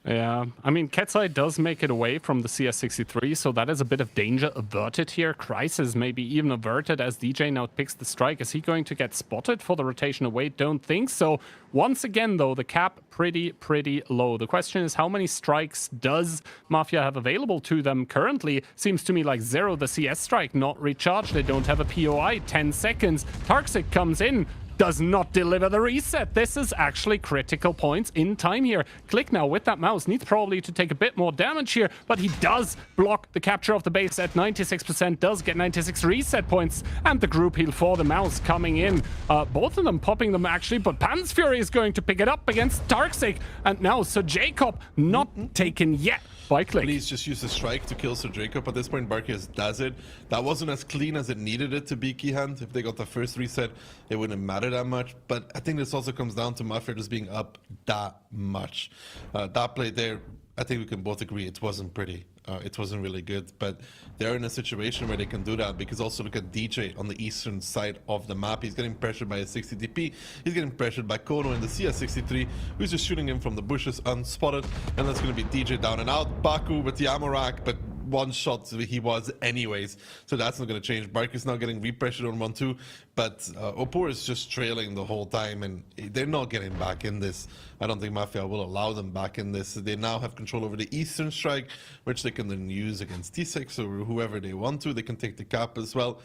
Yeah, I mean, Ketsai does make it away from the CS63, so that is a bit of danger averted here. Crisis maybe even averted as DJ now picks the strike. Is he going to get spotted for the rotation away? Don't think so. Once again, though, the cap pretty low. The question is, how many strikes does Mafia have available to them currently? Seems to me like 0. The CS strike not recharged. They don't have a POI. 10 seconds. Tarxic comes in. Does not deliver the reset. This is actually critical points in time here. Click now with that mouse. Needs probably to take a bit more damage here, but he does block the capture of the base at 96%, does get 96 reset points, and the group heal for the mouse coming in. Both of them popping them actually, but Pan's Fury is going to pick it up against Tarxic, and now Sir Jacob not taken yet by Click. Please just use the strike to kill Sir Jacob. At this point, Barkias does it. That wasn't as clean as it needed it to be, Keyhand. If they got the first reset, it wouldn't matter that much. But I think this also comes down to Mafia just being up that much. That play there, I think we can both agree it wasn't pretty. It wasn't really good, but they're in a situation where they can do that, because also look at DJ on the eastern side of the map. He's getting pressured by a 60 DP. He's getting pressured by Kono in the CS63, who's just shooting him from the bushes unspotted, and that's going to be DJ down and out. Baku with the ammo rack, but one shot he was anyways, so that's not going to change. Bark is now getting repressured on 1-2, but Opur is just trailing the whole time, and they're not getting back in this. I don't think Mafia will allow them back in this. They now have control over the eastern strike, which they can then use against T6 or whoever they want to. They can take the cap as well.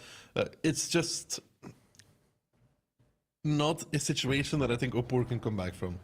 It's just not a situation that I think Opur can come back from.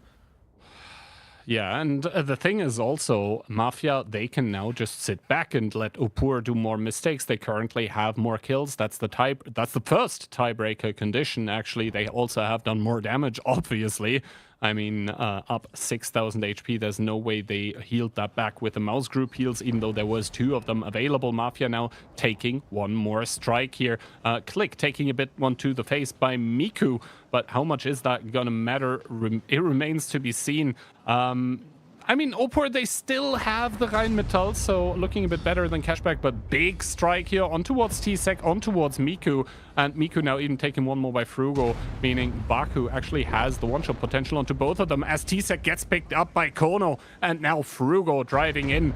Yeah, and the thing is also, Mafia, they can now just sit back and let Opur do more mistakes. They currently have more kills. That's the first tiebreaker condition, actually. They also have done more damage, obviously. I mean, up 6,000 HP. There's no way they healed that back with the mouse group heals, even though there was 2 of them available. Mafia now taking one more strike here. Click taking a bit one to the face by Miku, but how much is that gonna matter? It remains to be seen. I mean, Opur, they still have the Rheinmetall, so looking a bit better than Cashback, but big strike here on towards T-Sec, on towards Miku, and Miku now even taking one more by Frugo, meaning Baku actually has the one-shot potential onto both of them as T-Sec gets picked up by Kono, and now Frugo driving in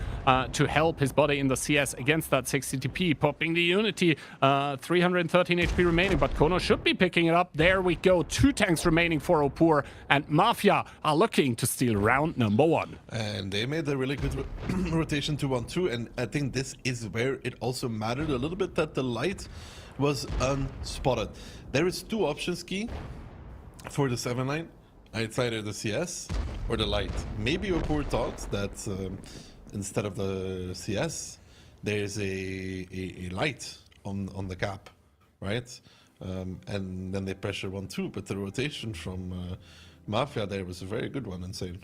to help his body in the CS against that 60 TP, popping the Unity, 313 HP remaining, but Kono should be picking it up. There we go, 2 tanks remaining for Opur, and Mafia are looking to steal round number 1. And they made a really good rotation to 1-2, and I think this is where it also mattered a little bit that the light was unspotted. There is 2 options, Key, for the 7-line. It's either the CS or the light. Maybe Opur thought that instead of the CS, there's a light on the cap, right? And then they pressure 1-2, but the rotation from Mafia there was a very good one, insane.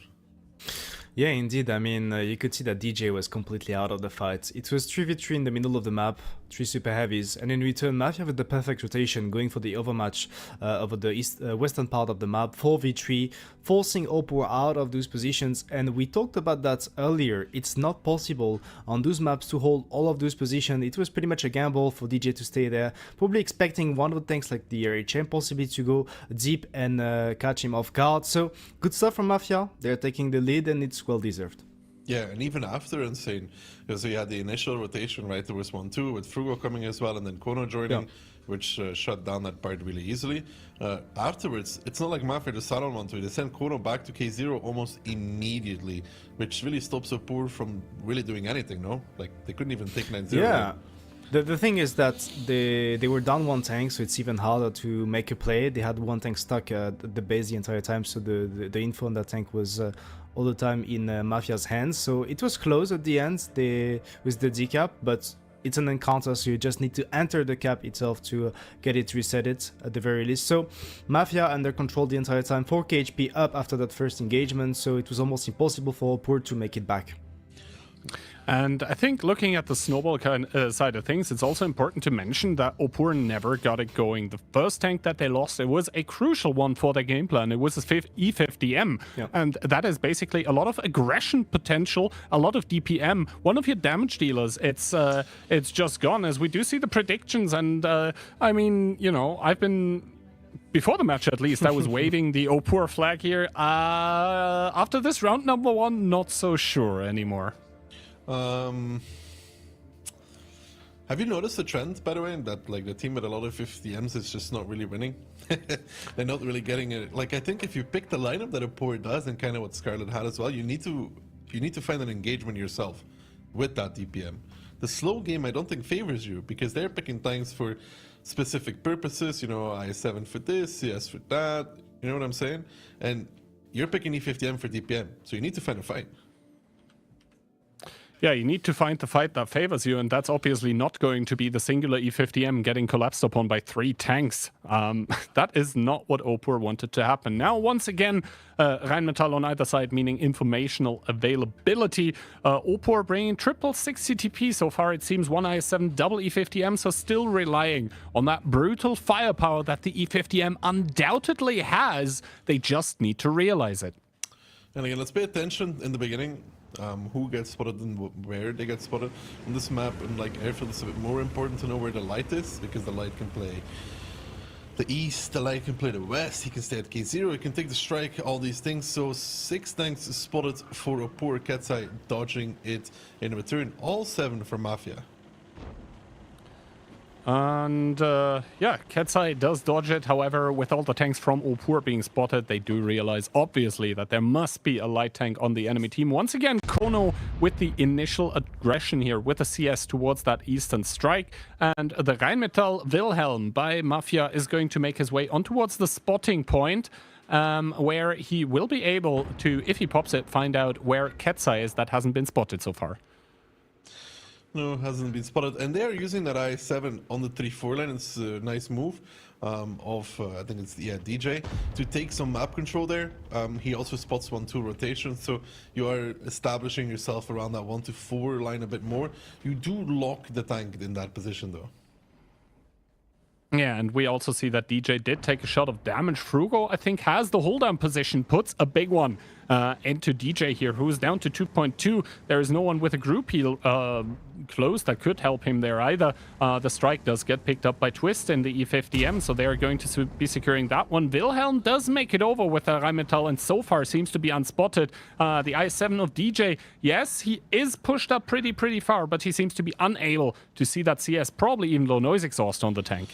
Yeah, indeed. I mean, you could see that DJ was completely out of the fight. It was 3v3 in the middle of the map, 3 super heavies, and in return, Mafia with the perfect rotation, going for the overmatch over the western part of the map, 4v3, forcing Opur out of those positions. And we talked about that earlier. It's not possible on those maps to hold all of those positions. It was pretty much a gamble for DJ to stay there, probably expecting one of the tanks like the RHM possibly to go deep and catch him off guard. So good stuff from Mafia. They're taking the lead, and it's well deserved. Yeah, and even after Insane, so you had the initial rotation, right? There was 1-2 with Frugo coming as well, and then Kono joining, which shut down that part really easily. Afterwards, it's not like Mafia just sat on 1-2. They sent Kono back to K0 almost immediately, which really stops Opur from really doing anything, no? Like, they couldn't even take 9-0. Yeah. The thing is that they were down one tank, so it's even harder to make a play. They had one tank stuck at the base the entire time, so the info on that tank was all the time in Mafia's hands. So it was close at the end with the decap, but it's an encounter, so you just need to enter the cap itself to get it resetted at the very least. So Mafia under control the entire time, 4k HP up after that first engagement, so it was almost impossible for Opur to make it back. And I think looking at the snowball side of things, it's also important to mention that Opur never got it going. The first tank that they lost, it was a crucial one for their game plan. It was a E50M. Yeah. And that is basically a lot of aggression potential, a lot of DPM. One of your damage dealers, it's just gone, as we do see the predictions. And I mean, you know, before the match at least, I was waving the Opur flag here. After this round number 1, not so sure anymore. Have you noticed the trend, by the way, that like the team with a lot of 50Ms is just not really winning? They're not really getting it. Like, I think if you pick the lineup that Opur does, and kind of what Scarlet had as well, you need to find an engagement yourself with that DPM. The slow game, I don't think favors you, because they're picking tanks for specific purposes. You know, I7 for this, CS for that. You know what I'm saying? And you're picking E50M for DPM, so you need to find a fight. Yeah, you need to find the fight that favors you, and that's obviously not going to be the singular E50M getting collapsed upon by 3 tanks. That is not what Opur wanted to happen. Now, once again, Rheinmetall on either side, meaning informational availability. Opur bringing triple 6 CTP so far. It seems 1 IS-7 double E50M, so still relying on that brutal firepower that the E50M undoubtedly has. They just need to realize it. And again, let's pay attention in the beginning. Who gets spotted and where they get spotted on this map. And like airfield, it's a bit more important to know where the light is, because the light can play the east, the light can play the west, he can stay at K0, he can take the strike, all these things. So 6 tanks spotted for Opur, Ketsai dodging it in return, all 7 for Mafia. And yeah, Ketsai does dodge it. However, with all the tanks from Opur being spotted, they do realize, obviously, that there must be a light tank on the enemy team. Once again, Kono with the initial aggression here with the CS towards that eastern strike. And the Rheinmetall Wilhelm by Mafia is going to make his way on towards the spotting point, where he will be able to, if he pops it, find out where Ketsai is that hasn't been spotted so far. No, hasn't been spotted. And they're using that I7 on the 3-4 line. It's a nice move of, I think it's, yeah, DJ, to take some map control there. He also spots 1-2 rotation, so you are establishing yourself around that 1-4 line a bit more. You do lock the tank in that position, though. Yeah, and we also see that DJ did take a shot of damage. Frugo, I think, has the hold down position, puts a big one into DJ here, who's down to 2.2. There is no one with a group heal close that could help him there either. The strike does get picked up by Twist in the E50M, so they are going to be securing that one. Wilhelm does make it over with Rheinmetall, and so far seems to be unspotted. The I7 of DJ, yes, he is pushed up pretty far, but he seems to be unable to see that CS, probably even low noise exhaust on the tank.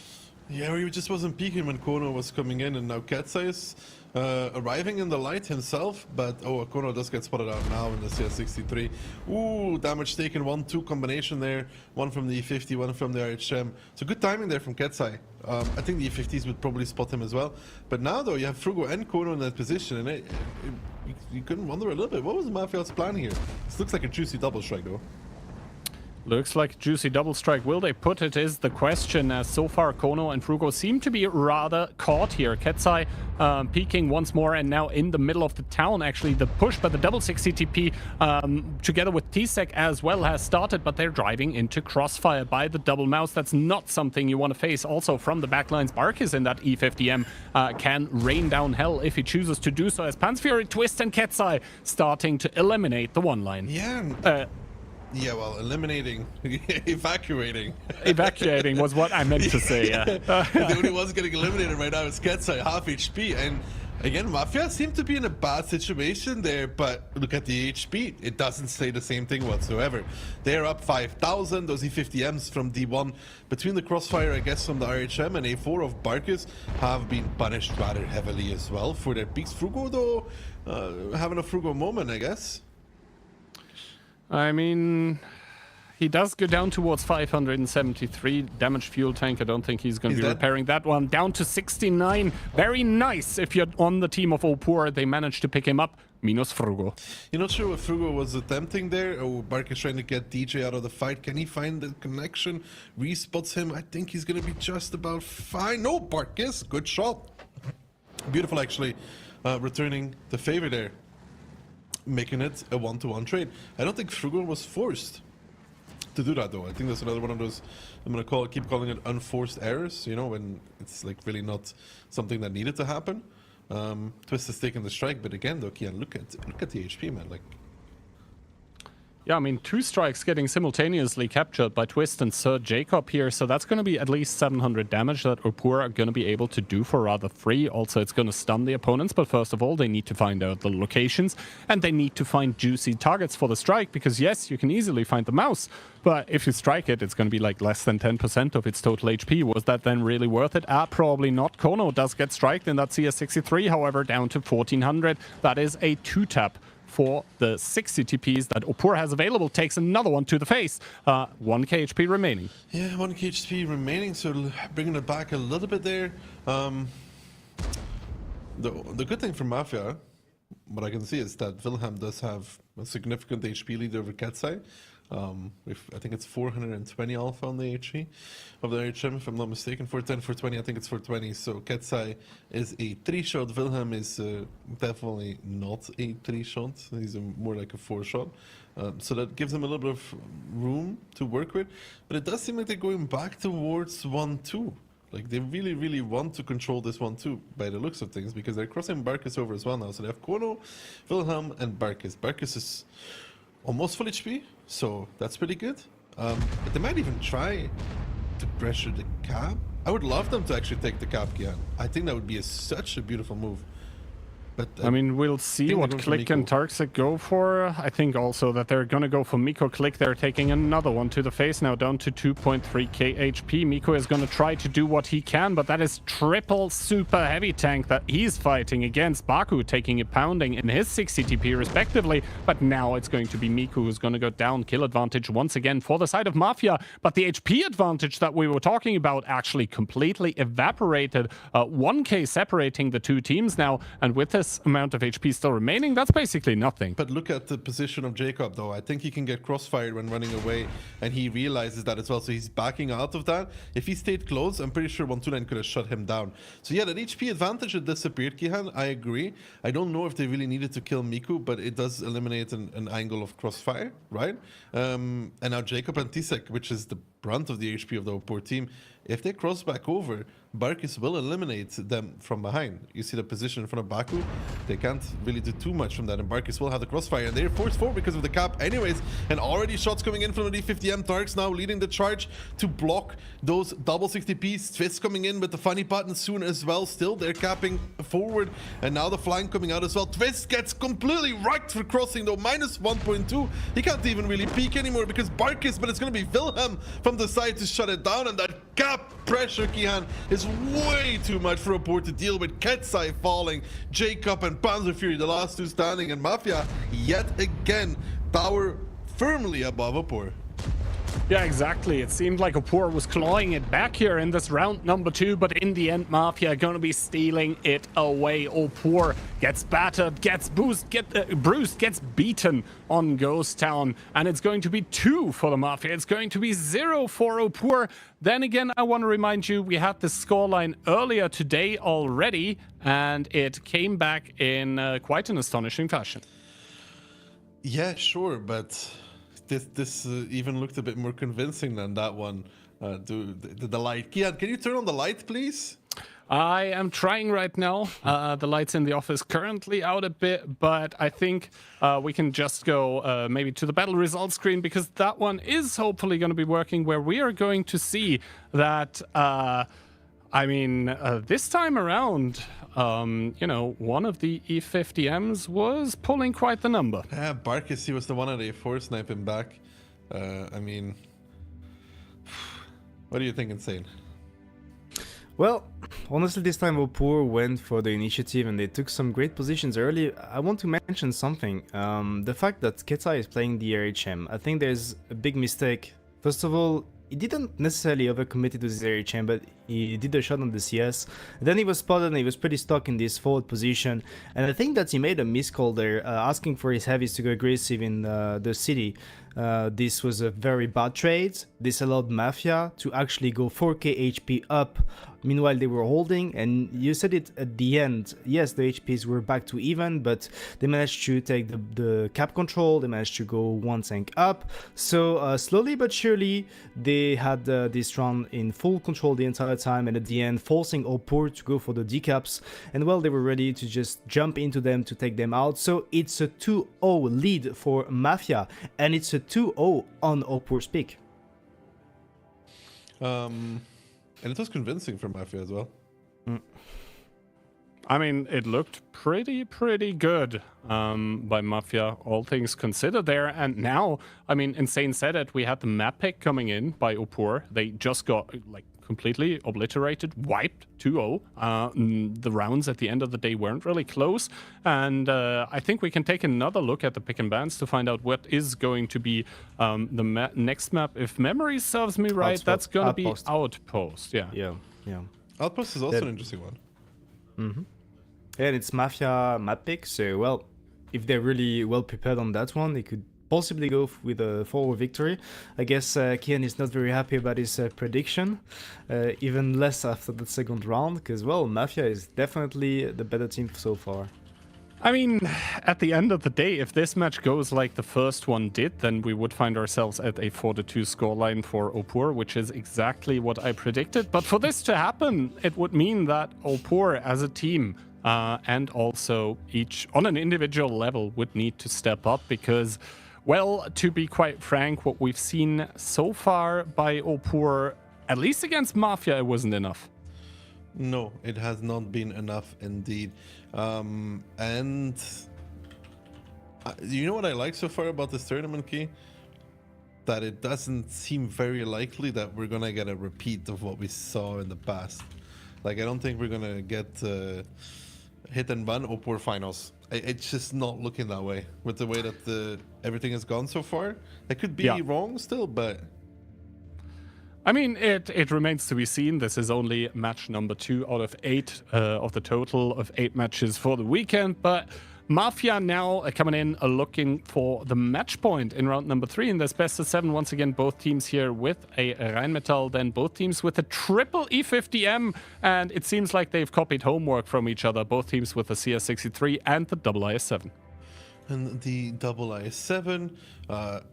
Yeah, he just wasn't peeking when Kono was coming in, and now Ketsai is arriving in the light himself, but oh, Kono does get spotted out now in the CS63. Ooh, damage taken, 1-2 combination there, one from the E50, one from the RHM. So good timing there from Ketsai. I think the E50s would probably spot him as well. But now though, you have Frugo and Kono in that position, and you couldn't wonder a little bit, what was Mafia's plan here? This looks like a juicy double strike though. Looks like juicy double strike. Will they put it is the question, as so far Kono and Frugo seem to be rather caught here. Ketsai peeking once more and now in the middle of the town. Actually, the push by the double 60 TP together with T-Sec as well has started, but they're driving into crossfire by the double mouse. That's not something you want to face. Also from the backlines, Barkis in that E50M can rain down hell if he chooses to do so, as Panzfury, Twist and Ketsai starting to eliminate the one line. Yeah. Yeah, well, eliminating, evacuating. Evacuating was what I meant to say, yeah. The only ones getting eliminated right now is Ketsai, half HP. And again, Mafia seem to be in a bad situation there, but look at the HP. It doesn't say the same thing whatsoever. They're up 5,000. Those E50Ms from D1 between the crossfire, I guess, from the RHM and A4 of Barkis have been punished rather heavily as well for their peaks. Frugo, though, having a Frugo moment, I guess. I mean, he does go down towards 573 damage fuel tank. I don't think he's going to be repairing that one. Down to 69. Very nice. If you're on the team of Opur, they managed to pick him up. Minus Frugo. You're not sure what Frugo was attempting there, or Barkis trying to get DJ out of the fight. Can he find the connection? Respots him. I think he's going to be just about fine. No, Barkis. Good shot. Beautiful, actually. Returning the favor there. Making it a one-to-one trade. I don't think Frugo was forced to do that, though. I think that's another one of those, I'm going to keep calling it unforced errors, you know, when it's like really not something that needed to happen. Twist has taken the strike, but again, though, Kian, look at the HP, man. Like, yeah, I mean, 2 strikes getting simultaneously captured by Twist and Sir Jacob here, so that's going to be at least 700 damage that Opur are going to be able to do for rather free. Also, it's going to stun the opponents, but first of all, they need to find out the locations, and they need to find juicy targets for the strike, because yes, you can easily find the mouse, but if you strike it, it's going to be like less than 10% of its total HP. Was that then really worth it? Probably not. Kono does get striked in that CS63, however, down to 1400. That is a 2-tap. For the 60 TPs that Opur has available, takes another one to the face. 1k HP remaining. Yeah, 1k HP remaining, so bringing it back a little bit there. The good thing for Mafia, what I can see is that Wilhelm does have a significant HP lead over Ketsai. I think it's 420 alpha on the HP of the RHM, if I'm not mistaken. 410, 420, I think it's 420. So Ketsai is a 3-shot. Wilhelm is definitely not a 3-shot. He's more like a 4-shot. So that gives him a little bit of room to work with. But it does seem like they're going back towards 1-2. Like, they really, really want to control this 1-2 by the looks of things, because they're crossing Barkis over as well now. So they have Kono, Wilhelm, and Barkis. Barkis is almost full HP, so that's pretty good. But they might even try to pressure the cap. I would love them to actually take the cap, Kian. I think that would be such a beautiful move. But I mean, we'll see what Click and Tarksik go for. I think also that they're going to go for Miko. Click, they're taking another one to the face now, down to 2.3k HP. Miko is going to try to do what he can, but that is triple super heavy tank that he's fighting against. Baku taking a pounding in his 60 TP respectively, but now it's going to be Miko who's going to go down. Kill advantage once again for the side of Mafia, but the HP advantage that we were talking about actually completely evaporated. 1k separating the two teams now, and with this amount of HP still remaining, that's basically nothing. But look at the position of Jacob, though. I think he can get crossfired when running away, and he realizes that as well, so he's backing out of that. If he stayed close, I'm pretty sure 129 could have shut him down. So yeah, that HP advantage had disappeared, Kihan. I agree. I don't know if they really needed to kill Miku, but it does eliminate an angle of crossfire, right? And now Jacob and T-Sec, which is the brunt of the HP of the Opur team, if they cross back over, Barkis will eliminate them from behind. You see the position in front of Baku? They can't really do too much from that, and Barkis will have the crossfire, and they're forced forward because of the cap anyways, and already shots coming in from the D50M. Tarks now leading the charge to block those double 60Ps. Twist coming in with the funny button soon as well. Still, they're capping forward, and now the flank coming out as well. Twist gets completely wrecked for crossing, though, minus 1.2. He can't even really peek anymore because Barkis, but it's going to be Wilhelm from the side to shut it down, and that cap pressure, Kihan, is way too much for Opur to deal with. Ketsai falling, Jacob and Panzerfury, the last two standing, and Mafia yet again tower firmly above Opur. Yeah, exactly. It seemed like Opur was clawing it back here in this round number 2, but in the end, Mafia going to be stealing it away. Opur gets battered, gets bruised, gets beaten on Ghost Town, and it's going to be 2 for the Mafia. It's going to be 0 for Opur. Then again, I want to remind you, we had this scoreline earlier today already, and it came back in quite an astonishing fashion. Yeah, sure, but this even looked a bit more convincing than that one. The light. Kian, can you turn on the light, please? I am trying right now. The lights in the office currently out a bit, but I think we can just go maybe to the battle results screen, because that one is hopefully going to be working, where we are going to see that, this time around, one of the E50Ms was pulling quite the number. Yeah, Barkis, he was the one at A4 sniping back. What do you think, Insane? Well, honestly, this time Opur went for the initiative and they took some great positions early. I want to mention something. The fact that Keta is playing the RHM, I think there's a big mistake. First of all, he didn't necessarily overcommit to this RHM, but he did a shot on the CS. Then he was spotted and he was pretty stuck in this forward position. And I think that he made a miscall there, asking for his heavies to go aggressive in the city. This was a very bad trade. This allowed Mafia to actually go 4k HP up. Meanwhile, they were holding, and you said it at the end. Yes, the HPs were back to even, but they managed to take the cap control. They managed to go 1 tank up. So slowly but surely, they had this round in full control the entire time, and at the end, forcing Opur to go for the decaps. And well, they were ready to just jump into them to take them out. So it's a 2-0 lead for Mafia, and it's a 2-0 on Opur's pick. And it was convincing for Mafia as well. I mean, it looked pretty good by Mafia, all things considered there. And now, I mean, Insane said it, we had the map pick coming in by Opur. They just got, like, completely obliterated, wiped 2-0. The rounds at the end of the day weren't really close. And I think we can take another look at the pick and bans to find out what is going to be the next map. If memory serves me right, that's going to be Outpost. Yeah. Outpost is also an interesting one. And it's Mafia map pick, so well, if they're really well prepared on that one, they could possibly go with a 4 victory. I guess Kian is not very happy about his prediction, even less after the second round, because well, Mafia is definitely the better team so far. I mean, at the end of the day, if this match goes like the first one did, then we would find ourselves at a 4-2 scoreline for Opur, which is exactly what I predicted. But for this to happen, it would mean that Opur as a team and also each on an individual level would need to step up, because, well, to be quite frank, what we've seen so far by Opur, at least against Mafia, it wasn't enough. No, it has not been enough indeed. And you know what I like so far about this tournament, Key? That it doesn't seem very likely that we're gonna get a repeat of what we saw in the past. Like, I don't think we're gonna get hit and run Opur finals. It's just not looking that way with the way that everything has gone so far. I could be wrong still, but I mean, it remains to be seen. This is only match number 2 out of 8 of the total of 8 matches for the weekend. But Mafia now coming in looking for the match point in round number 3 in this best of 7. Once again, both teams here with a Rheinmetall, then both teams with a triple E50M. And it seems like they've copied homework from each other, both teams with the CS63 and the double IS7. And the double IS7,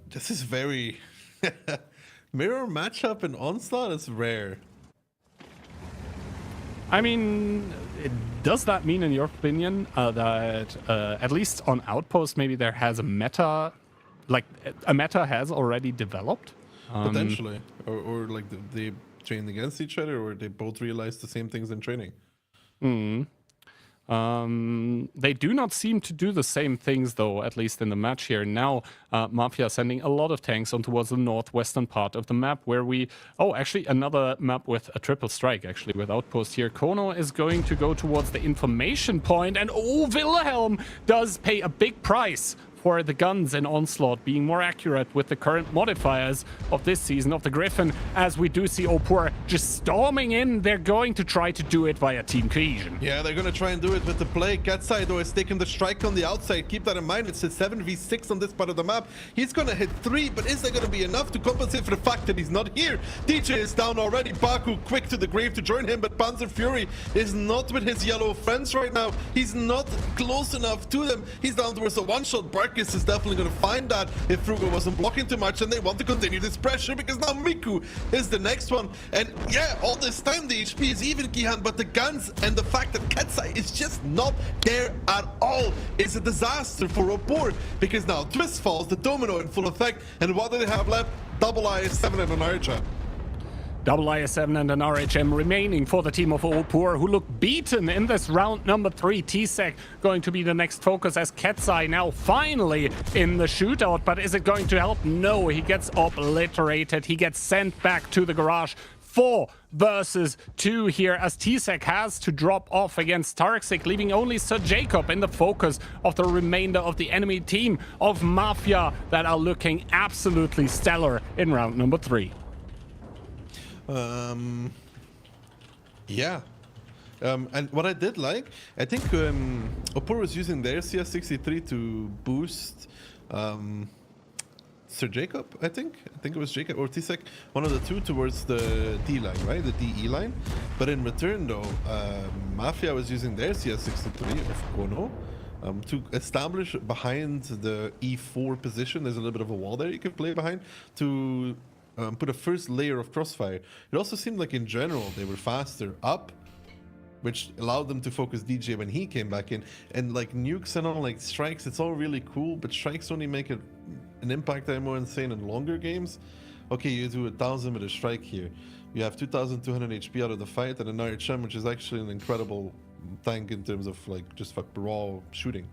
this is very... Mirror matchup in Onslaught is rare. I mean, does that mean, in your opinion, that at least on Outpost, maybe there has a meta, like a meta has already developed? Potentially. Or like they train against each other, or they both realize the same things in training. They do not seem to do the same things, though, at least in the match here. Now, Mafia sending a lot of tanks on towards the northwestern part of the map, where we... Oh, actually, another map with a triple strike, actually, with Outpost here. Kono is going to go towards the information point, and oh, Wilhelm does pay a big price for the guns in Onslaught, being more accurate with the current modifiers of this season of the Griffin, as we do see Opur just storming in. They're going to try to do it via team cohesion. Yeah, they're gonna try and do it with the play. Katsai, though, is taking the strike on the outside. Keep that in mind. It's a 7v6 on this part of the map. He's gonna hit 3, but is that gonna be enough to compensate for the fact that he's not here? DJ is down already. Baku quick to the grave to join him, but Panzer Fury is not with his yellow friends right now. He's not close enough to them. He's down towards the one-shot. Barkis is definitely gonna find that if Frugo wasn't blocking too much, and they want to continue this pressure because now Miku is the next one. And yeah, all this time the HP is even, Kihan, but the guns and the fact that Katsai is just not there at all is a disaster for Opur, because now Twist falls, the domino in full effect, and what do they have left? Double IS-7 and an RHM. Double IS-7 and an RHM remaining for the team of Opur, who look beaten in this round number 3. T-Sec going to be the next focus as Katsai now finally in the shootout, but is it going to help? No, he gets obliterated. He gets sent back to the garage. 4 versus 2 here as T-Sec has to drop off against Tarxic, leaving only Sir Jacob in the focus of the remainder of the enemy team of Mafia that are looking absolutely stellar in round number 3. Yeah. And what I did like, I think Opur was using their CS63 to boost Sir Jacob, I think it was Jacob or T-Sec, one of the two, towards the D line, right? The DE line. But in return, though, Mafia was using their CS63 of Kono to establish behind the E4 position. There's a little bit of a wall there you can play behind to put a first layer of crossfire. It also seemed like in general they were faster up, which allowed them to focus DJ when he came back in. And like nukes and all, like strikes, it's all really cool, but strikes only make an impact that more insane in longer games. Okay, you do 1,000 with a strike here. You have 2,200 HP out of the fight, and an RHM, which is actually an incredible tank in terms of like just raw shooting.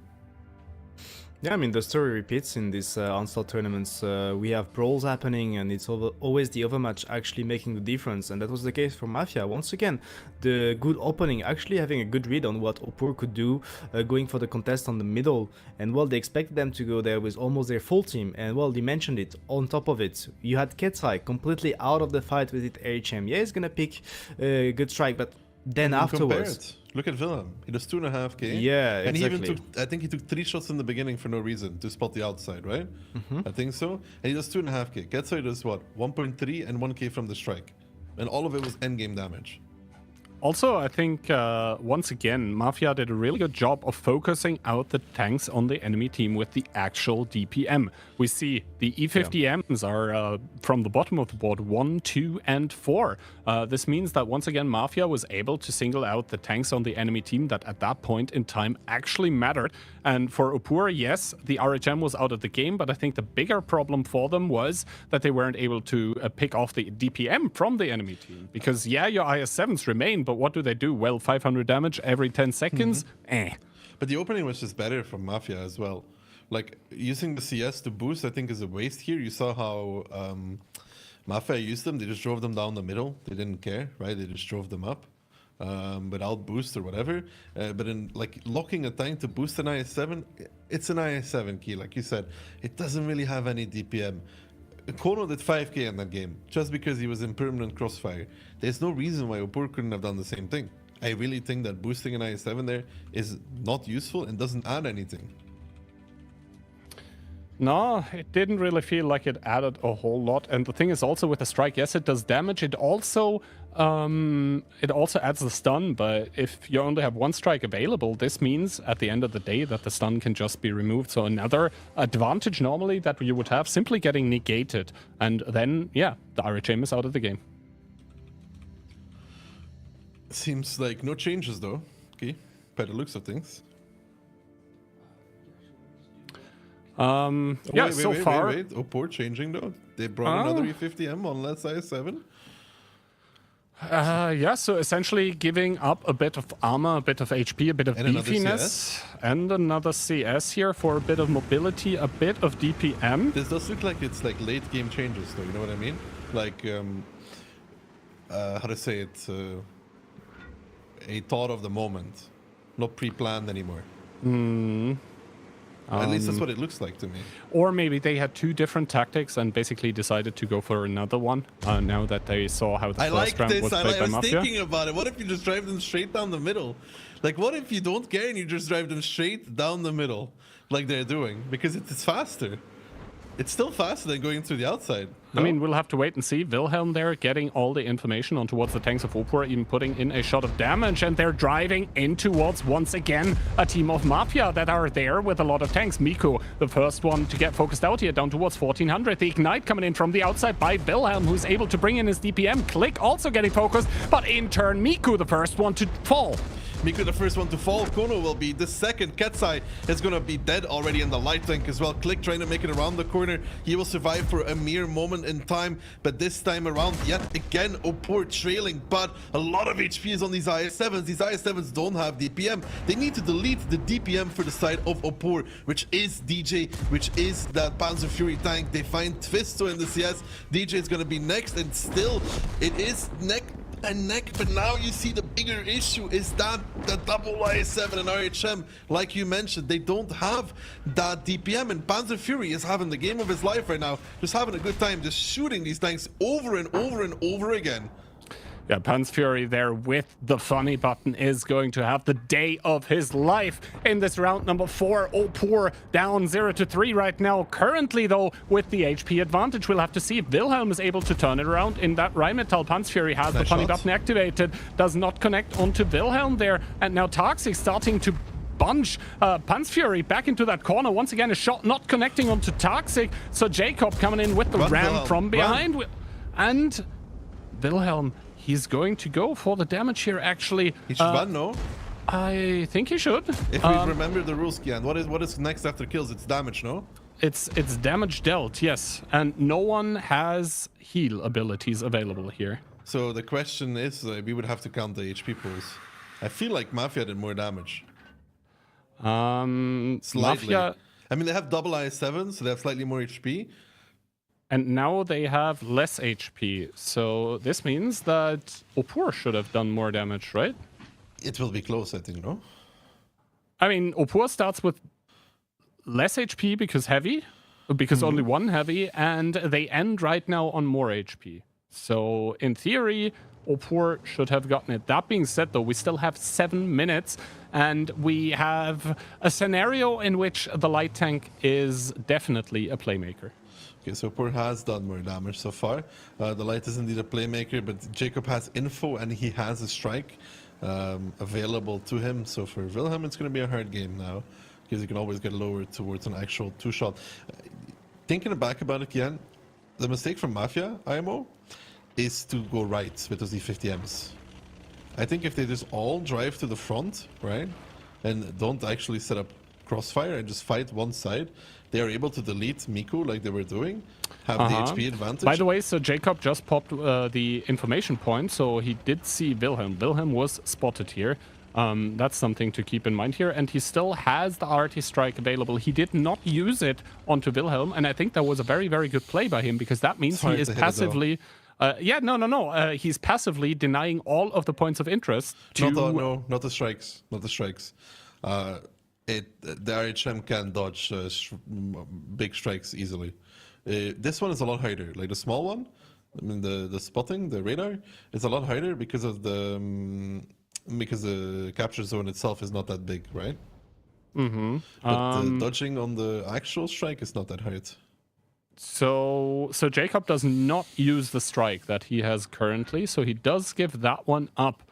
Yeah, I mean, the story repeats in these Onslaught tournaments. We have brawls happening, and it's always the overmatch actually making the difference, and that was the case for Mafia. Once again, the good opening, actually having a good read on what Opur could do, going for the contest on the middle, and well, they expected them to go there with almost their full team, and well, they mentioned it. On top of it, you had Katsai completely out of the fight with it HM. Yeah, he's gonna pick a good strike, but then afterwards... Look at Willem. He does 2.5k. Yeah, and exactly. he even took, I think he took 3 shots in the beginning for no reason to spot the outside, right? I think so. And he does 2.5k. Katsai does what? 1.3 and 1k from the strike. And all of it was endgame damage. Also, I think, once again, Mafia did a really good job of focusing out the tanks on the enemy team with the actual DPM. We see the E50Ms are from the bottom of the board 1, 2, and 4. This means that once again, Mafia was able to single out the tanks on the enemy team that at that point in time actually mattered. And for Opur, yes, the RHM was out of the game, but I think the bigger problem for them was that they weren't able to pick off the DPM from the enemy team. Because, yeah, your IS-7s remain, but what do? Well, 500 damage every 10 seconds? But the opening was just better from Mafia as well. Like, using the CS to boost, I think, is a waste here. You saw how Mafia used them. They just drove them down the middle. They didn't care, right? They just drove them up without boost or whatever. But in, like, locking a tank to boost an IS-7, it's an IS-7 key, like you said. It doesn't really have any DPM. Kono did 5k in that game, just because he was in permanent crossfire. There's no reason why Opur couldn't have done the same thing. I really think that boosting an IS-7 there is not useful and doesn't add anything. No, it didn't really feel like it added a whole lot. And the thing is also with the strike, yes, it does damage. It also adds the stun, but if you only have one strike available, this means at the end of the day that the stun can just be removed. So another advantage normally that you would have simply getting negated. And then, yeah, the RHM is out of the game. Seems like no changes though, okay, by the looks of things. Yeah, so far... Wait. Opur changing though. They brought another E50M on less IS-7. Yeah, so essentially giving up a bit of armor, a bit of HP, a bit of beefiness, and another CS here for a bit of mobility, a bit of DPM. This does look like it's like late game changes though, you know what I mean? Like, how to say it, a thought of the moment, not pre-planned anymore. At least that's what it looks like to me. Or maybe they had two different tactics and basically decided to go for another one now that they saw how the first round was played by I was Mafia. thinking about it. What if you just drive them straight down the middle? Like, what if you don't care and you just drive them straight down the middle like they're doing? Because it's faster. It's still faster than going through the outside. No? I mean, we'll have to wait and see. Wilhelm there getting all the information on towards the tanks of Opur, even putting in a shot of damage, and they're driving in towards, once again, a team of Mafia that are there with a lot of tanks. Miku, the first one to get focused out here, down towards 1400. The Ignite coming in from the outside by Wilhelm, who's able to bring in his DPM. Click also getting focused, but in turn, Miku, the first one to fall. Miku, the first one to fall. Kono will be the second. Ketsai is going to be dead already in the light tank as well. Click trying to make it around the corner. He will survive for a mere moment in time, but this time around, yet again, Opur trailing, but a lot of HP is on these IS-7s. These IS-7s don't have DPM. They need to delete the DPM for the side of Opur, which is DJ, which is that Panzer Fury tank. They find Twisto in the CS. DJ is going to be next, and still, it is neck and neck, but now you see the bigger issue is that the double IS-7 and RHM, like you mentioned, they don't have that DPM, and Panzer Fury is having the game of his life right now, just having a good time, just shooting these tanks over and over and over again. Yeah, Panzer Fury there with the funny button is going to have the day of his life in this round number 4. Opur down 0-3 right now. Currently, though, with the HP advantage, we'll have to see if Wilhelm is able to turn it around in that Rheinmetall. Panzer Fury has the funny button activated, does not connect onto Wilhelm there, and now Toxic starting to bunch Panzer Fury back into that corner. Once again, a shot not connecting onto Toxic, so Jacob coming in with the ram from behind. And Wilhelm, he's going to go for the damage here, actually. He should run, no? I think he should. If we remember the rules, Kian, what is next after kills? It's damage, no? It's damage dealt, yes. And no one has heal abilities available here. So the question is, we would have to count the HP pools. I feel like Mafia did more damage. Slightly. Mafia... I mean, they have double IS-7, so they have slightly more HP. And now they have less HP, so this means that Opur should have done more damage, right? It will be close, I think, no? I mean, Opur starts with less HP because only one heavy, and they end right now on more HP. So, in theory, Opur should have gotten it. That being said, though, we still have 7 minutes, and we have a scenario in which the light tank is definitely a playmaker. Okay, so Opur has done more damage so far. The light is indeed a playmaker, but Jacob has info and he has a strike available to him. So for Wilhelm, it's going to be a hard game now because he can always get lower towards an actual 2-shot. Thinking back about it again, the mistake from Mafia IMO is to go right with those E50Ms. I think if they just all drive to the front, right, and don't actually set up crossfire and just fight one side, they are able to delete Miku like they were doing, have the HP advantage. By the way, so Jacob just popped the information point, so he did see Wilhelm. Wilhelm was spotted here. That's something to keep in mind here, and he still has the RT strike available. He did not use it onto Wilhelm, and I think that was a very, very good play by him, because that means he is passively... he's passively denying all of the points of interest to... Not the strikes. Not the strikes. The RHM can dodge big strikes easily. This one is a lot harder. Like the small one, I mean the spotting, the radar, is a lot harder because of the capture zone itself is not that big, right? Mm-hmm. But dodging on the actual strike is not that hard. So Jacob does not use the strike that he has currently, so he does give that one up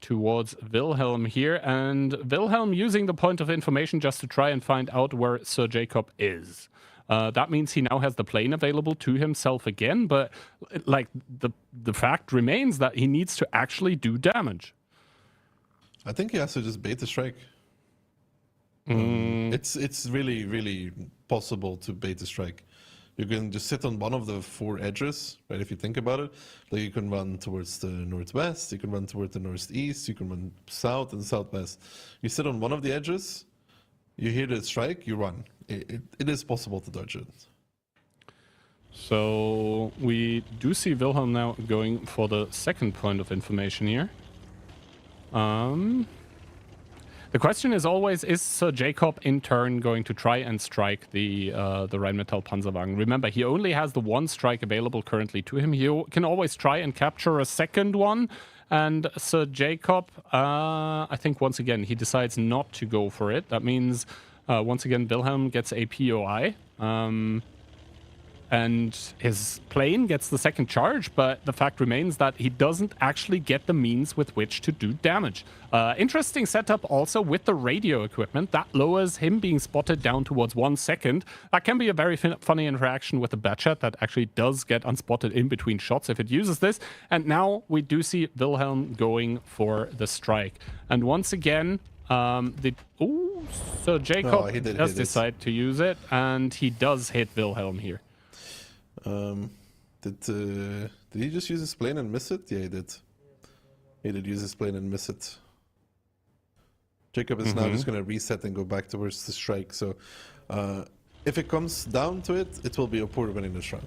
towards Wilhelm here, and Wilhelm using the point of information just to try and find out where Sir Jacob is. That means he now has the plane available to himself again, but like the fact remains that he needs to actually do damage. I think he has to just bait the strike. It's really, really possible to bait the strike. You can just sit on one of the 4 edges, right? If you think about it, like you can run towards the northwest, you can run towards the northeast, you can run south and southwest. You sit on one of the edges, you hear the strike, you run. It is possible to dodge it. So we do see Wilhelm now going for the second point of information here. The question is always, is Sir Jacob in turn going to try and strike the Rheinmetall Panzerwagen? Remember, he only has the one strike available currently to him. He can always try and capture a second one. And Sir Jacob, I think once again, he decides not to go for it. That means, once again, Wilhelm gets a POI. And his plane gets the second charge, but the fact remains that he doesn't actually get the means with which to do damage. Interesting setup also with the radio equipment. That lowers him being spotted down towards 1 second. That can be a very funny interaction with the Batchat that actually does get unspotted in between shots if it uses this. And now we do see Wilhelm going for the strike. And once again, so Jacob does decide to use it, and he does hit Wilhelm here. Did he just use his plane and miss it? Yeah, he did. He did use his plane and miss it. Jacob is now just going to reset and go back towards the strike. So, if it comes down to it, it will be Opur winning this round.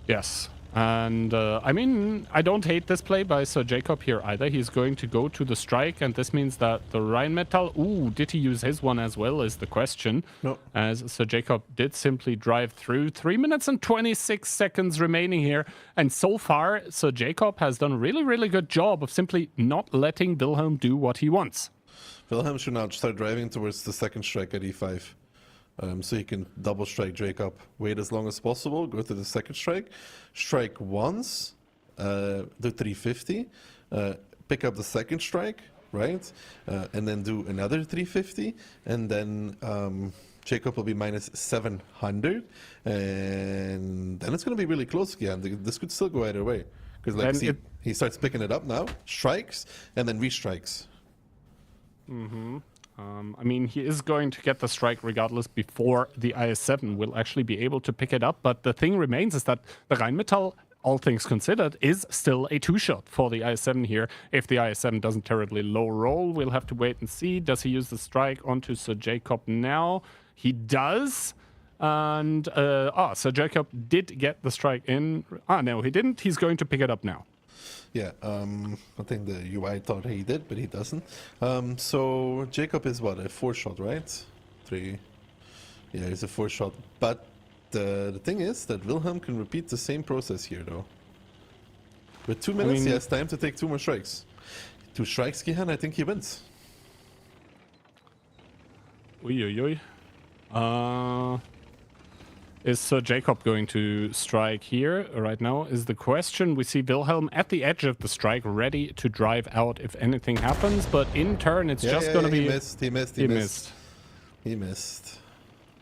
Yes. And, I mean, I don't hate this play by Sir Jacob here either. He's going to go to the strike, and this means that the Rheinmetall... Ooh, did he use his one as well is the question. No. As Sir Jacob did simply drive through. 3 minutes and 26 seconds remaining here. And so far, Sir Jacob has done a really, really good job of simply not letting Wilhelm do what he wants. Wilhelm should now start driving towards the second strike at E5. So he can double strike Jacob, wait as long as possible, go to the second strike, strike once, do 350, pick up the second strike, right? And then do another 350, and then Jacob will be minus 700, and then it's going to be really close again. This could still go either way, because like see, he starts picking it up now, strikes, and then restrikes. I mean, he is going to get the strike regardless before the IS-7 will actually be able to pick it up. But the thing remains is that the Rheinmetall, all things considered, is still a two-shot for the IS-7 here. If the IS-7 doesn't terribly low roll, we'll have to wait and see. Does he use the strike onto Sir Jacob now? He does. And, Sir Jacob did get the strike in. No, he didn't. He's going to pick it up now. Yeah, I think the UI thought he did, but he doesn't. So Jacob is what, a 4-shot, right? 3. Yeah, he's a 4-shot. But the thing is that Wilhelm can repeat the same process here, though. With 2 minutes, he has time to take 2 more strikes. 2 strikes, Gihan, I think he wins. Is Sir Jacob going to strike here right now is the question. We see Wilhelm at the edge of the strike, ready to drive out if anything happens, but in turn it's just going to be... He missed.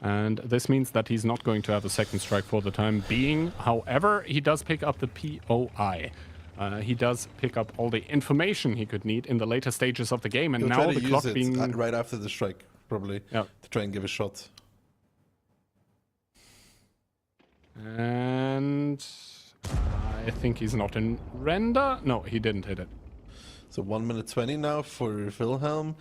And this means that he's not going to have a second strike for the time being. However, he does pick up the POI. He does pick up all the information he could need in the later stages of the game, and now the clock being... right after the strike, probably, to try and give a shot. And I think he's not in render. No, he didn't hit it. So 1 minute 20 now for Wilhelm.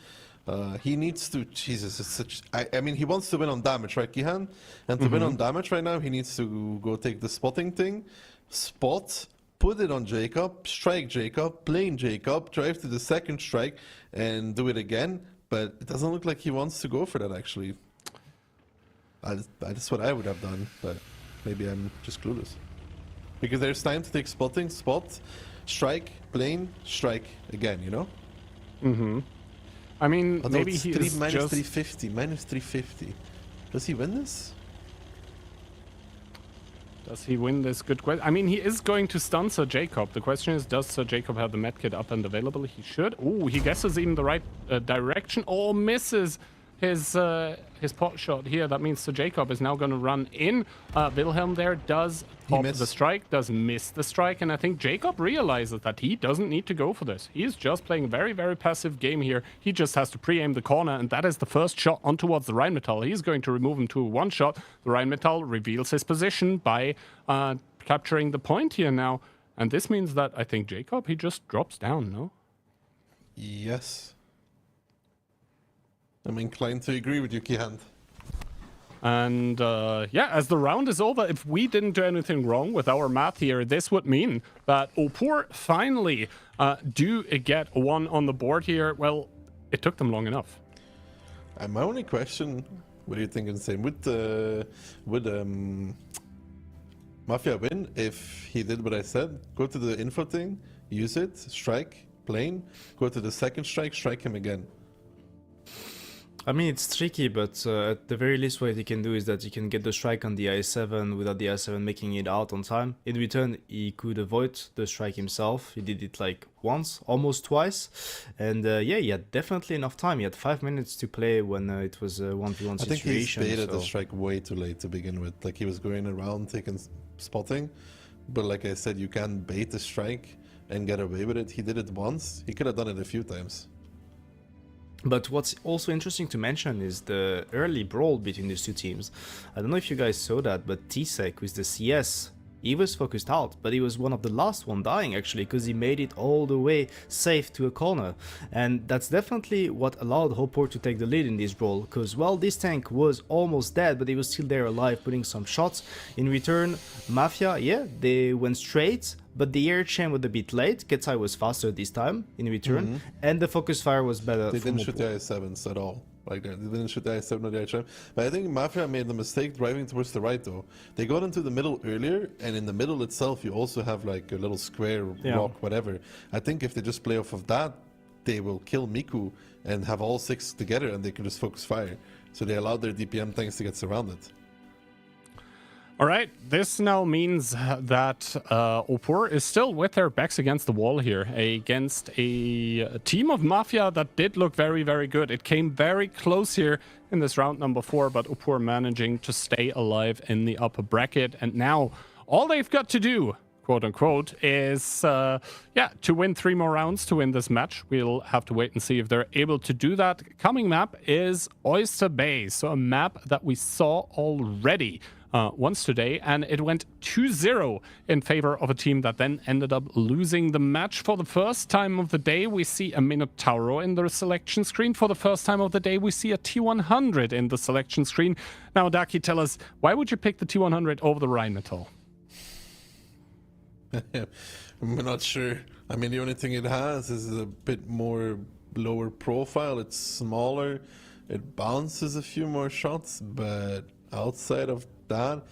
He needs to... Jesus, it's such... I mean, he wants to win on damage, right, Gihan? And to win on damage right now, he needs to go take the spotting thing, spot, put it on Jacob, strike Jacob, plane Jacob, drive to the second strike, and do it again. But it doesn't look like he wants to go for that, actually. That's what I would have done, but... Maybe I'm just clueless. Because there's time to take spotting, spot, strike, plane, strike again, you know? I mean, maybe he is minus just... 350, minus 350. Does he win this? Does he win this? Good question. I mean, he is going to stun Sir Jacob. The question is, does Sir Jacob have the medkit up and available? He should. Ooh, he guesses in the right direction. Or misses his pot shot here. That means Sir Jacob is now going to run in. Wilhelm there does pop the strike, does miss the strike, and I think Jacob realizes that he doesn't need to go for this. He's just playing a very, very passive game here. He just has to pre-aim the corner, and that is the first shot on towards the Rheinmetall. He's going to remove him to a one-shot. The Rheinmetall reveals his position by capturing the point here now, and this means that I think Jacob, he just drops down, no? Yes. I'm inclined to agree with you, Kihand. And yeah, as the round is over, if we didn't do anything wrong with our math here, this would mean that Opur finally do get one on the board here. Well, it took them long enough. My only question, what do you think? And same would Mafia win if he did what I said? Go to the info thing, use it, strike, plane, go to the second strike, strike him again. I mean, it's tricky, but at the very least what he can do is that he can get the strike on the I7 without the I7 making it out on time. In return, he could avoid the strike himself. He did it like once, almost twice. And yeah, he had definitely enough time. He had 5 minutes to play when it was a 1v1 situation. I think he baited the strike way too late to begin with. Like, he was going around taking spotting. But like I said, you can bait the strike and get away with it. He did it once. He could have done it a few times. But what's also interesting to mention is the early brawl between these two teams. I don't know if you guys saw that, but T-Sec with the CS, he was focused out, but he was one of the last one dying actually, because he made it all the way safe to a corner. And that's definitely what allowed Opur to take the lead in this brawl, because well, this tank was almost dead, but he was still there alive, putting some shots. In return, Mafia, yeah, they went straight, but the air chain was a bit late. Ketsai was faster this time in return, and the focus fire was better. They didn't shoot the I7s at all. Like, they didn't shoot the I7 or the I7. But I think Mafia made the mistake driving towards the right though. They got into the middle earlier, and in the middle itself you also have like a little square, rock, whatever. I think if they just play off of that, they will kill Miku and have all 6 together, and they can just focus fire. So they allowed their DPM tanks to get surrounded. All right, this now means that Opur is still with their backs against the wall here, against a team of Mafia that did look very, very good. It came very close here in this round number 4, but Opur managing to stay alive in the upper bracket. And now all they've got to do, quote unquote, is to win 3 more rounds to win this match. We'll have to wait and see if they're able to do that. Coming map is Oyster Bay, so a map that we saw already once today, and it went 2-0 in favor of a team that then ended up losing the match. For the first time of the day, we see a Minotauro in the selection screen. For the first time of the day, we see a T100 in the selection screen. Now, Daki, tell us, why would you pick the T100 over the Rheinmetall? I'm not sure. I mean, the only thing it has is a bit more lower profile. It's smaller. It bounces a few more shots, but outside of that,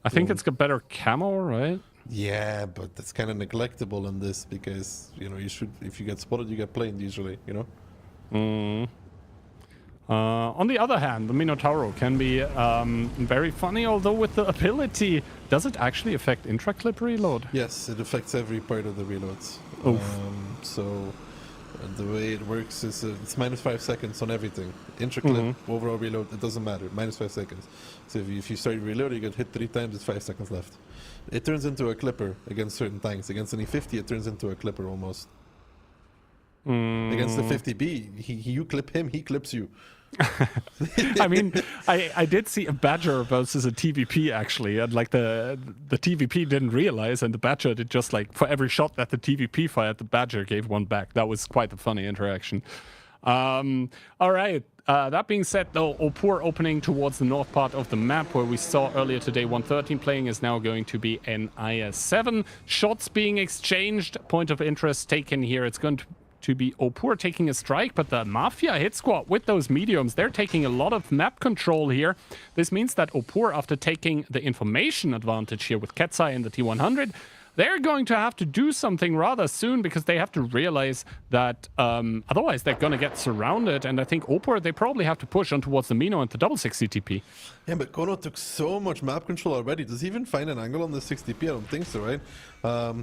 I think it's got better camo, right? Yeah, but that's kind of neglectable in this, because you know, you should, if you get spotted, you get planed usually, you know. On the other hand, the Minotauro can be very funny, although with the ability, does it actually affect intra-clip reload? Yes, it affects every part of the reloads. So the way it works is it's -5 seconds on everything. Intra-clip, overall reload, it doesn't matter, -5 seconds. So if you start reloading, you get hit 3 times, it's 5 seconds left. It turns into a clipper against certain tanks. Against any 50, it turns into a clipper almost. Against the 50B, you clip him, he clips you. I mean, I did see a Badger versus a TVP actually, and like the TVP didn't realize, and the Badger did just like, for every shot that the TVP fired, the Badger gave one back. That was quite a funny interaction. All right. That being said, though, Opur opening towards the north part of the map, where we saw earlier today 113 playing, is now going to be an IS-7. Shots being exchanged, point of interest taken here. It's going to be Opur taking a strike, but the Mafia hit squad with those mediums, they're taking a lot of map control here. This means that Opur, after taking the information advantage here with Ketsai and the T100, they're going to have to do something rather soon, because they have to realize that otherwise they're going to get surrounded. And I think Opur, they probably have to push on towards the Mino and the double 60 TP. Yeah, but Kono took so much map control already. Does he even find an angle on the 60p? I don't think so, right?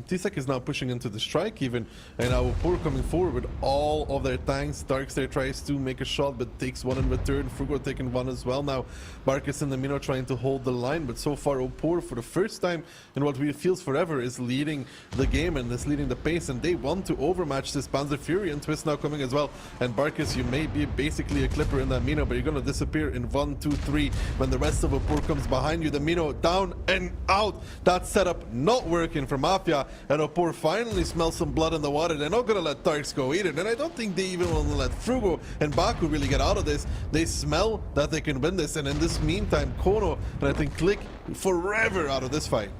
T-Sec is now pushing into the strike even, and now Opur coming forward with all of their tanks. Darkstair tries to make a shot, but takes one in return. Frugo taking one as well. Now Marcus and the Mino trying to hold the line, but so far Opur, for the first time in what we feels forever, is leading the game and is leading the pace, and they want to overmatch this Panzer Fury. And Twist now coming as well, and Marcus, you may be basically a clipper in that Mino, but you're gonna disappear in 1, 2, 3 when the rest of Opur comes behind you. The Mino down and out. That setup not working for Mafia, and Opur finally smells some blood in the water. They're not gonna let Tarks go either, and I don't think they even want to let Frugo and Baku really get out of this. They smell that they can win this, and in this meantime Kono and I think Click forever out of this fight.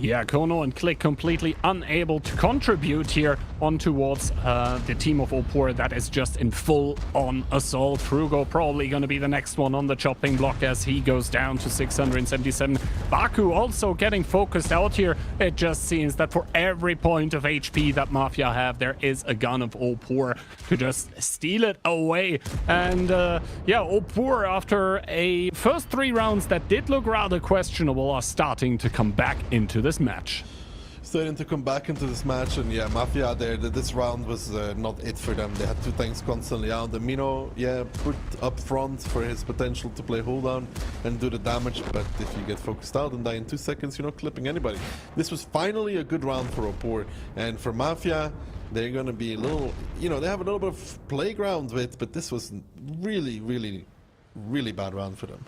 Yeah, Kono and Click completely unable to contribute here on towards the team of Opur that is just in full-on assault. Frugo probably going to be the next one on the chopping block as he goes down to 677. Baku also getting focused out here. It just seems that for every point of HP that Mafia have, there is a gun of Opur to just steal it away. And yeah, Opur, after a first 3 rounds that did look rather questionable, are starting to come back into this match. Starting to come back into this match, and yeah, Mafia there, this round was not it for them. They had 2 tanks constantly out. The Mino, yeah, put up front for his potential to play hold down and do the damage, but if you get focused out and die in 2 seconds, you're not clipping anybody. This was finally a good round for Opur, and for Mafia, they're gonna be a little, you know, they have a little bit of playground with, but this was really, really, really bad round for them.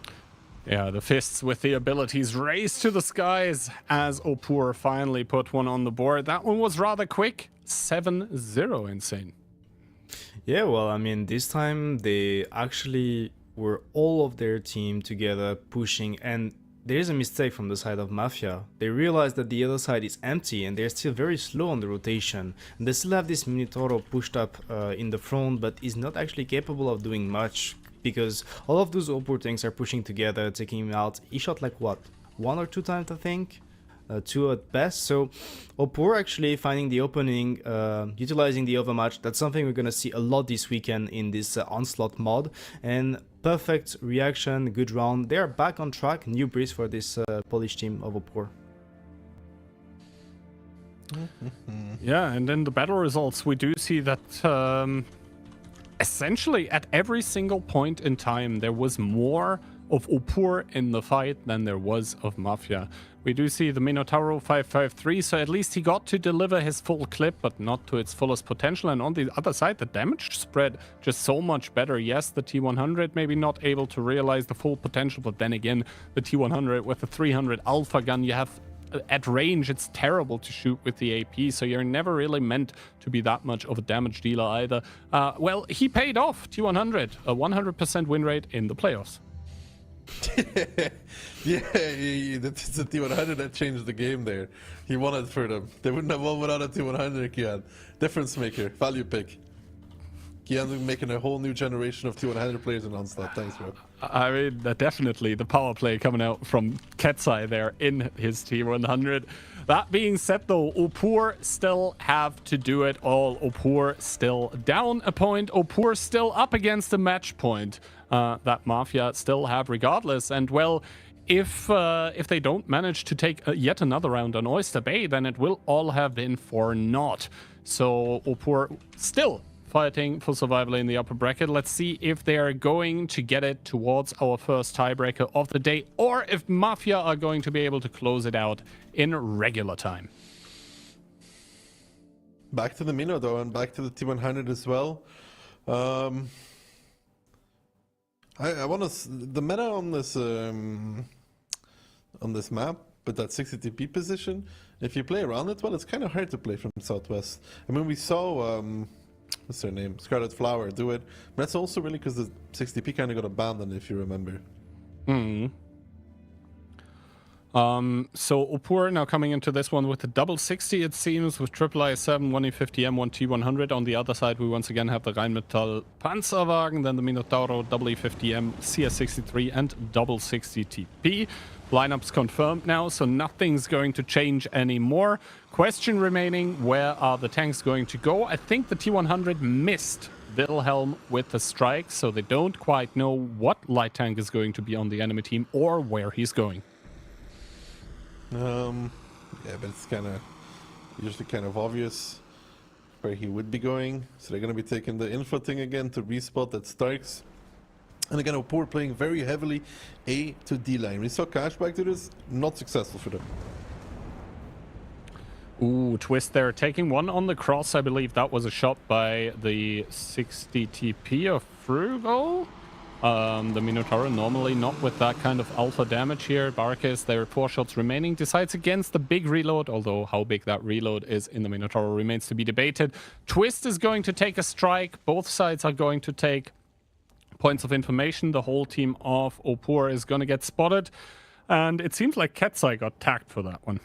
Yeah, the fists with the abilities raised to the skies as Opur finally put one on the board. That one was rather quick. 7-0, insane. Yeah, well, I mean, this time they actually were all of their team together pushing, and there is a mistake from the side of Mafia. They realize that the other side is empty and they're still very slow on the rotation. And they still have this Minotauro pushed up in the front, but is not actually capable of doing much, because all of those Opur tanks are pushing together, taking him out. He shot like what, 1 or 2 times, I think? 2 at best. So Opur actually finding the opening, utilizing the overmatch. That's something we're gonna see a lot this weekend in this Onslaught mod. And perfect reaction, good round. They are back on track. New breeze for this Polish team of Opur. Yeah, and in the battle results, we do see that essentially at every single point in time, there was more of Opur in the fight than there was of Mafia. We do see the Minotauro 553, so at least he got to deliver his full clip, but not to its fullest potential. And on the other side, the damage spread just so much better. Yes, the T100 maybe not able to realize the full potential, but then again, the T100 with the 300 Alpha gun, you have at range, it's terrible to shoot with the AP, so you're never really meant to be that much of a damage dealer either. Well, he paid off, T100, a 100% win rate in the playoffs. Yeah, that's the T100 that changed the game there. He won it for them. They wouldn't have won without a T100, Kian. Difference maker, value pick. Kian's making a whole new generation of T100 players in Onslaught. Thanks, bro. I mean, definitely the power play coming out from Ketsai there in his T100. That being said, though, Opur still have to do it all. Opur still down a point. Opur still up against the match point that Mafia still have regardless. And, well, if they don't manage to take yet another round on Oyster Bay, then it will all have been for naught. So Opur still fighting for survival in the upper bracket. Let's see if they are going to get it towards our first tiebreaker of the day, or if Mafia are going to be able to close it out in regular time. Back to the Mino, though, and back to the T100 as well. I want to the meta on this map, but that 60 TP position. If you play around it well, it's kind of hard to play from Southwest. I mean, we saw what's their name, Scarlet Flower, do it. But that's also really because the 60p kind of got abandoned, if you remember. So Opur now coming into this one with the double 60, it seems, with triple I7, 1E50M, 1 T100. On the other side, we once again have the Rheinmetall Panzerwagen, then the Minotauro, double E50M, CS63, and double 60 TP. Lineups confirmed now, so nothing's going to change anymore. Question remaining, where are the tanks going to go? I think the T100 missed Wilhelm with the strike, so they don't quite know what light tank is going to be on the enemy team or where he's going. Yeah, but it's usually kind of obvious where he would be going. So they're going to be taking the info thing again to respot that Starks. And again, Opur playing very heavily A to D line. We saw Cashback do this, not successful for them. Ooh, twist there, taking one on the cross. I believe that was a shot by the 60 TP of Frugal. The Minotauro normally not with that kind of alpha damage here. Barkis, there are 4 shots remaining, decides against the big reload, although how big that reload is in the Minotauro remains to be debated. Twist is going to take a strike. Both sides are going to take points of information. The whole team of Opur is going to get spotted. And it seems like Ketsai got tagged for that one.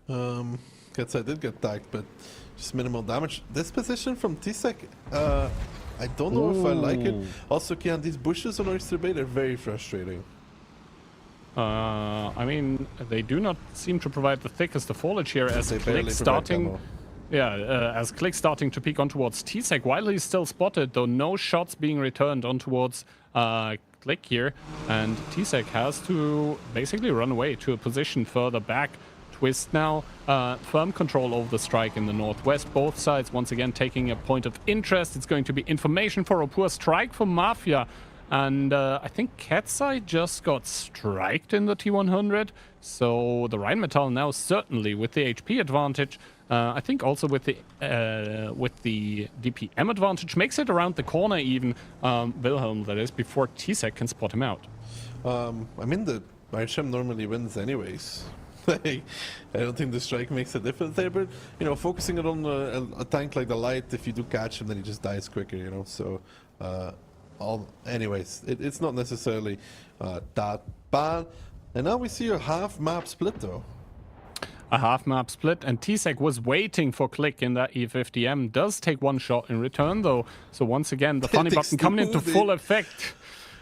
Guess I did get tagged, but just minimal damage. This position from T-Sec, I don't know if I like it. Also, Kian, these bushes on Oyster Bay, they're very frustrating. I mean, they do not seem to provide the thickest of foliage here as They barely Click provide starting... camo. Yeah, as Click starting to peek on towards T-Sec while he's still spotted, though no shots being returned on towards Click here. And T-Sec has to basically run away to a position further back. Twist now, firm control over the strike in the northwest. Both sides once again taking a point of interest. It's going to be information for Opur, strike for Mafia. And I think Katsai just got striked in the T100. So the Rheinmetall now certainly with the HP advantage. I think also with the DPM advantage makes it around the corner even. Wilhelm, that is, before T-Sec can spot him out. I mean, the Marsham normally wins anyways. I don't think the strike makes a difference there, but, you know, focusing it on a tank like the Light, if you do catch him, then he just dies quicker, you know, so... anyways, it's not necessarily that bad. And now we see a half map split though. A half map split, and T-Sec was waiting for Click in that E50M. Does take one shot in return though. So once again, the funny button coming into full effect.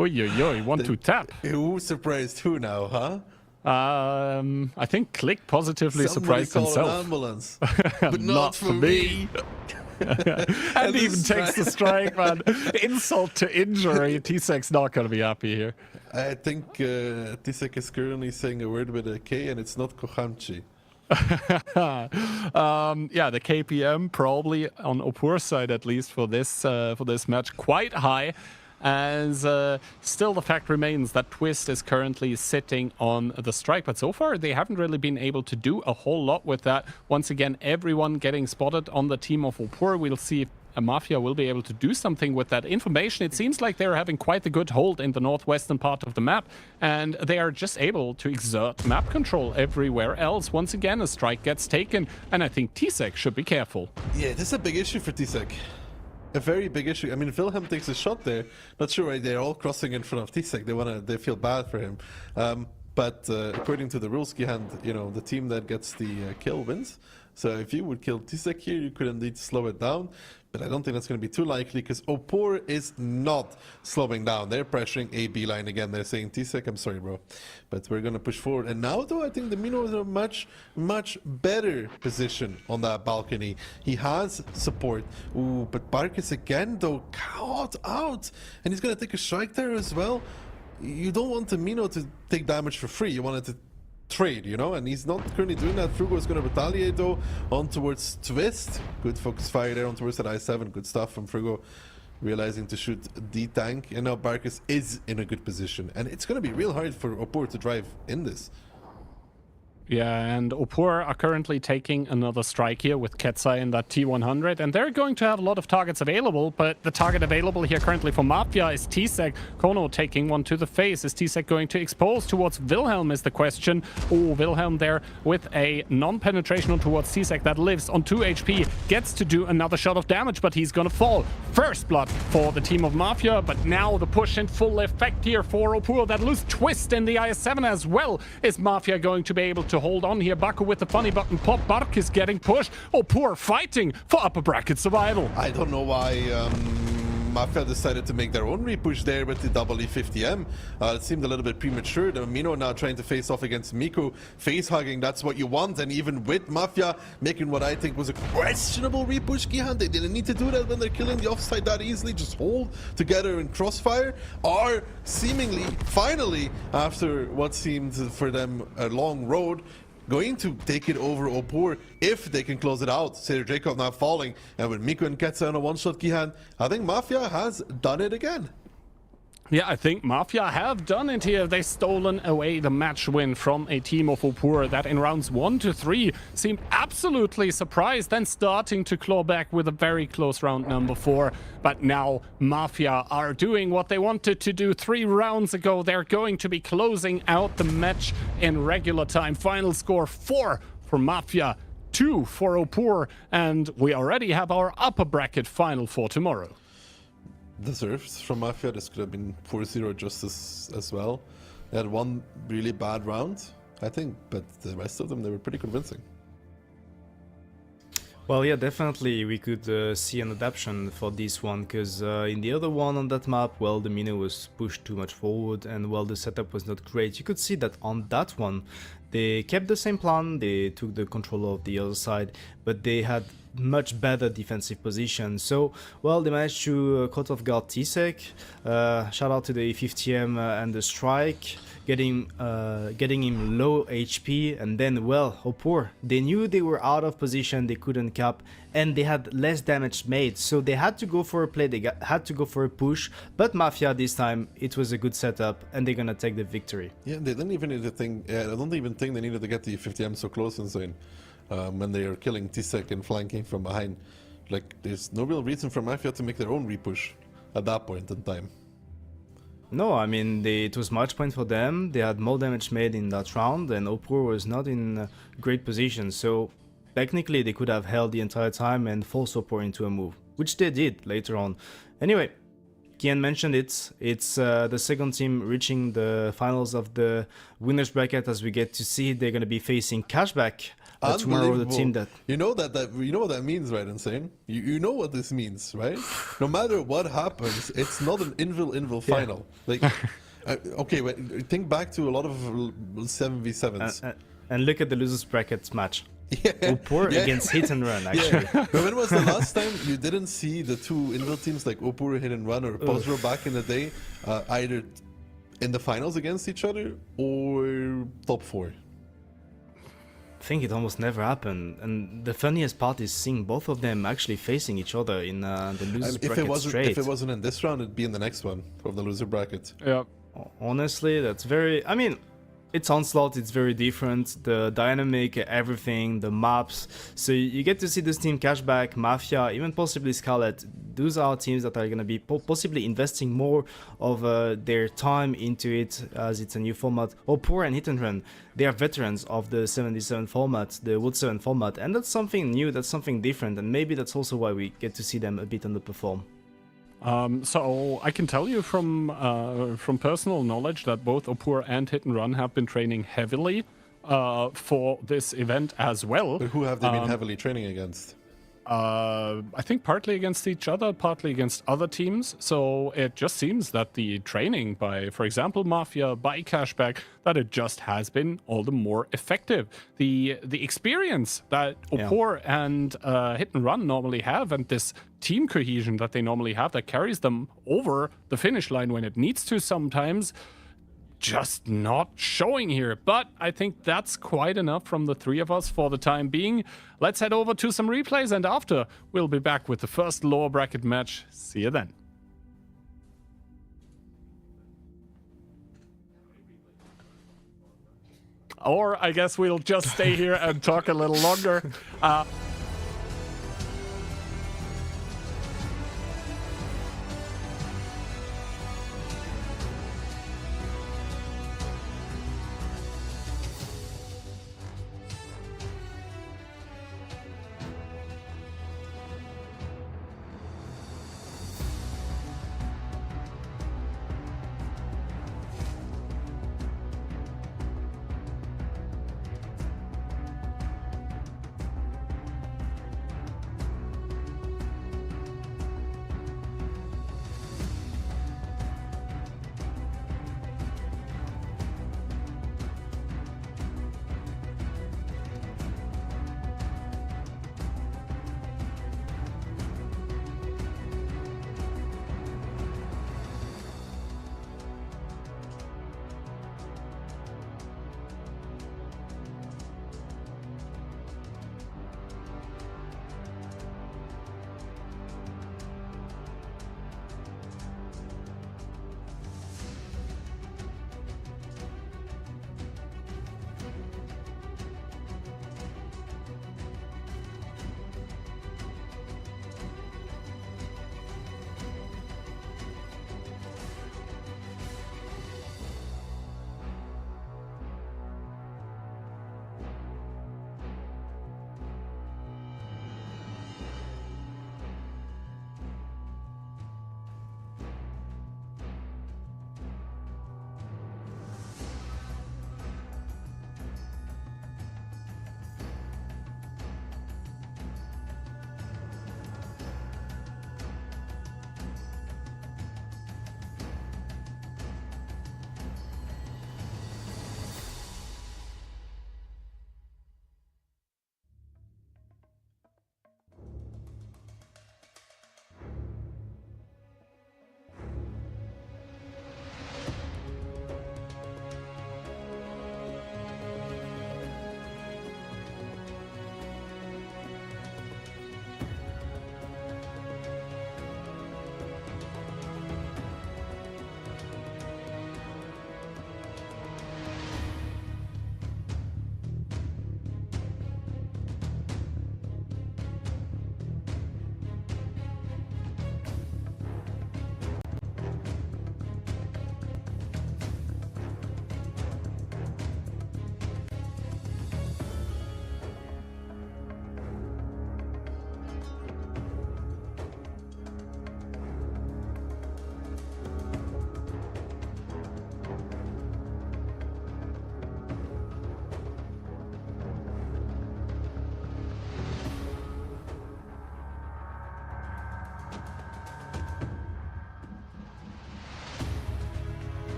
Oy, 1-2 tap. Who surprised who now, huh? I think Click positively Somebody surprised call himself. an ambulance, but not for me. And even takes the strike, man. Insult to injury. T-Sec's not going to be happy here. I think T-Sec is currently saying a word with a K, and it's not Kochamchi. Yeah, the KPM probably on Opur's side, at least for this match, quite high. As still the fact remains that Twist is currently sitting on the strike, but so far they haven't really been able to do a whole lot with that. Once again, everyone getting spotted on the team of Opur. We'll see if Mafia will be able to do something with that information. It seems like they're having quite a good hold in the northwestern part of the map, and they are just able to exert map control everywhere else. Once again, a strike gets taken, and I think T-Sec should be careful. Yeah, this is a big issue for T-Sec. A very big issue. I mean, Wilhelm takes a shot there. Not sure why they're all crossing in front of T-Sec. They feel bad for him. But according to the rules, Gihand, you know, the team that gets the kill wins. So if you would kill T-Sec here, you could indeed slow it down. But I don't think that's going to be too likely because Opur is not slowing down. They're pressuring A, B line again. They're saying, T-Sec, I'm sorry, bro. But we're going to push forward. And now, though, I think the Mino is in a much, much better position on that balcony. He has support. Ooh, but Barkis again, though, caught out. And he's going to take a strike there as well. You don't want the Mino to take damage for free. You want it to trade, you know, and he's not currently doing that. Frugo is going to retaliate though on towards Twist. Good focus fire there on towards that I7. Good stuff from Frugo, realizing to shoot the tank. And now Barkis is in a good position, and it's going to be real hard for Opur to drive in this. Yeah, and Opur are currently taking another strike here with Katsai in that T100, and they're going to have a lot of targets available, but the target available here currently for Mafia is T-Sec. Kono taking one to the face. Is T-Sec going to expose towards Wilhelm is the question. Oh, Wilhelm there with a non-penetration towards T-Sec that lives on 2 HP. Gets to do another shot of damage, but he's gonna fall. First blood for the team of Mafia, but now the push in full effect here for Opur. That loose Twist in the IS-7 as well. Is Mafia going to be able to hold on here? Baku with the funny button pop. Bark is getting pushed. Opur fighting for upper bracket survival. I don't know why Mafia decided to make their own repush there with the double E50M. It seemed a little bit premature. The Mino now trying to face off against Miku. Face hugging, that's what you want. And even with Mafia making what I think was a questionable repush, Gihan, they didn't need to do that when they're killing the offside that easily. Just hold together in crossfire. Are seemingly, finally, after what seemed for them a long road, going to take it over Opur if they can close it out. Seder Jacob now falling, and with Miku and Ketsa on a one-shot Gihan, I think Mafia has done it again. Yeah, I think Mafia have done it here. They've stolen away the match win from a team of Opur that in rounds 1 to 3 seemed absolutely surprised, then starting to claw back with a very close round number 4. But now Mafia are doing what they wanted to do 3 rounds ago. They're going to be closing out the match in regular time. Final score 4 for Mafia, 2 for Opur, and we already have our upper bracket final for tomorrow. Deserved from Mafia. This could have been 4-0 just as well. They had one really bad round, I think, but the rest of them, they were pretty convincing. Well, yeah, definitely we could see an adaptation for this one, because in the other one on that map, well, the Mino was pushed too much forward, and well, the setup was not great. You could see that on that one, they kept the same plan, they took the control of the other side, but they had much better defensive position. So, well, they managed to caught off guard T-Sec. Shout out to the 50M and the Strike, getting him low HP, and then, well, Opur, they knew they were out of position, they couldn't cap, and they had less damage made, so they had to go for a play, had to go for a push, but Mafia this time, it was a good setup, and they're gonna take the victory. Yeah, they didn't even need to think, I don't even think they needed to get the 50M so close and saying, when they are killing T-Sec and flanking from behind. Like, there's no real reason for Mafia to make their own repush at that point in time. No, I mean, it was match point for them, they had more damage made in that round, and Opur was not in a great position, so technically they could have held the entire time and forced Opur into a move, which they did later on. Anyway, Kian mentioned it, it's the second team reaching the finals of the winners bracket. As we get to see, they're going to be facing Cashback tomorrow, the team that... You know you know what that means, right, Insane? You know what this means, right? No matter what happens, it's not an Invil final. Like, okay, but think back to a lot of 7v7s. And look at the losers bracket match. Yeah, Opur against Hit and Run, actually. Yeah. But when was the last time you didn't see the two Invil teams like Opur, Hit and Run, or Pozro back in the day, either in the finals against each other or top 4? I think it almost never happened, and the funniest part is seeing both of them actually facing each other in the losers bracket straight. If it wasn't in this round, it'd be in the next one of the loser bracket. Yeah. Honestly, that's very... I mean, it's Onslaught, it's very different, the dynamic, everything, the maps, so you get to see this team Cashback, Mafia, even possibly Scarlet. Those are teams that are going to be possibly investing more of their time into it, as it's a new format. Opur and Hit and Run, they are veterans of the 77 format, the Wood 7 format, and that's something new, that's something different, and maybe that's also why we get to see them a bit underperform. So I can tell you from personal knowledge that both Opur and Hit and Run have been training heavily for this event as well. But who have they been heavily training against? I think partly against each other, partly against other teams. So it just seems that the training by, for example, Mafia, by Cashback, that it just has been all the more effective. The experience that Opur and Hit and Run normally have, and this team cohesion that they normally have that carries them over the finish line when it needs to sometimes, just not showing here. But I think that's quite enough from the three of us for the time being. Let's head over to some replays, and after, we'll be back with the first lower bracket match. See you then. Or I guess we'll just stay here and talk a little longer.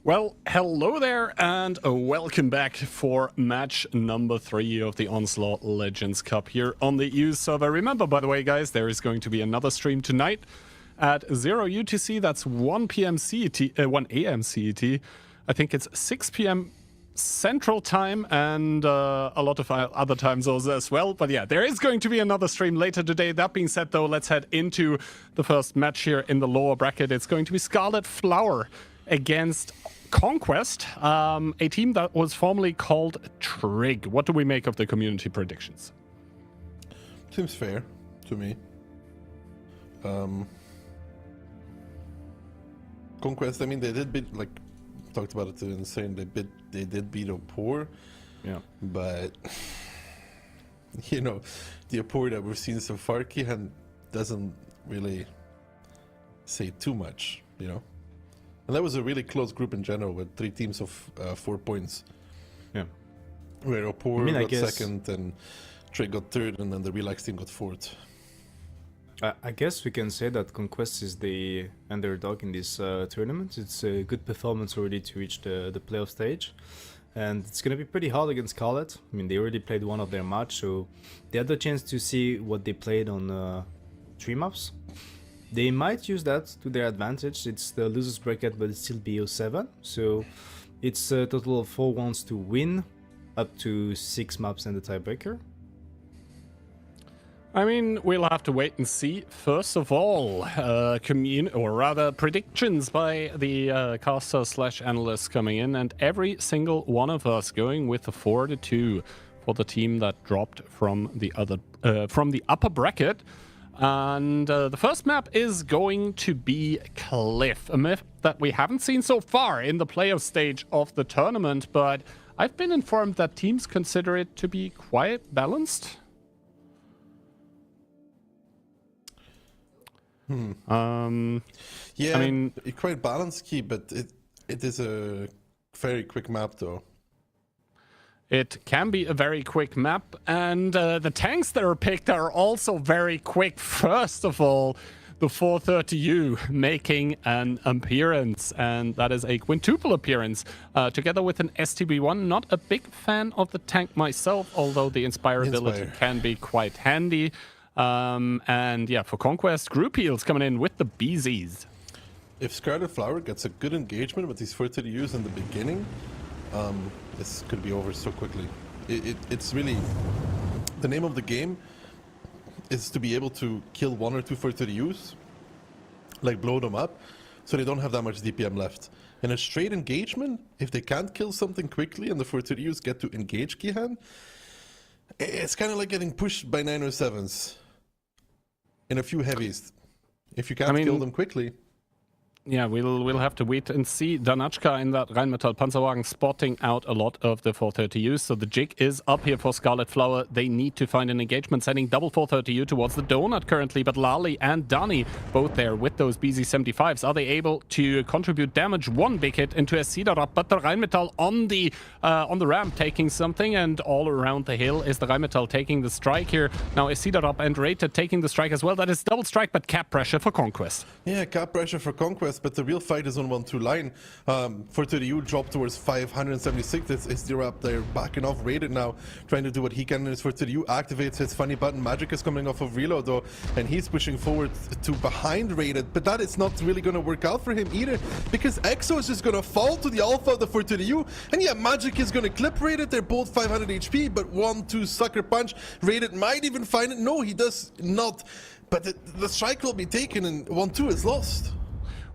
Well, hello there and welcome back for match number 3 of the Onslaught Legends Cup here on the EU server. Remember, by the way, guys, there is going to be another stream tonight at 0 UTC. That's 1 p.m. CET, 1 a.m. CET. I think it's 6 p.m. Central Time and a lot of other time zones as well. But yeah, there is going to be another stream later today. That being said, though, let's head into the first match here in the lower bracket. It's going to be Scarlet Flower against Conquest, a team that was formerly called Trig. What do we make of the community predictions? Seems fair to me. Conquest, I mean, they did beat, like, talked about it in saying they did beat Opur. Yeah. But, you know, the Opur that we've seen so far, Kihan doesn't really say too much, you know? And that was a really close group in general with 3 teams of 4 points. Yeah. Where Opur I mean, got second and Trig got third and then the Relax team got fourth. I guess we can say that Conquest is the underdog in this tournament. It's a good performance already to reach the playoff stage. And it's going to be pretty hard against Scarlet. I mean, they already played one of their match, so they had the chance to see what they played on 3 maps. They might use that to their advantage. It's the losers bracket, but it's still BO7. So it's a total of 4 rounds to win, up to 6 maps and the tiebreaker. I mean, we'll have to wait and see. First of all, predictions by the caster/analysts coming in, and every single one of us going with a 4-2 for the team that dropped from the upper bracket. And the first map is going to be Cliff, a map that we haven't seen so far in the playoff stage of the tournament, but I've been informed that teams consider it to be quite balanced. Yeah, I mean, quite balanced, Key, but it is a very quick map, though. It can be a very quick map, and the tanks that are picked are also very quick. First of all, the 430U making an appearance, and that is a quintuple appearance, together with an STB1. Not a big fan of the tank myself, although the inspirability can be quite handy. And yeah, for Conquest, group heals coming in with the BZs. If Scarlet Flower gets a good engagement with these 430Us in the beginning, this could be over so quickly. It's really... The name of the game is to be able to kill 1 or 2 430Us, like blow them up, so they don't have that much DPM left. In a straight engagement, if they can't kill something quickly and the 430Us get to engage Kihan, it's kind of like getting pushed by 907s in a few heavies. If you can't kill them quickly. Yeah, we'll have to wait and see. Danachka in that Rheinmetall Panzerwagen spotting out a lot of the 430Us. So the jig is up here for Scarlet Flower. They need to find an engagement, sending double 430U towards the donut currently. But Lali and Dani both there with those BZ75s. Are they able to contribute damage? One big hit into a Siderab, but the Rheinmetall on the ramp taking something, and all around the hill is the Rheinmetall taking the strike here. Now is Siderab and Rated taking the strike as well. That is double strike, but cap pressure for Conquest. Yeah, cap pressure for Conquest. But the real fight is on 1-2 line. 430U dropped towards 576. It's the up there backing off Rated now, trying to do what he can in his 430U. Activates his funny button. Magic is coming off of reload though, and he's pushing forward to behind Rated. But that is not really going to work out for him either, because Exo is just going to fall to the alpha of the 430U. And yeah, Magic is going to clip Rated. They're both 500 HP, but 1-2 sucker punch. Rated might even find it. No, he does not. But the strike will be taken, and 1-2 is lost.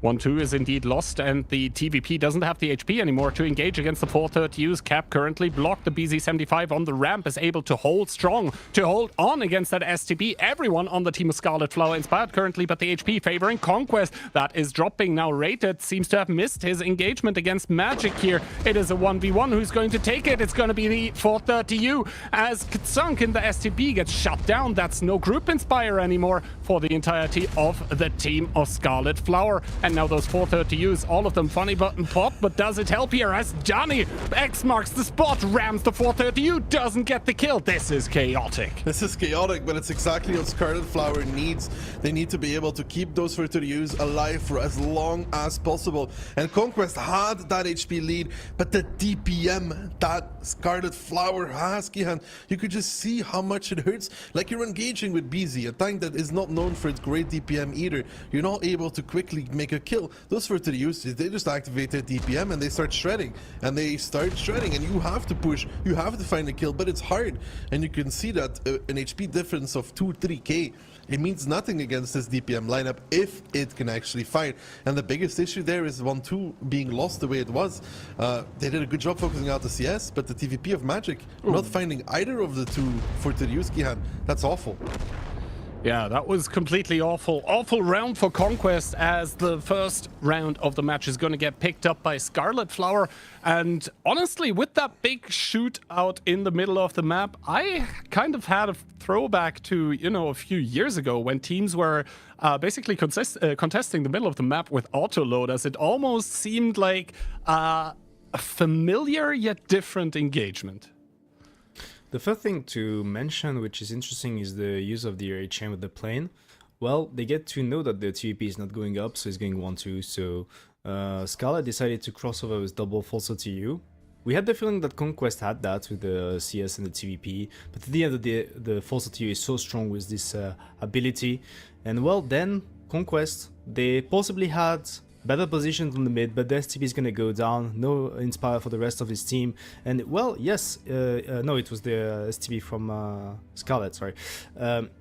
1-2 is indeed lost, and the TVP doesn't have the HP anymore to engage against the 430Us. Cap currently blocked. The BZ75 on the ramp is able to hold strong, to hold on against that STB. Everyone on the team of Scarlet Flower inspired currently, but the HP favoring Conquest. That is dropping now. Rated seems to have missed his engagement against Magic here. It is a 1v1. Who's going to take it? It's going to be the 430U, as Ktsunk in the STB gets shut down. That's no group inspire anymore for the entirety of the team of Scarlet Flower. And And now those 430Us, all of them funny button pop, but does it help here as Johnny X marks the spot, rams the 430U, doesn't get the kill. This is chaotic. This is chaotic, but it's exactly what Scarlet Flower needs. They need to be able to keep those 430Us alive for as long as possible. And Conquest had that HP lead, but the DPM that Scarlet Flower has, Kihan, you could just see how much it hurts. Like you're engaging with BZ, a tank that is not known for its great DPM either. You're not able to quickly make a kill. Those 430Us, they just activate their DPM and they start shredding. And you have to push, you have to find a kill, but it's hard. And you can see that an HP difference of 2-3k, it means nothing against this DPM lineup if it can actually fight. And the biggest issue there is 1-2 being lost the way it was. They did a good job focusing out the CS, but the TVP of Magic, not finding either of the two for Tyriuski, that's awful. Yeah, that was completely awful. Awful round for Conquest, as the first round of the match is going to get picked up by Scarlet Flower. And honestly, with that big shootout in the middle of the map, I kind of had a throwback to, you know, a few years ago when teams were basically contesting the middle of the map with autoload, as it almost seemed like a familiar yet different engagement. The first thing to mention, which is interesting, is the use of the HM with the plane. Well, they get to know that the TVP is not going up, so it's going 1-2. So Scarlet decided to cross over with double false OTU. We had the feeling that Conquest had that with the CS and the TVP, but at the end of the day, the false OTU is so strong with this ability. And well, then Conquest, they possibly had better positions on the mid, but the STP is gonna go down. No Inspire for the rest of his team. And well, yes, no, it was the STP from Scarlet, sorry.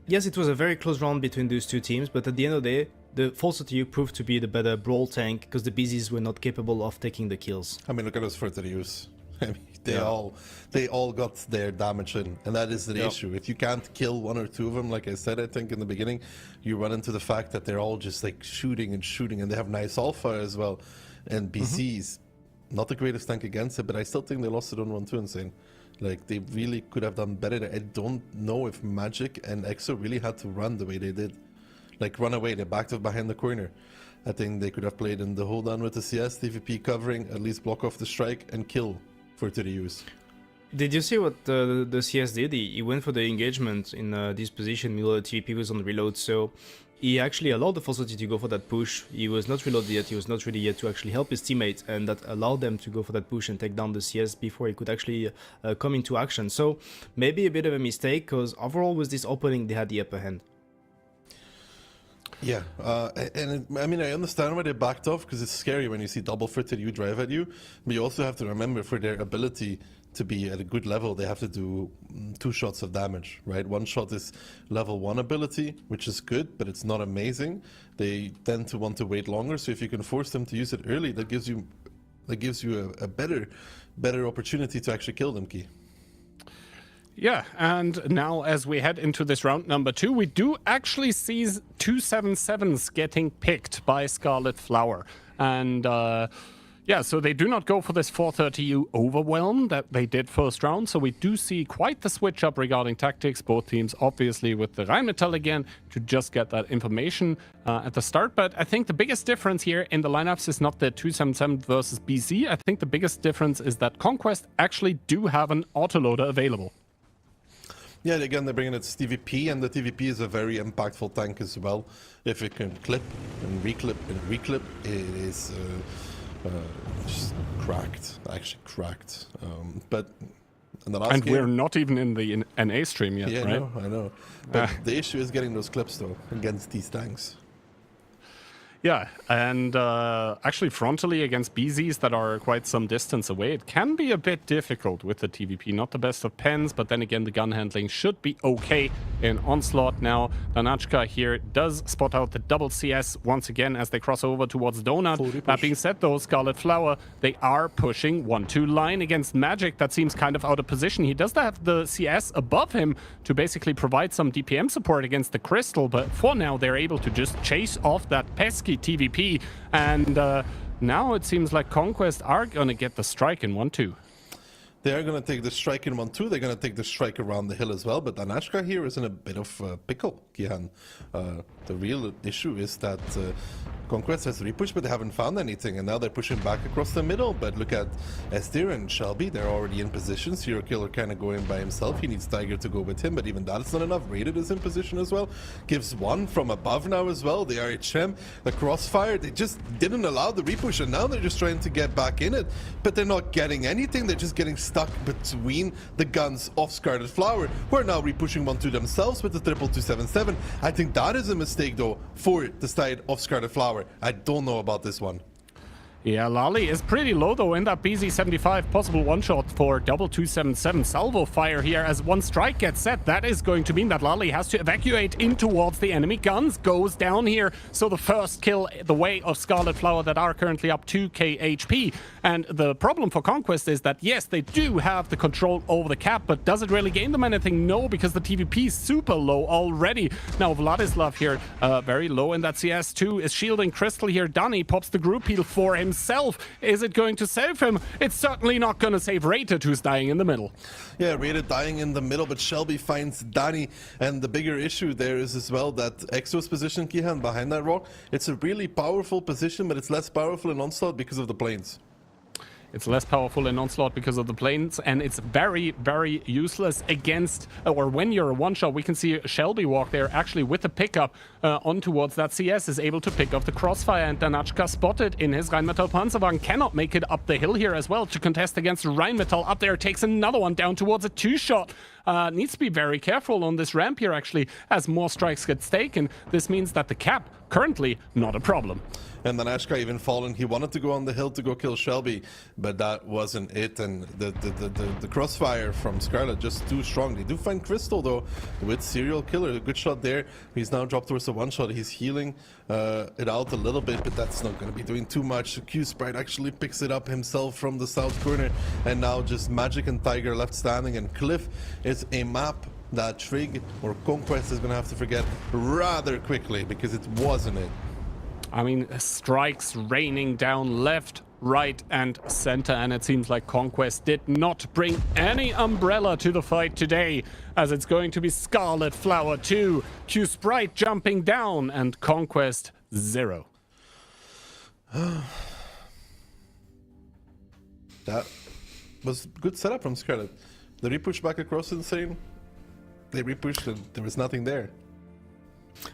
Yes, it was a very close round between those two teams, but at the end of the day, the False OTU proved to be the better brawl tank because the BZs were not capable of taking the kills. I mean, look at those 430Us. I mean, they all got their damage in, and that is the issue. If you can't kill one or two of them, like I said, I think in the beginning, you run into the fact that they're all just like shooting, and they have nice alpha as well. And BC's not the greatest tank against it, but I still think they lost it on 1-2 Insane. Like, they really could have done better. I don't know if Magic and EXO really had to run the way they did. Like, run away, they backed up behind the corner. I think they could have played in the hold on with the CS, TVP covering, at least block off the strike and kill for 30Us. Did you see what the CS did? He went for the engagement in this position, meanwhile the TVP was on the reload, so he actually allowed the False OTU to go for that push. He was not reloaded yet, he was not ready yet to actually help his teammate, and that allowed them to go for that push and take down the CS before he could actually come into action. So maybe a bit of a mistake, because overall with this opening they had the upper hand. Yeah, I mean, I understand why they backed off, because it's scary when you see double 30U drive at you, but you also have to remember, for their ability to be at a good level, they have to do 2 shots of damage, right? 1 shot is level 1 ability, which is good, but it's not amazing. They tend to want to wait longer, so if you can force them to use it early, that gives you a better opportunity to actually kill them, Key. Yeah, and now as we head into this round number 2, we do actually see 277s getting picked by Scarlet Flower. And yeah, so they do not go for this 430U overwhelm that they did first round. So we do see quite the switch up regarding tactics. Both teams obviously with the Rheinmetall again to just get that information at the start. But I think the biggest difference here in the lineups is not the 277 versus BZ. I think the biggest difference is that Conquest actually do have an autoloader available. Yeah, again, they're bringing its TVP, and the TVP is a very impactful tank as well. If it can clip and reclip and reclip, it is just cracked, actually cracked. But in the last game, we're not even in the NA stream yet, yeah, right? I know. But the issue is getting those clips, though, against these tanks. Yeah, and actually frontally against BZs that are quite some distance away, it can be a bit difficult with the TVP. Not the best of pens, but then again, the gun handling should be okay in Onslaught. Now, Danachka here does spot out the double CS once again as they cross over towards Donut. That being said, though, Scarlet Flower, they are pushing 1-2 line against Magic. That seems kind of out of position. He does have the CS above him to basically provide some DPM support against the Crystal, but for now, they're able to just chase off that pesky TVP, and now it seems like Conquest are gonna get the strike in 1-2. They are going to take the strike in 1-2. They're going to take the strike around the hill as well. But Danachka here is in a bit of pickle, Kihan. The real issue is that Conquest has repushed, but they haven't found anything, and now they're pushing back across the middle. But look at Esther and Shelby, they're already in position. Serial Killer kind of going by himself. He needs Tiger to go with him, but even that is not enough. Rated is in position as well. Gives one from above now as well. The RHM, the Crossfire, they just didn't allow the repush, and now they're just trying to get back in it, but they're not getting anything. They're just getting stuck between the guns of Scarlet Flower, who are now repushing 1-2 themselves with the 22277. I think that is a mistake, though, for the side of Scarlet Flower. I don't know about this one. Yeah, Lali is pretty low though in that BZ75. Possible one-shot for 2277. Salvo fire here as one strike gets set. That is going to mean that Lali has to evacuate in towards the enemy guns. Goes down here. So the first kill the way of Scarlet Flower that are currently up 2k HP. And the problem for Conquest is that yes, they do have the control over the cap, but does it really gain them anything? No, because the TVP is super low already. Now Vladislav here, very low in that CS2, is shielding Crystal here. Danny pops the group heal for himself. Is it going to save him? It's certainly not going to save Rated, who's dying in the middle. Yeah, Rated dying in the middle, but Shelby finds Danny, and the bigger issue there is as well that Exo's position, Kihan, behind that rock, it's a really powerful position, but it's less powerful in Onslaught because of the planes. It's less powerful in Onslaught because of the planes, and it's very, very useless against, or when you're a one-shot. We can see Shelby walk there, actually with the pickup on towards that CS, is able to pick off the Crossfire, and Danachka spotted in his Rheinmetall Panzerwagen, cannot make it up the hill here as well to contest against Rheinmetall. Up there, takes another one down towards a two-shot. Needs to be very careful on this ramp here, actually, as more strikes get taken. This means that the cap, currently, not a problem. And then Ashka even fallen. He wanted to go on the hill to go kill Shelby, but that wasn't it. And the crossfire from Scarlet just too strong. They do find Crystal though with Serial Killer. A good shot there. He's now dropped towards the one shot. He's healing it out a little bit, but that's not going to be doing too much. Q Sprite actually picks it up himself from the south corner, and now just Magic and Tiger left standing. And Cliff is a map that Trig or Conquest is going to have to forget rather quickly, because it wasn't it. I mean, strikes raining down left, right, and center, and it seems like Conquest did not bring any umbrella to the fight today, as it's going to be Scarlet Flower 2, Q Sprite jumping down, and Conquest 0. That was good setup from Scarlet. The repush back across Insane. They repushed and there was nothing there.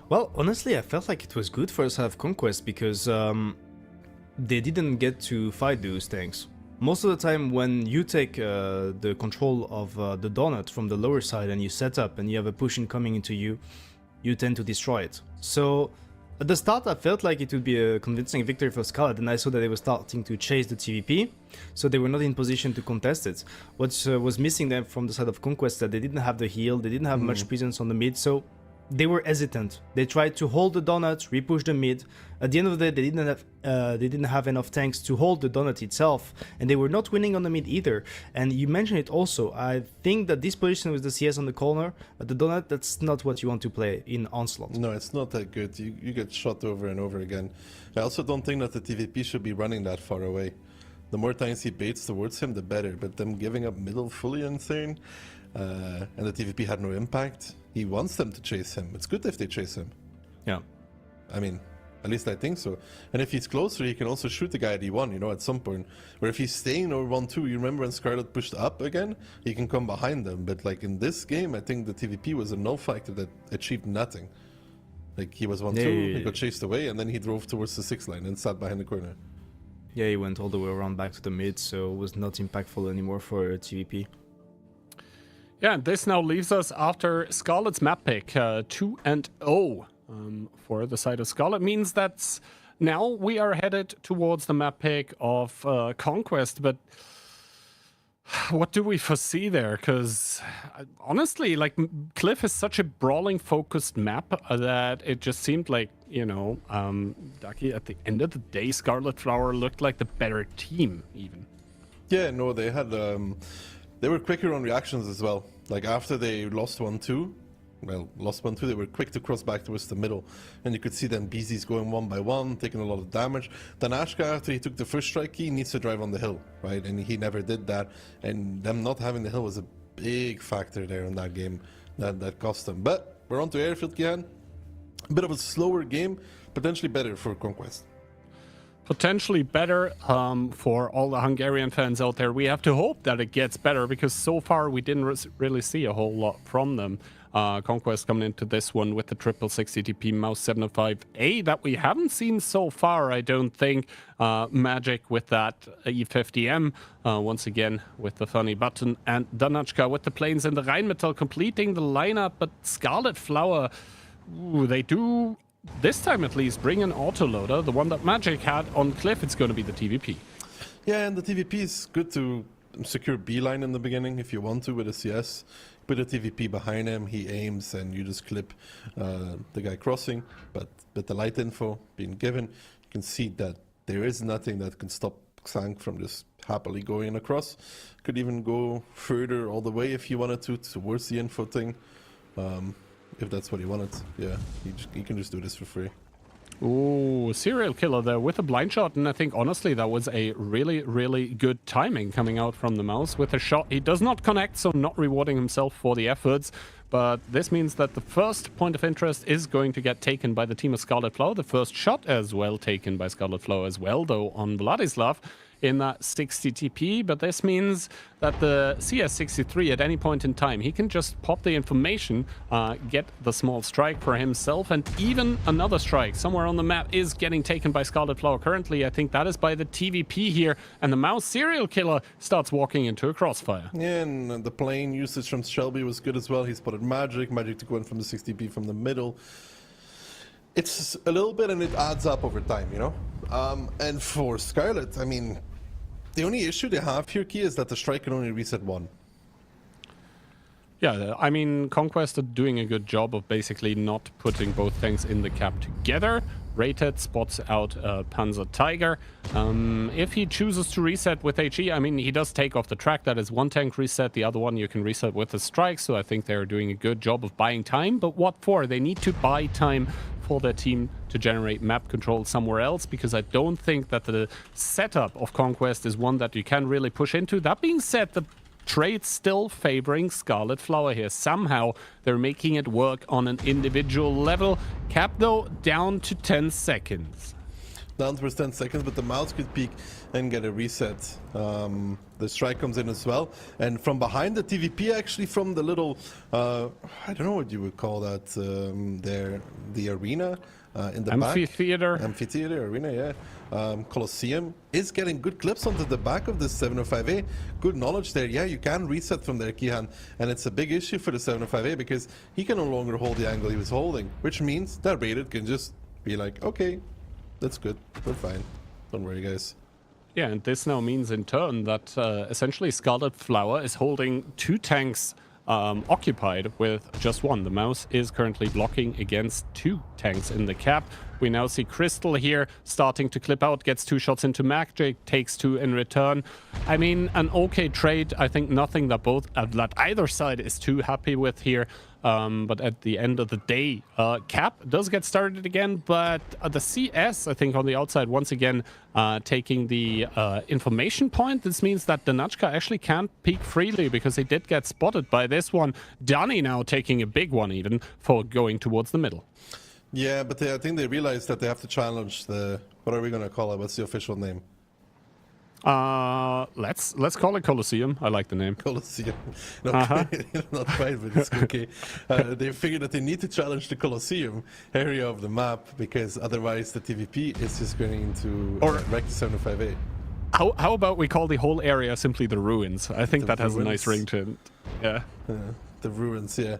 Well, honestly, I felt like it was good for us to have Conquest, because they didn't get to fight those tanks. Most of the time when you take the control of the donut from the lower side and you set up and you have a push incoming into you, you tend to destroy it. So at the start I felt like it would be a convincing victory for Scarlet, and I saw that they were starting to chase the TVP, so they were not in position to contest it. What was missing them from the side of Conquest, that they didn't have the heal, they didn't have much presence on the mid, so they were hesitant. They tried to hold the donut, repush the mid. At the end of the day, they didn't have enough tanks to hold the donut itself, and they were not winning on the mid either. And you mentioned it also. I think that this position with the CS on the corner, at the donut, that's not what you want to play in Onslaught. No, it's not that good. You get shot over and over again. I also don't think that the TVP should be running that far away. The more times he baits towards him, the better. But them giving up middle fully Insane, and the TVP had no impact. He wants them to chase him. It's good if they chase him. Yeah. I mean, at least I think so. And if he's closer, he can also shoot the guy at E1, you know, at some point. Or if he's staying over 1-2, you remember when Scarlet pushed up again? He can come behind them. But like in this game, I think the TVP was a null factor that achieved nothing. Like he was 1-2, he got chased away, and then he drove towards the 6 line and sat behind the corner. Yeah, he went all the way around back to the mid, so it was not impactful anymore for TVP. Yeah, this now leaves us after Scarlet's map pick, 2-0 for the side of Scarlet. Means that now we are headed towards the map pick of Conquest, but what do we foresee there? Because honestly, like, Cliff is such a brawling focused map that it just seemed like, you know, Ducky, at the end of the day, Scarlet Flower looked like the better team even. Yeah, no, they had they were quicker on reactions as well. Like after they lost 1-2, they were quick to cross back towards the middle, and you could see them BZs going one by one, taking a lot of damage. Then Ashka, after he took the first strike, he needs to drive on the hill, right? And he never did that, and them not having the hill was a big factor there in that game that cost them. But we're on to Airfield again. A bit of a slower game, potentially better for Conquest. Potentially better for all the Hungarian fans out there. We have to hope that it gets better because so far we didn't really see a whole lot from them. Conquest coming into this one with the 60TP mouse 705A that we haven't seen so far, I don't think. Magic with that E50M, once again with the funny button, and Danachka with the planes and the Rheinmetall completing the lineup, but Scarlet Flower, ooh, they do, this time at least, bring an autoloader. The one that Magic had on Cliff, it's going to be the TVP. Yeah, and the TVP is good to secure B-line in the beginning if you want to with a CS. Put a TVP behind him, he aims, and you just clip the guy crossing. But with the light info being given, you can see that there is nothing that can stop Xank from just happily going across. Could even go further all the way if he wanted to, towards the info thing. If that's what he wanted. Yeah, he can just do this for free. Ooh, serial killer there with a blind shot, and I think honestly that was a really, really good timing coming out from the mouse with a shot. He does not connect, so not rewarding himself for the efforts, but this means that the first point of interest is going to get taken by the team of Scarlet Flower. The first shot as well taken by Scarlet Flower as well, though on Vladislav in that 60 TP, but this means that the CS63 at any point in time, he can just pop the information, get the small strike for himself, and even another strike somewhere on the map is getting taken by Scarlet Flower. Currently, I think that is by the TVP here, and the mouse serial killer starts walking into a crossfire. Yeah, and the plane usage from Shelby was good as well. He spotted Magic to go in from the 60p from the middle. It's a little bit, and it adds up over time, you know? And for Scarlet, I mean, the only issue they have here, Key, is that the strike can only reset one. Yeah, I mean, Conquest are doing a good job of basically not putting both things in the cap together. Rated spots out Panzer Tiger. If he chooses to reset with HE, I mean, he does take off the track. That is one tank reset. The other one you can reset with a strike. So I think they're doing a good job of buying time. But what for? They need to buy time for their team to generate map control somewhere else, because I don't think that the setup of Conquest is one that you can really push into. That being said, the trade's still favoring Scarlet Flower here. Somehow they're making it work on an individual level. Cap though down to 10 seconds. Down to 10 seconds, but the mouse could peek and get a reset. The strike comes in as well, and from behind the TVP, actually from the little, I don't know what you would call that, there, the arena in the Amphitheater. back. Amphitheater, arena, yeah. Colosseum is getting good clips onto the back of this 705A. Good knowledge there. Yeah, you can reset from there, Kihan, and it's a big issue for the 705A because he can no longer hold the angle he was holding, which means that Rated can just be like, okay, that's good, we're fine. Don't worry, guys. Yeah, and this now means in turn that essentially Scarlet Flower is holding two tanks occupied with just one. The mouse is currently blocking against two tanks in the cap. We now see Crystal here starting to clip out, gets two shots into Magic, takes two in return. I mean, an okay trade. I think nothing that that either side is too happy with here. But at the end of the day, Cap does get started again, but the CS, I think, on the outside, once again, taking the information point. This means that Danachka actually can't peek freely because he did get spotted by this one. Donny now taking a big one even for going towards the middle. Yeah, but I think they realized that they have to challenge the, what are we going to call it? What's the official name? Let's call it Colosseum. I like the name. Colosseum. No, not quite, but it's okay. They figured that they need to challenge the Colosseum area of the map because otherwise the TVP is just going to wreck the 705A. How about we call the whole area simply the Ruins? I think that has a nice ring to it. Yeah. The Ruins, yeah.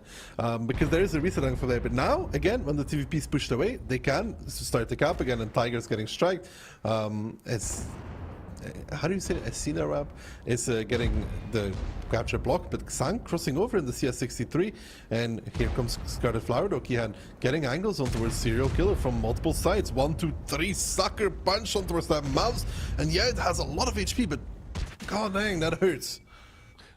Because there is a reset angle for there. But now, again, when the TVP is pushed away, they can start the cap again and Tiger's getting striked. It's... How do you say it? Asina Rab is getting the capture blocked, but Xank crossing over in the CS63, and here comes Scarlet Flower, though, Kihan, getting angles on towards Serial Killer from multiple sides. 1, 2, 3, sucker punch on towards that mouse, and yeah, it has a lot of HP, but god dang, that hurts.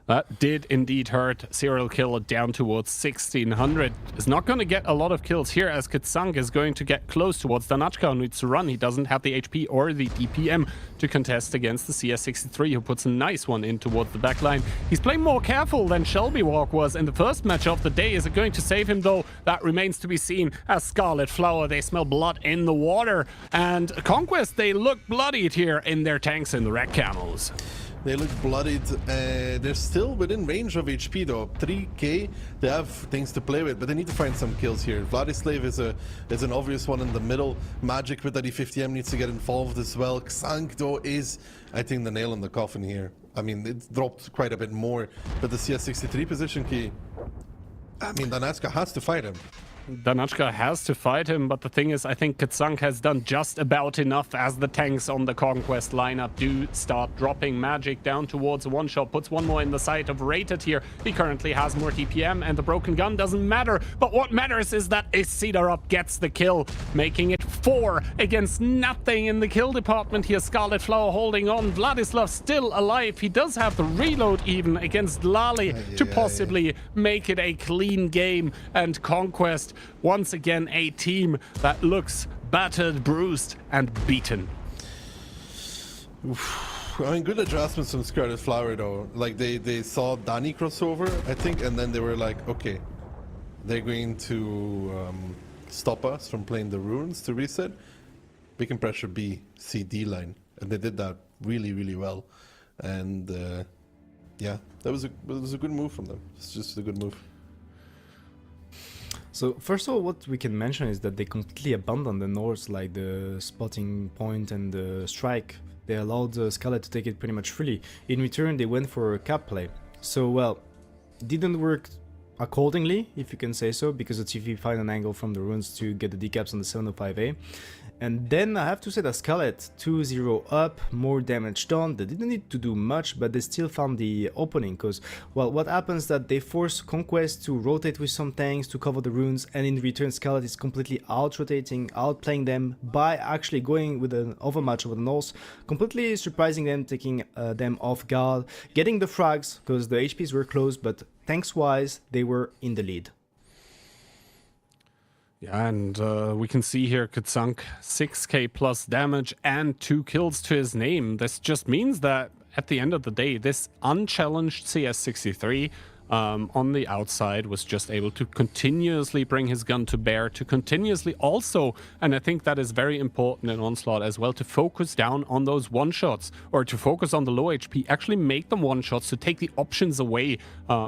That did indeed hurt. Serial killer down towards 1600. Is not going to get a lot of kills here as Kitsunk is going to get close towards Danachka, who needs to run. He doesn't have the HP or the DPM to contest against the CS63, who puts a nice one in towards the backline. He's playing more careful than Shelby Walk was in the first match of the day. Is it going to save him though? That remains to be seen as Scarlet Flower, they smell blood in the water. And Conquest, they look bloodied here in their tanks in the red camos. They look bloodied. They're still within range of HP though. 3k. They have things to play with, but they need to find some kills here. Vladislav is an obvious one in the middle. Magic with that E50M needs to get involved as well. Xank though is, I think, the nail in the coffin here. I mean, it dropped quite a bit more, but the CS63 position key, I mean, Danachka has to fight him. Danachka has to fight him, but the thing is, I think Kitsunk has done just about enough as the tanks on the Conquest lineup do start dropping. Magic down towards a one-shot, puts one more in the sight of Rated here. He currently has more TPM, and the broken gun doesn't matter. But what matters is that Isidarup gets the kill, making it 4 against nothing in the kill department here. Scarlet Flower holding on. Vladislav still alive. He does have the reload even against Lali to possibly make it a clean game. And Conquest, once again, a team that looks battered, bruised, and beaten. Oof. I mean, good adjustments from Scarlet Flower though. Like they saw Danny crossover, I think, and then they were like, okay, they're going to stop us from playing the runes to reset. We can pressure B, C, D line, and they did that really, really well. And yeah, that was a good move from them. It's just a good move. So first of all, what we can mention is that they completely abandoned the north, like the spotting point and the strike. They allowed Scarlet to take it pretty much freely. In return, they went for a cap play. So, well, didn't work accordingly, if you can say so, because the TV found an angle from the runes to get the decaps on the 705A. And then I have to say that Scarlet 2-0 up, more damage done. They didn't need to do much, but they still found the opening, because, well, what happens that they force Conquest to rotate with some tanks to cover the runes, and in return Scarlet is completely out-rotating, outplaying them by actually going with an overmatch over the north, completely surprising them, taking them off guard, getting the frags, because the HPs were close, but tanks-wise, they were in the lead. Yeah, and we can see here Kitsunk 6k plus damage and 2 kills to his name. This just means that at the end of the day, this unchallenged CS63 on the outside was just able to continuously bring his gun to bear, to continuously also, and I think that is very important in Onslaught as well, to focus down on those one-shots, or to focus on the low HP, actually make them one-shots, to take the options away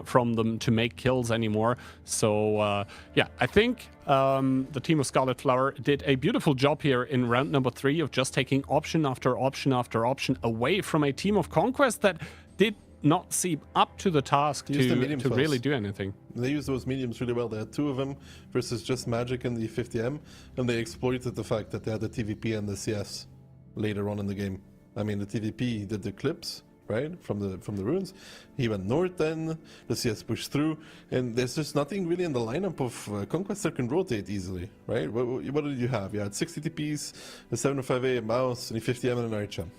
from them to make kills anymore. So yeah, I think the team of Scarlet Flower did a beautiful job here in round number 3 of just taking option after option after option away from a team of Conquest that did not seem up to the task to really do anything. They used those mediums really well. They had 2 of them versus just Magic and the 50M, and they exploited the fact that they had the TVP and the CS later on in the game. I mean, the TVP did the clips, right, from the runes. He went north, then the CS pushed through, and there's just nothing really in the lineup of Conquest that can rotate easily, right? What did you have? You had 60 TPs, a 705A, a mouse, and a 50M and an RHM.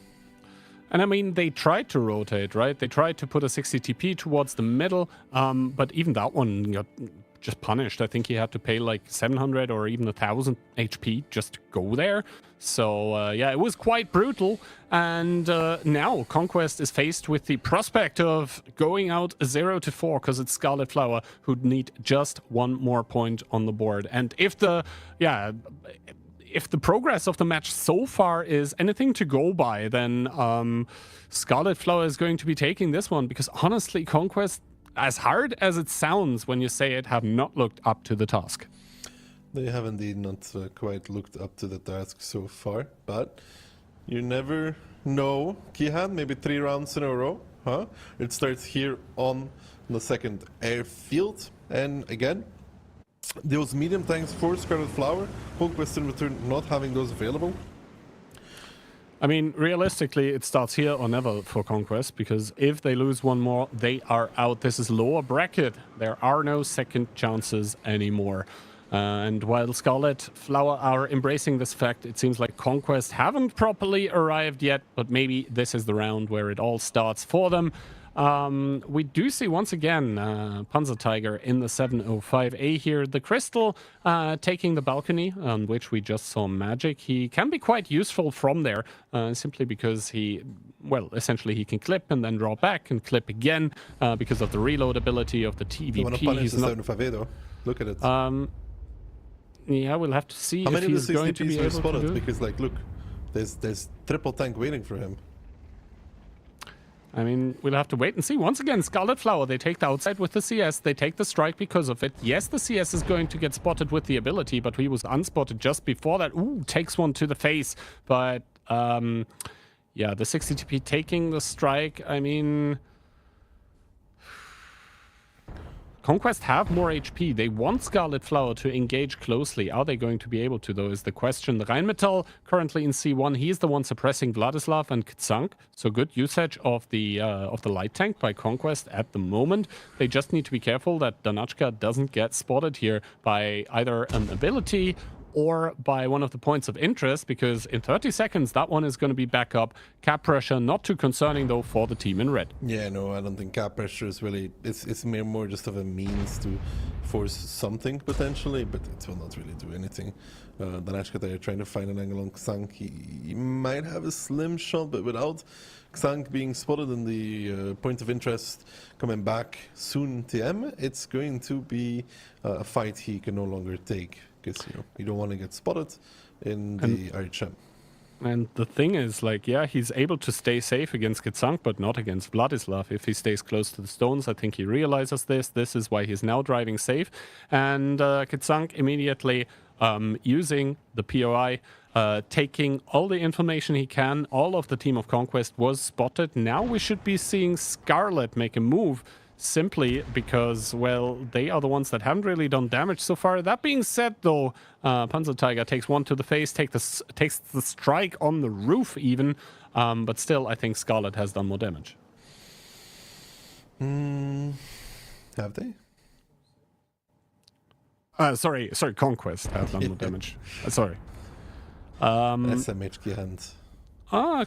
And I mean, they tried to rotate, right? They tried to put a 60 TP towards the middle, but even that one got just punished. I think he had to pay like 700 or even 1,000 HP just to go there. So yeah, it was quite brutal. And now Conquest is faced with the prospect of going out 0-4, because it's Scarlet Flower who'd need just 1 more point on the board. And if the, yeah, if the progress of the match so far is anything to go by, then Scarlet Flower is going to be taking this one, because honestly, Conquest, as hard as it sounds when you say it, have not looked up to the task. They have indeed not quite looked up to the task so far, but you never know. Kihan, maybe 3 rounds in a row, huh? It starts here on the second airfield, and again, those medium tanks for Scarlet Flower, Conquest in return not having those available. I mean, realistically, it starts here or never for Conquest, because if they lose 1 more, they are out. This is lower bracket. There are no second chances anymore. And while Scarlet Flower are embracing this fact, it seems like Conquest haven't properly arrived yet, but maybe this is the round where it all starts for them. We do see once again Panzer Tiger in the 705A here. The Crystal taking the balcony on which we just saw Magic. He can be quite useful from there simply because he, well, essentially he can clip and then draw back and clip again because of the reload ability of the TVP. You want to punish the 705A though? Look at it. Yeah, we'll have to see How if many of he's the going to be 60Ps were able to spotted? do it. Because like, look, there's triple tank waiting for him. I mean, we'll have to wait and see. Once again, Scarlet Flower, they take the outside with the CS. They take the strike because of it. Yes, the CS is going to get spotted with the ability, but he was unspotted just before that. Ooh, takes one to the face. But, yeah, the 60TP taking the strike, I mean... Conquest have more HP. They want Scarlet Flower to engage closely. Are they going to be able to, though, is the question. The Rheinmetall currently in C1. He's the one suppressing Vladislav and Kzank. So good usage of the light tank by Conquest at the moment. They just need to be careful that Danachka doesn't get spotted here by either an ability or by one of the points of interest, because in 30 seconds that one is going to be back up. Cap pressure, not too concerning though for the team in red. Yeah, no, I don't think cap pressure is really, it's more just of a means to force something potentially, but it will not really do anything. Danachka there trying to find an angle on Kzank. He might have a slim shot, but without Kzank being spotted in the point of interest coming back soon TM, it's going to be a fight he can no longer take. Because you don't want to get spotted in the RHM. And the thing is, like, yeah, he's able to stay safe against Kzank, but not against Vladislav. If he stays close to the stones, I think he realizes this. This is why he's now driving safe. And Kzank immediately using the POI, taking all the information he can. All of the team of Conquest was spotted. Now we should be seeing Scarlet make a move, simply because, well, they are the ones that haven't really done damage so far. That being said, though, Panzer Tiger takes one to the face, takes the strike on the roof even, but still, I think Scarlet has done more damage. Have they? Sorry, Conquest have done more damage. Sorry. SMHK hand.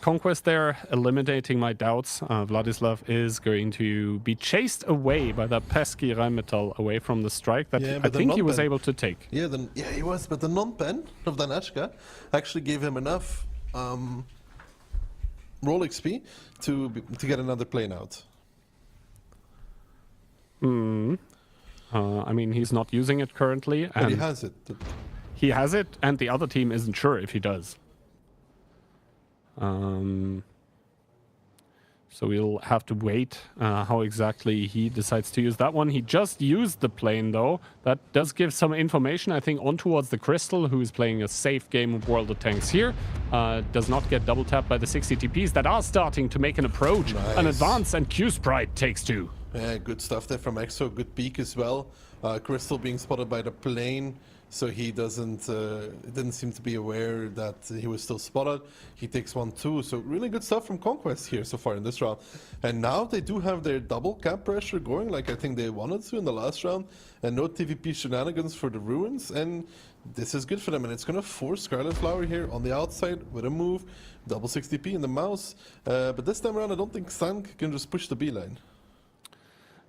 Conquest there, eliminating my doubts. Vladislav is going to be chased away by that pesky Rheinmetall away from the strike that I think he was able to take. Yeah, he was, but the non-pen of Danachka actually gave him enough roll XP to get another plane out. I mean, he's not using it currently. But he has it. He has it, and the other team isn't sure if he does. So we'll have to wait how exactly he decides to use that one. He just used the plane, though. That does give some information, I think, on towards the Crystal, who is playing a safe game of World of Tanks here. Does not get double tapped by the 60 TPs that are starting to make an approach. Nice. An advance, and Q-Sprite takes two. Yeah, good stuff there from EXO. Good peek as well. Crystal being spotted by the plane. So he didn't seem to be aware that he was still spotted. He takes one too. So really good stuff from Conquest here so far in this round. And now they do have their double cap pressure going, like I think they wanted to in the last round. And no TVP shenanigans for the Ruins. And this is good for them. And it's going to force Scarlet Flower here on the outside with a move. Double 60p in the mouse. But this time around, I don't think Kzank can just push the B line.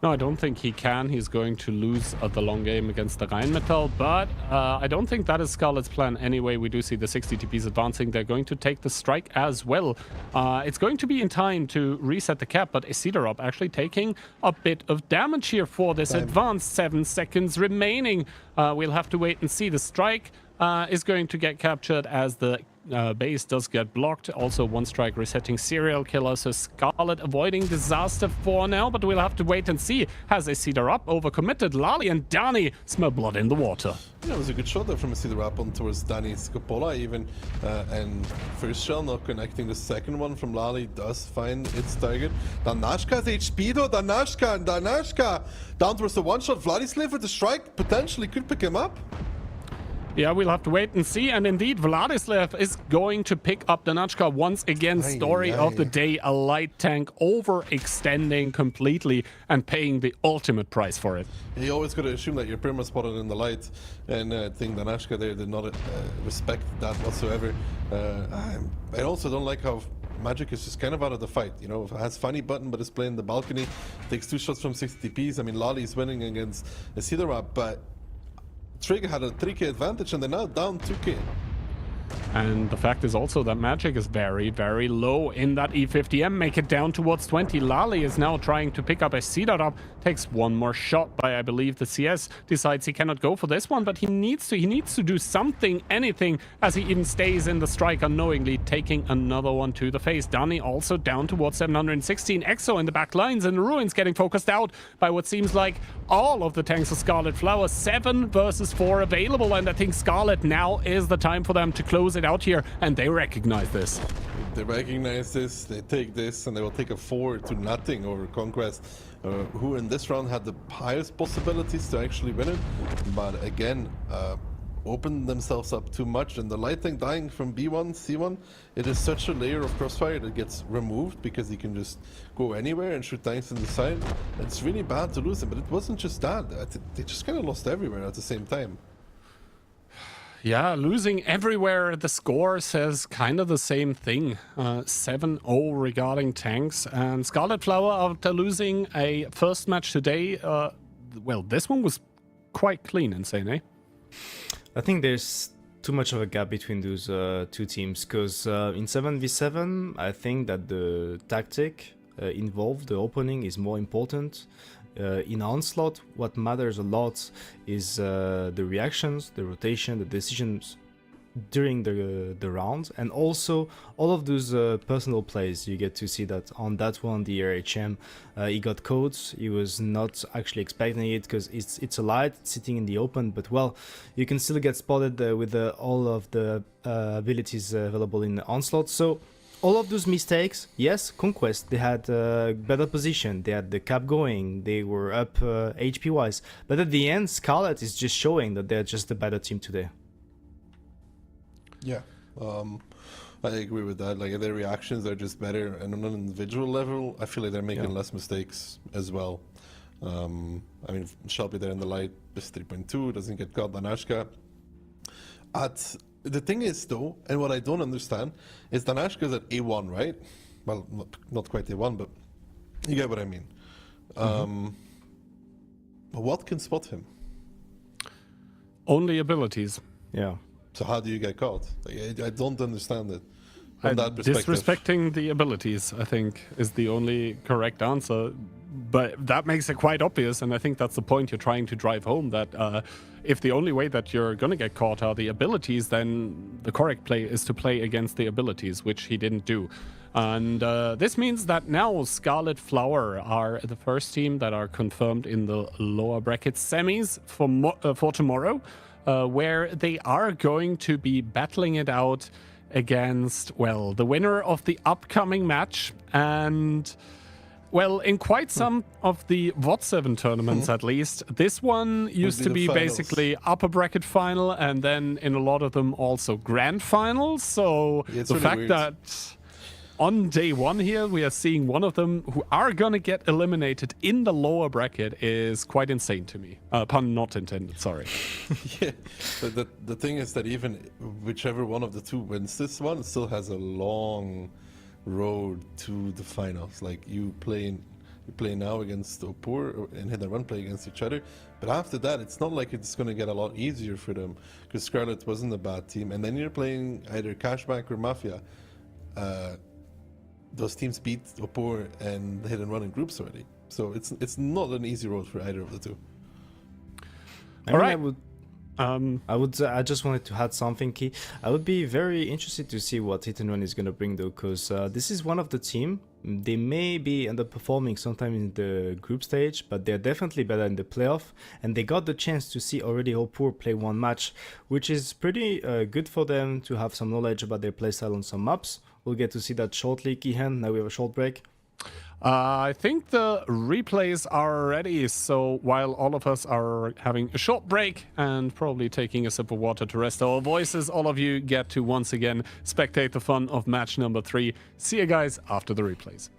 No, I don't think he can. He's going to lose the long game against the Rheinmetall, but I don't think that is Scarlet's plan anyway. We do see the 60 TPs advancing. They're going to take the strike as well. It's going to be in time to reset the cap, but Isidarop actually taking a bit of damage here for this advance. 7 seconds remaining. We'll have to wait and see. The strike is going to get captured as the base does get blocked. Also, one strike resetting serial killer. So Scarlet avoiding disaster for now, but we'll have to wait and see. Has Isidarop overcommitted? Lali and Dani smell blood in the water. Yeah, it was a good shot there from Isidarop on towards Dani Scopola even. And first shell not connecting. The second one from Lali does find its target. Danachka's HP though. Danachka down towards the one shot. Vladislav with the strike potentially could pick him up. Yeah, we'll have to wait and see. And indeed, Vladislav is going to pick up Danachka once again. Story of the day, a light tank overextending completely and paying the ultimate price for it. You always got to assume that you're perma spotted in the light. And I think Danachka there did not respect that whatsoever. I also don't like how Magic is just kind of out of the fight. You know, has funny button, but is playing the balcony, takes 2 shots from 60 Ps. I mean, Lolly's winning against Sidorab, but Trig had a 3k advantage, and they're now down 2k. And the fact is also that Magic is very, very low in that E50M. Make it down towards 20. Lali is now trying to pick up a Cedar up. Takes one more shot by, I believe, the CS. Decides he cannot go for this one, but he needs to. He needs to do something, anything, as he even stays in the strike unknowingly, taking another one to the face. Dani also down towards 716. Exo in the back lines, and Ruins getting focused out by what seems like all of the tanks of Scarlet Flower. 7 versus 4 available, and I think Scarlet now is the time for them to close it out here, and they recognize this. They recognize this, they take this, and they will take a 4-0 over Conquest, who in this round had the highest possibilities to actually win it, but again, opened themselves up too much, and the light tank dying from B1, C1, it is such a layer of crossfire that gets removed because he can just go anywhere and shoot tanks in the side. It's really bad to lose him, but it wasn't just that, they just kind of lost everywhere at the same time. Yeah, losing everywhere. The score says kind of the same thing. 7-0 regarding tanks. And Scarlet Flower, after losing a first match today, well, this one was quite clean, Insane, eh? I think there's too much of a gap between those two teams, because in 7v7, I think that the tactic involved, the opening, is more important. In Onslaught, what matters a lot is the reactions, the rotation, the decisions during the round, and also all of those personal plays. You get to see that on that one, the RHM, he got codes. He was not actually expecting it because it's a light sitting in the open, but well, you can still get spotted with all of the abilities available in Onslaught. So all of those mistakes, yes, Conquest, they had a better position, they had the cap going, they were up HP wise, but at the end, Scarlet is just showing that they're just a better team today. Yeah, I agree with that. Like, their reactions are just better, and on an individual level, I feel like they're making less mistakes as well. I mean, Shelby there in the light, just 3.2, doesn't get caught by Nashka. The thing is, though, and what I don't understand, is Danashka's at A1, right? Well, not quite A1, but you get what I mean. But what can spot him? Only abilities. Yeah. So how do you get caught? Like, I don't understand it from that perspective. Disrespecting the abilities, I think, is the only correct answer. But that makes it quite obvious, and I think that's the point you're trying to drive home, that if the only way that you're going to get caught are the abilities, then the correct play is to play against the abilities, which he didn't do. And this means that now Scarlet Flower are the first team that are confirmed in the lower bracket semis for tomorrow, where they are going to be battling it out against, well, the winner of the upcoming match. And well, in quite some of the VOD7 tournaments, at least, this one used to be basically upper bracket final, and then in a lot of them also grand finals. So yeah, the really fact weird that on day one here, we are seeing one of them who are going to get eliminated in the lower bracket is quite insane to me. Pun not intended, sorry. Yeah, but the thing is that even whichever one of the two wins this one, it still has a long road to the finals. Like, you play now against Opur and Hit and Run play against each other, but after that it's not like it's going to get a lot easier for them, because Scarlet wasn't a bad team, and then you're playing either Cashback or Mafia. Those teams beat Opur and Hit and Run in groups already, so it's not an easy road for either of the two. All right. I just wanted to add something, Key. I would be very interested to see what Hit and Run is going to bring, though, because this is one of the team. They may be underperforming sometimes in the group stage, but they're definitely better in the playoff, and they got the chance to see already Opur play one match, which is pretty good for them to have some knowledge about their playstyle on some maps. We'll get to see that shortly, Kihan. Now we have a short break. I think the replays are ready, so while all of us are having a short break and probably taking a sip of water to rest our voices, all of you get to once again spectate the fun of match number 3. See you guys after the replays.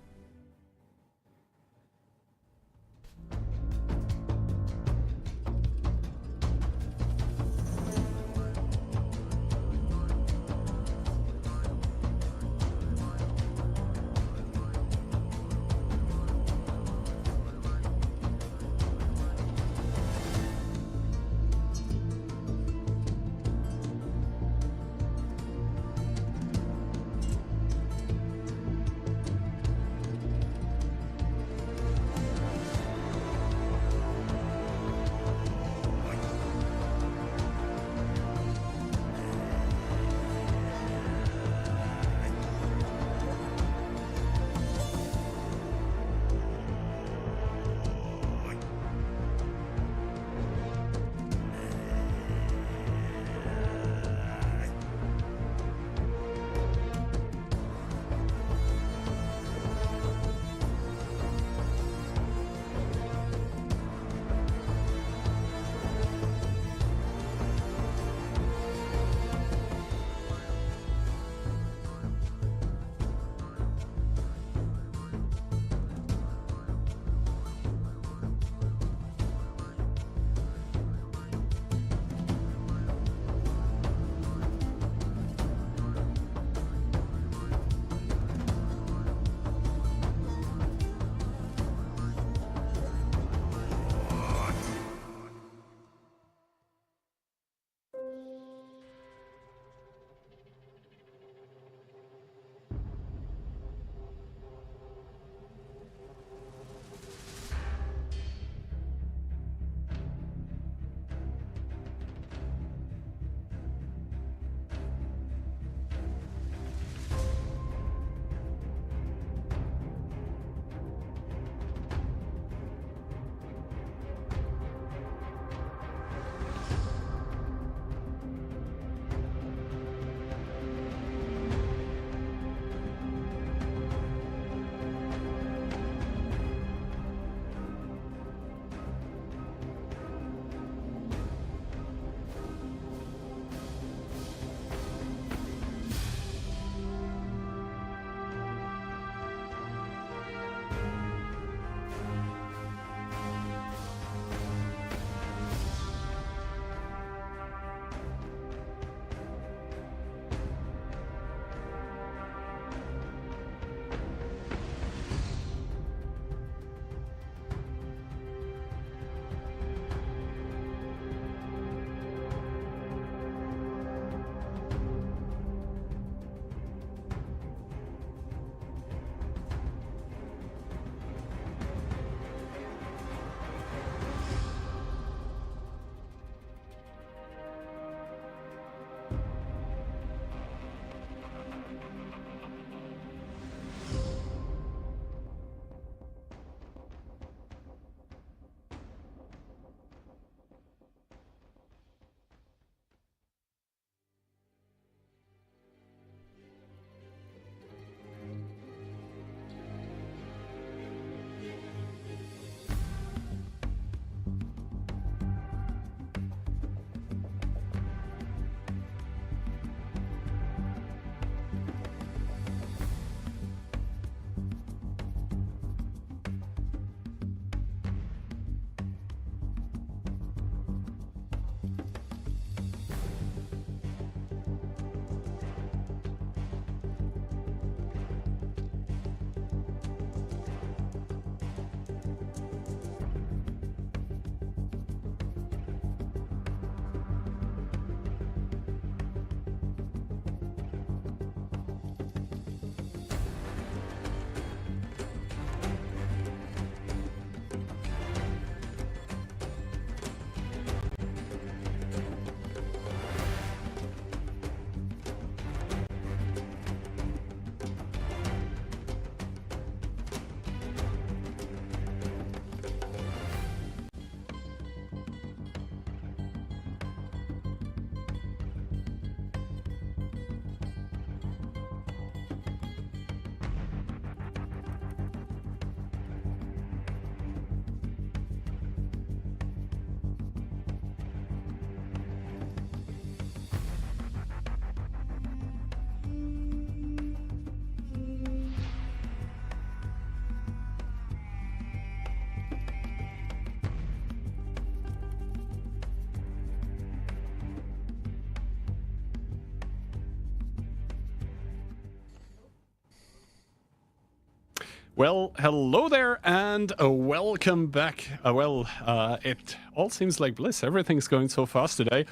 Well, hello there and welcome back. It all seems like bliss. Everything's going so fast today.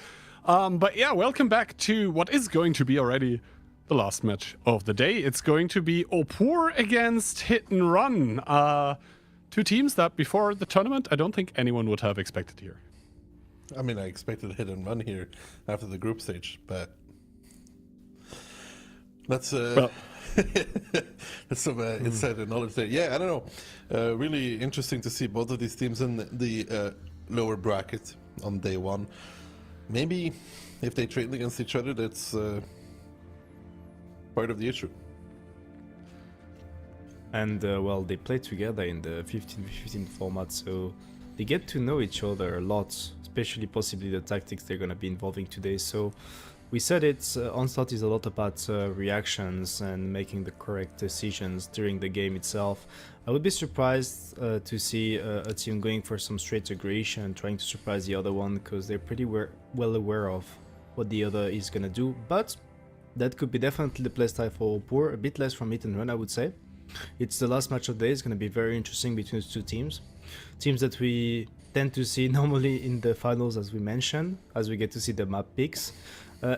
But yeah, welcome back to what is going to be already the last match of the day. It's going to be Opur against Hit and Run. Two teams that before the tournament, I don't think anyone would have expected here. I mean, I expected Hit and Run here after the group stage, but that's that's some insider knowledge there. Yeah, I don't know. Really interesting to see both of these teams in the lower bracket on day one. Maybe if they train against each other, that's part of the issue. And well, they play together in the 15v15 format, so they get to know each other a lot, especially possibly the tactics they're going to be involving today. So we said it's Onslaught is a lot about reactions and making the correct decisions during the game itself. I would be surprised to see a team going for some straight aggression, trying to surprise the other one, because they're pretty well aware of what the other is going to do. But that could be definitely the playstyle for Opur, a bit less from Hit and Run, I would say. It's the last match of the day. It's going to be very interesting between the two teams. Teams that we tend to see normally in the finals, as we mentioned, as we get to see the map picks.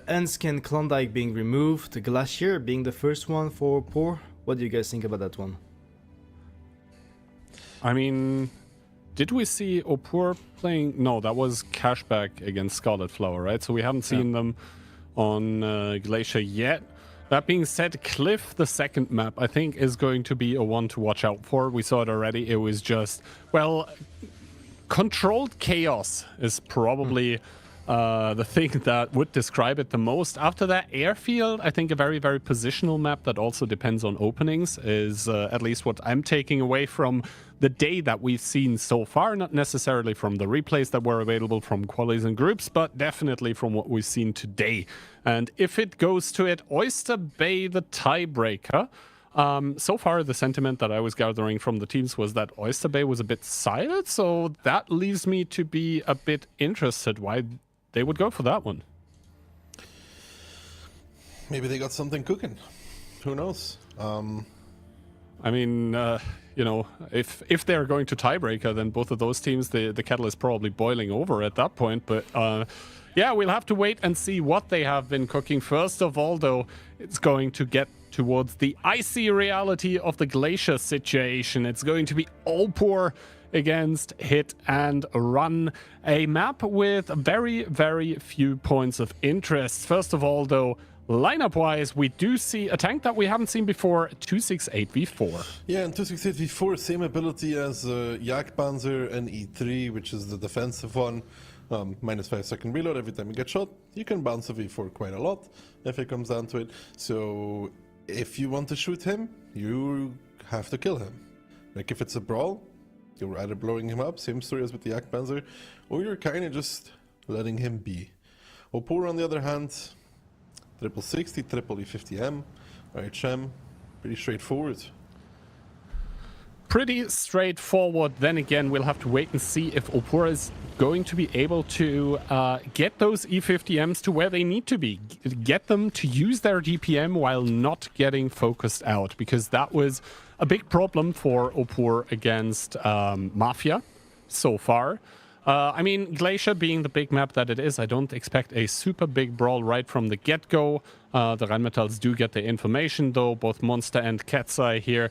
Ensk and Klondike being removed, Glacier being the first one for Opur. What do you guys think about that one? I mean, did we see Opur playing? No, that was Cashback against Scarlet Flower, right? So we haven't seen them on Glacier yet. That being said, Cliff, the second map, I think is going to be a one to watch out for. We saw it already. It was just, well, controlled chaos is probably the thing that would describe it the most. After that, Airfield, I think a very, very positional map that also depends on openings is at least what I'm taking away from the day that we've seen so far. Not necessarily from the replays that were available from qualies and groups, but definitely from what we've seen today. And if it goes to it, Oyster Bay the tiebreaker. So far, the sentiment that I was gathering from the teams was that Oyster Bay was a bit silent, so that leaves me to be a bit interested why they would go for that one. Maybe they got something cooking. Who knows? I mean, you know, if they're going to tiebreaker, then both of those teams, the kettle is probably boiling over at that point. But yeah, we'll have to wait and see what they have been cooking. First of all, though, it's going to get towards the icy reality of the Glacier situation. It's going to be Opur against Hit and Run, a map with very, very few points of interest. First of all, though, lineup-wise, we do see a tank that we haven't seen before, 268v4. Yeah, and 268v4, same ability as Jagdpanzer and E3, which is the defensive one. Minus 5 second reload every time you get shot. You can bounce a V4 quite a lot if it comes down to it. So if you want to shoot him, you have to kill him. Like if it's a brawl, you're either blowing him up, same story as with the Jagdpanzer, or you're kind of just letting him be. Opur, on the other hand, triple 60, triple E50M, RHM, pretty straightforward. Pretty straightforward. Then again, we'll have to wait and see if Opur is going to be able to get those E50Ms to where they need to be. Get them to use their DPM while not getting focused out, because that was a big problem for Opur against Mafia so far. I mean, Glacier being the big map that it is, I don't expect a super big brawl right from the get-go. The Rheinmetalls do get the information, though. Both Monster and Katsai here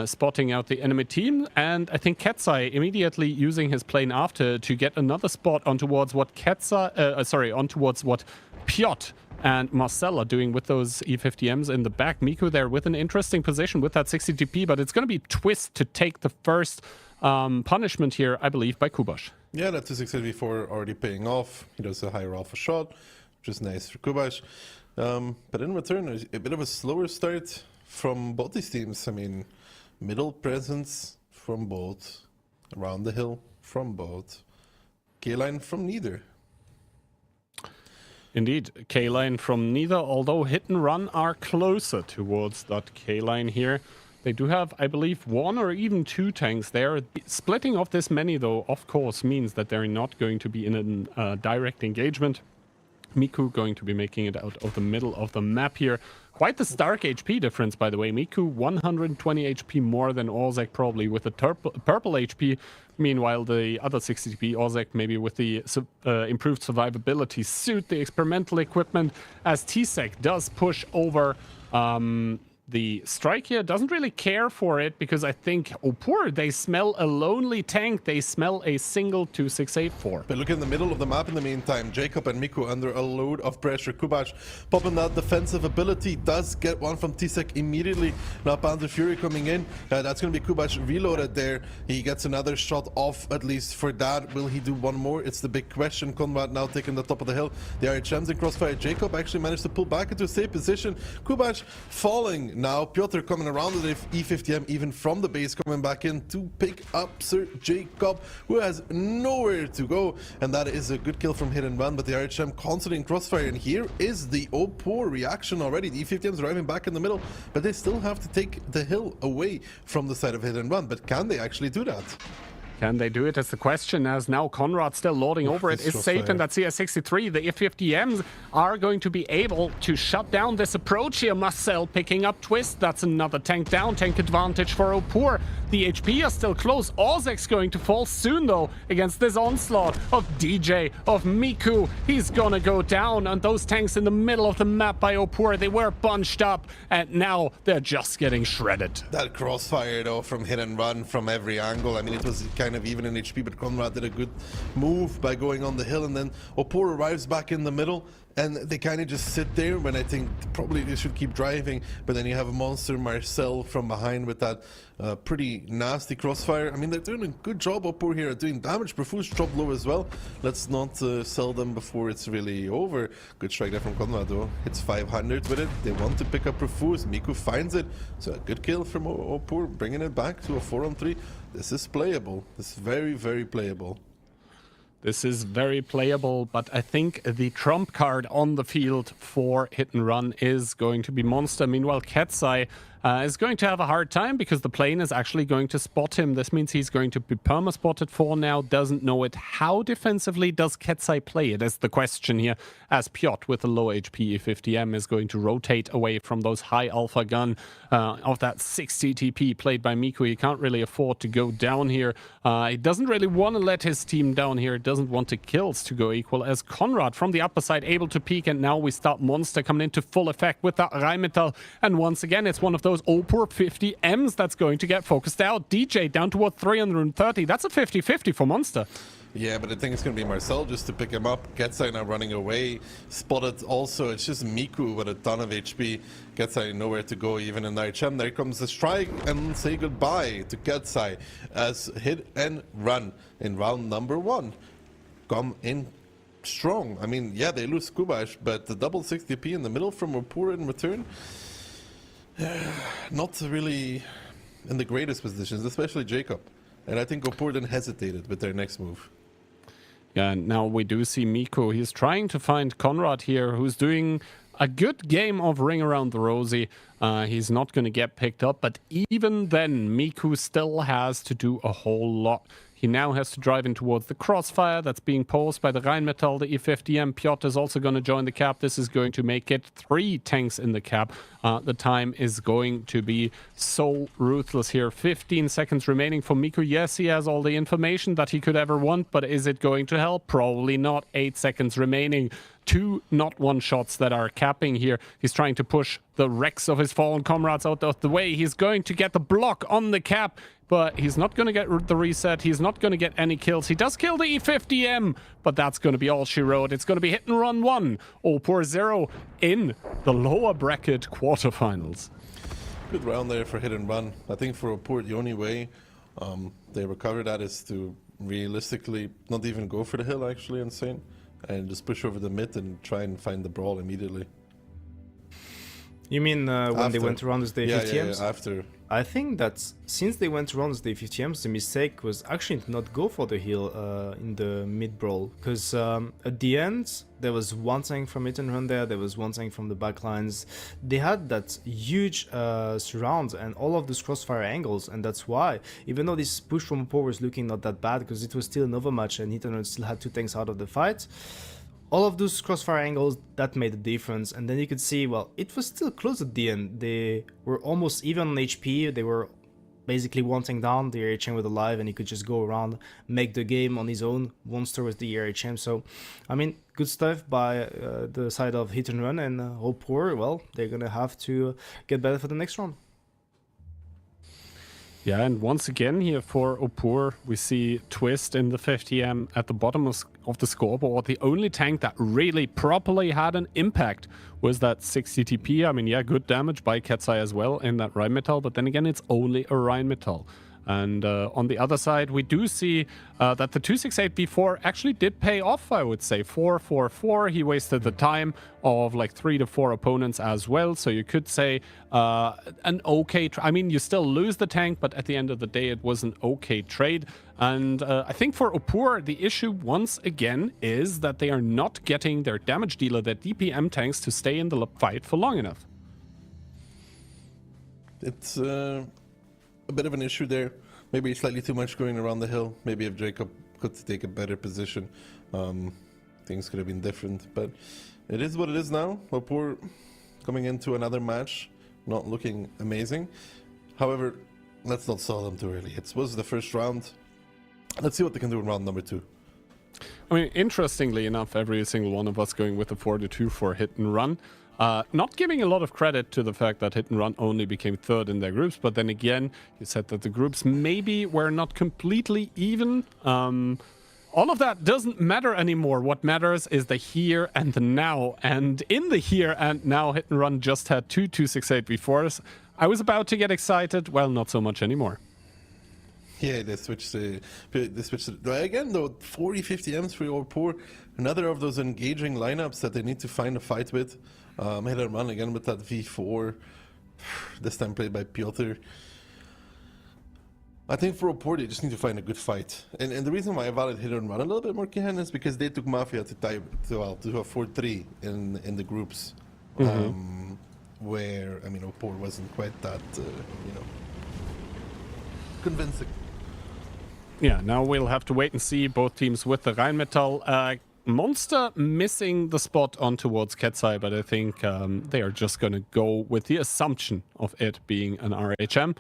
spotting out the enemy team. And I think Katsai immediately using his plane after to get another spot on towards what on towards what Piotr and Marcel are doing with those E50Ms in the back. Miku there with an interesting position with that 60 TP, but it's going to be Twist to take the first punishment here, I believe, by Kubash. Yeah, that 268v4 already paying off. He does a higher alpha shot, which is nice for Kubash. But in return, a bit of a slower start from both these teams. I mean, middle presence from both, around the hill from both, K-line from neither. Indeed, K-line from neither, although Hit and Run are closer towards that K-line here. They do have, I believe, one or even two tanks there. Splitting off this many, though, of course, means that they're not going to be in a direct engagement. Miku going to be making it out of the middle of the map here. Quite the stark HP difference, by the way. Miku 120 HP more than Ozek, probably with the purple HP. Meanwhile, the other 60 HP, Ozek maybe with the improved survivability suit, the experimental equipment, as Tsek does push over the strike here. Doesn't really care for it because I think Opur, they smell a lonely tank. They smell a single 2684. But look in the middle of the map in the meantime. Jacob and Miku under a load of pressure. Kubash popping that defensive ability. Does get one from Tsek immediately. Now Panther Fury coming in. That's going to be Kubash reloaded there. He gets another shot off at least for that. Will he do one more? It's the big question. Conrad now taking the top of the hill. The RHMs in crossfire. Jacob actually managed to pull back into a safe position. Kubash falling. Now Piotr coming around with the E50M even from the base, coming back in to pick up Sir Jacob, who has nowhere to go, and that is a good kill from Hit and Run, but the RHM constantly in crossfire, and here is the Opur reaction already. The E50M's driving back in the middle, but they still have to take the hill away from the side of Hit and Run, but can they actually do that? Can they do it? That's the question, as now Conrad still lording over it is safe, and that CS63, the F50Ms are going to be able to shut down this approach here. Marcel picking up Twist. That's another tank down. Tank advantage for Opur. The HP are still close. Ozek's going to fall soon, though, against this onslaught of DJ, of Miku. He's gonna go down, and those tanks in the middle of the map by Opur, they were bunched up, and now they're just getting shredded. That crossfire, though, from Hit and Run from every angle. I mean, it was kind of even in HP, but Conrad did a good move by going on the hill, and then Opur arrives back in the middle, and they kind of just sit there when I think probably they should keep driving, but then you have a monster Marcel from behind with that pretty nasty crossfire. I mean, they're doing a good job Opur here at doing damage. Perfus dropped low as well. Let's not sell them before it's really over. Good strike there from Conrad, though. Hits 500 with it. They want to pick up Perfus. Miku finds it. So a good kill from Opur, bringing it back to a 4-on-3. This is playable. This is very, very playable. This is very playable, but I think the trump card on the field for Hit and Run is going to be Monster. Meanwhile, Ketsai is going to have a hard time because the plane is actually going to spot him. This means he's going to be perma-spotted for now, doesn't know it. How defensively does Ketsai play it is the question here, as Piotr with a low HP E50M is going to rotate away from those high alpha gun of that 60 TP played by Miku. He can't really afford to go down here. He doesn't really want to let his team down here. Doesn't want the kills to go equal, as Conrad from the upper side able to peek, and now we start Monster coming into full effect with that Rheinmetall, and once again it's one of those Opur 50Ms that's going to get focused out. DJ down toward 330. That's a 50-50 for Monster. Yeah, but I think it's going to be Marcel just to pick him up. Ketsai now running away. Spotted also. It's just Miku with a ton of HP. Ketsai nowhere to go even in RHM. There comes the strike, and say goodbye to Ketsai as Hit and Run in round number 1. Come in strong. I mean, yeah, they lose Kubash, but the double 60p in the middle from Opur in return, not really in the greatest positions, especially Jacob. And I think Opur then hesitated with their next move. Yeah, and now we do see Miku. He's trying to find Conrad here, who's doing a good game of Ring Around the Rosie. He's not going to get picked up, but even then, Miku still has to do a whole lot. He now has to drive in towards the crossfire that's being posed by the Rheinmetall, the E50M. Piotr is also going to join the cap. This is going to make it 3 tanks in the cap. The time is going to be so ruthless here. 15 seconds remaining for Miku. Yes, he has all the information that he could ever want, but is it going to help? Probably not. 8 seconds remaining. 2 not one shots that are capping here. He's trying to push the wrecks of his fallen comrades out of the way. He's going to get the block on the cap, but he's not going to get the reset. He's not going to get any kills. He does kill the E50M, but that's going to be all she wrote. It's going to be Hit and Run 1, Opur 0 in the lower bracket quarterfinals. Good round there for Hit and Run. I think for Opur, the only way they recover that is to realistically not even go for the hill, actually, insane, and just push over the mid and try and find the brawl immediately. You mean when they went around with the 50Ms? Yeah, after. I think that since they went around with the 50Ms, the mistake was actually to not go for the heal in the mid brawl. Because at the end, there was one tank from Hit and Run there was one tank from the backlines. They had that huge surround and all of those crossfire angles, and that's why, even though this push from Opur was looking not that bad, because it was still an overmatch and Hit and Run still had 2 tanks out of the fight, all of those crossfire angles, that made a difference. And then you could see, well, it was still close at the end. They were almost even on HP. They were basically wanting down. The RHM was alive, and he could just go around, make the game on his own. Monster with the RHM. So, I mean, good stuff by the side of Hit and Run, and Opur, well, they're gonna have to get better for the next round. Yeah, and once again here for Opur, we see Twist in the 50M at the bottom of the scoreboard. The only tank that really properly had an impact was that 60 TP. I mean, yeah, good damage by Ketsai as well in that Rheinmetall, but then again, it's only a Rheinmetall. And on the other side, we do see that the 268B4 actually did pay off, I would say. 4-4-4. He wasted the time of like 3 to 4 opponents as well. So you could say an okay... I mean, you still lose the tank, but at the end of the day, it was an okay trade. And I think for Opur, the issue once again is that they are not getting their damage dealer, their DPM tanks, to stay in the fight for long enough. It's... a bit of an issue there. Maybe slightly too much going around the hill. Maybe if Jacob could take a better position, things could have been different. But it is what it is now. Opur coming into another match, not looking amazing. However, let's not sell them too early. It was the first round. Let's see what they can do in round number 2. I mean, interestingly enough, every single one of us going with a 4-2 for Hit and Run. Not giving a lot of credit to the fact that Hit and Run only became third in their groups, but then again, you said that the groups maybe were not completely even. All of that doesn't matter anymore. What matters is the here and the now. And in the here and now, Hit and Run just had 2 268B4s. I was about to get excited. Well, not so much anymore. Yeah, they switched. Again, though, 40-50 M's for Opur. Another of those engaging lineups that they need to find a fight with. Hit and Run again with that V4. This time played by Piotr. I think for Opur, they just need to find a good fight. And the reason why I valid Hit and Run a little bit more, Kihan, is because they took Mafia to a 4-3 in the groups. Where, I mean, Opur wasn't quite that, convincing. Yeah, now we'll have to wait and see both teams with the Rheinmetall. Monster missing the spot on towards Ketsai, but I think they are just going to go with the assumption of it being an RHM.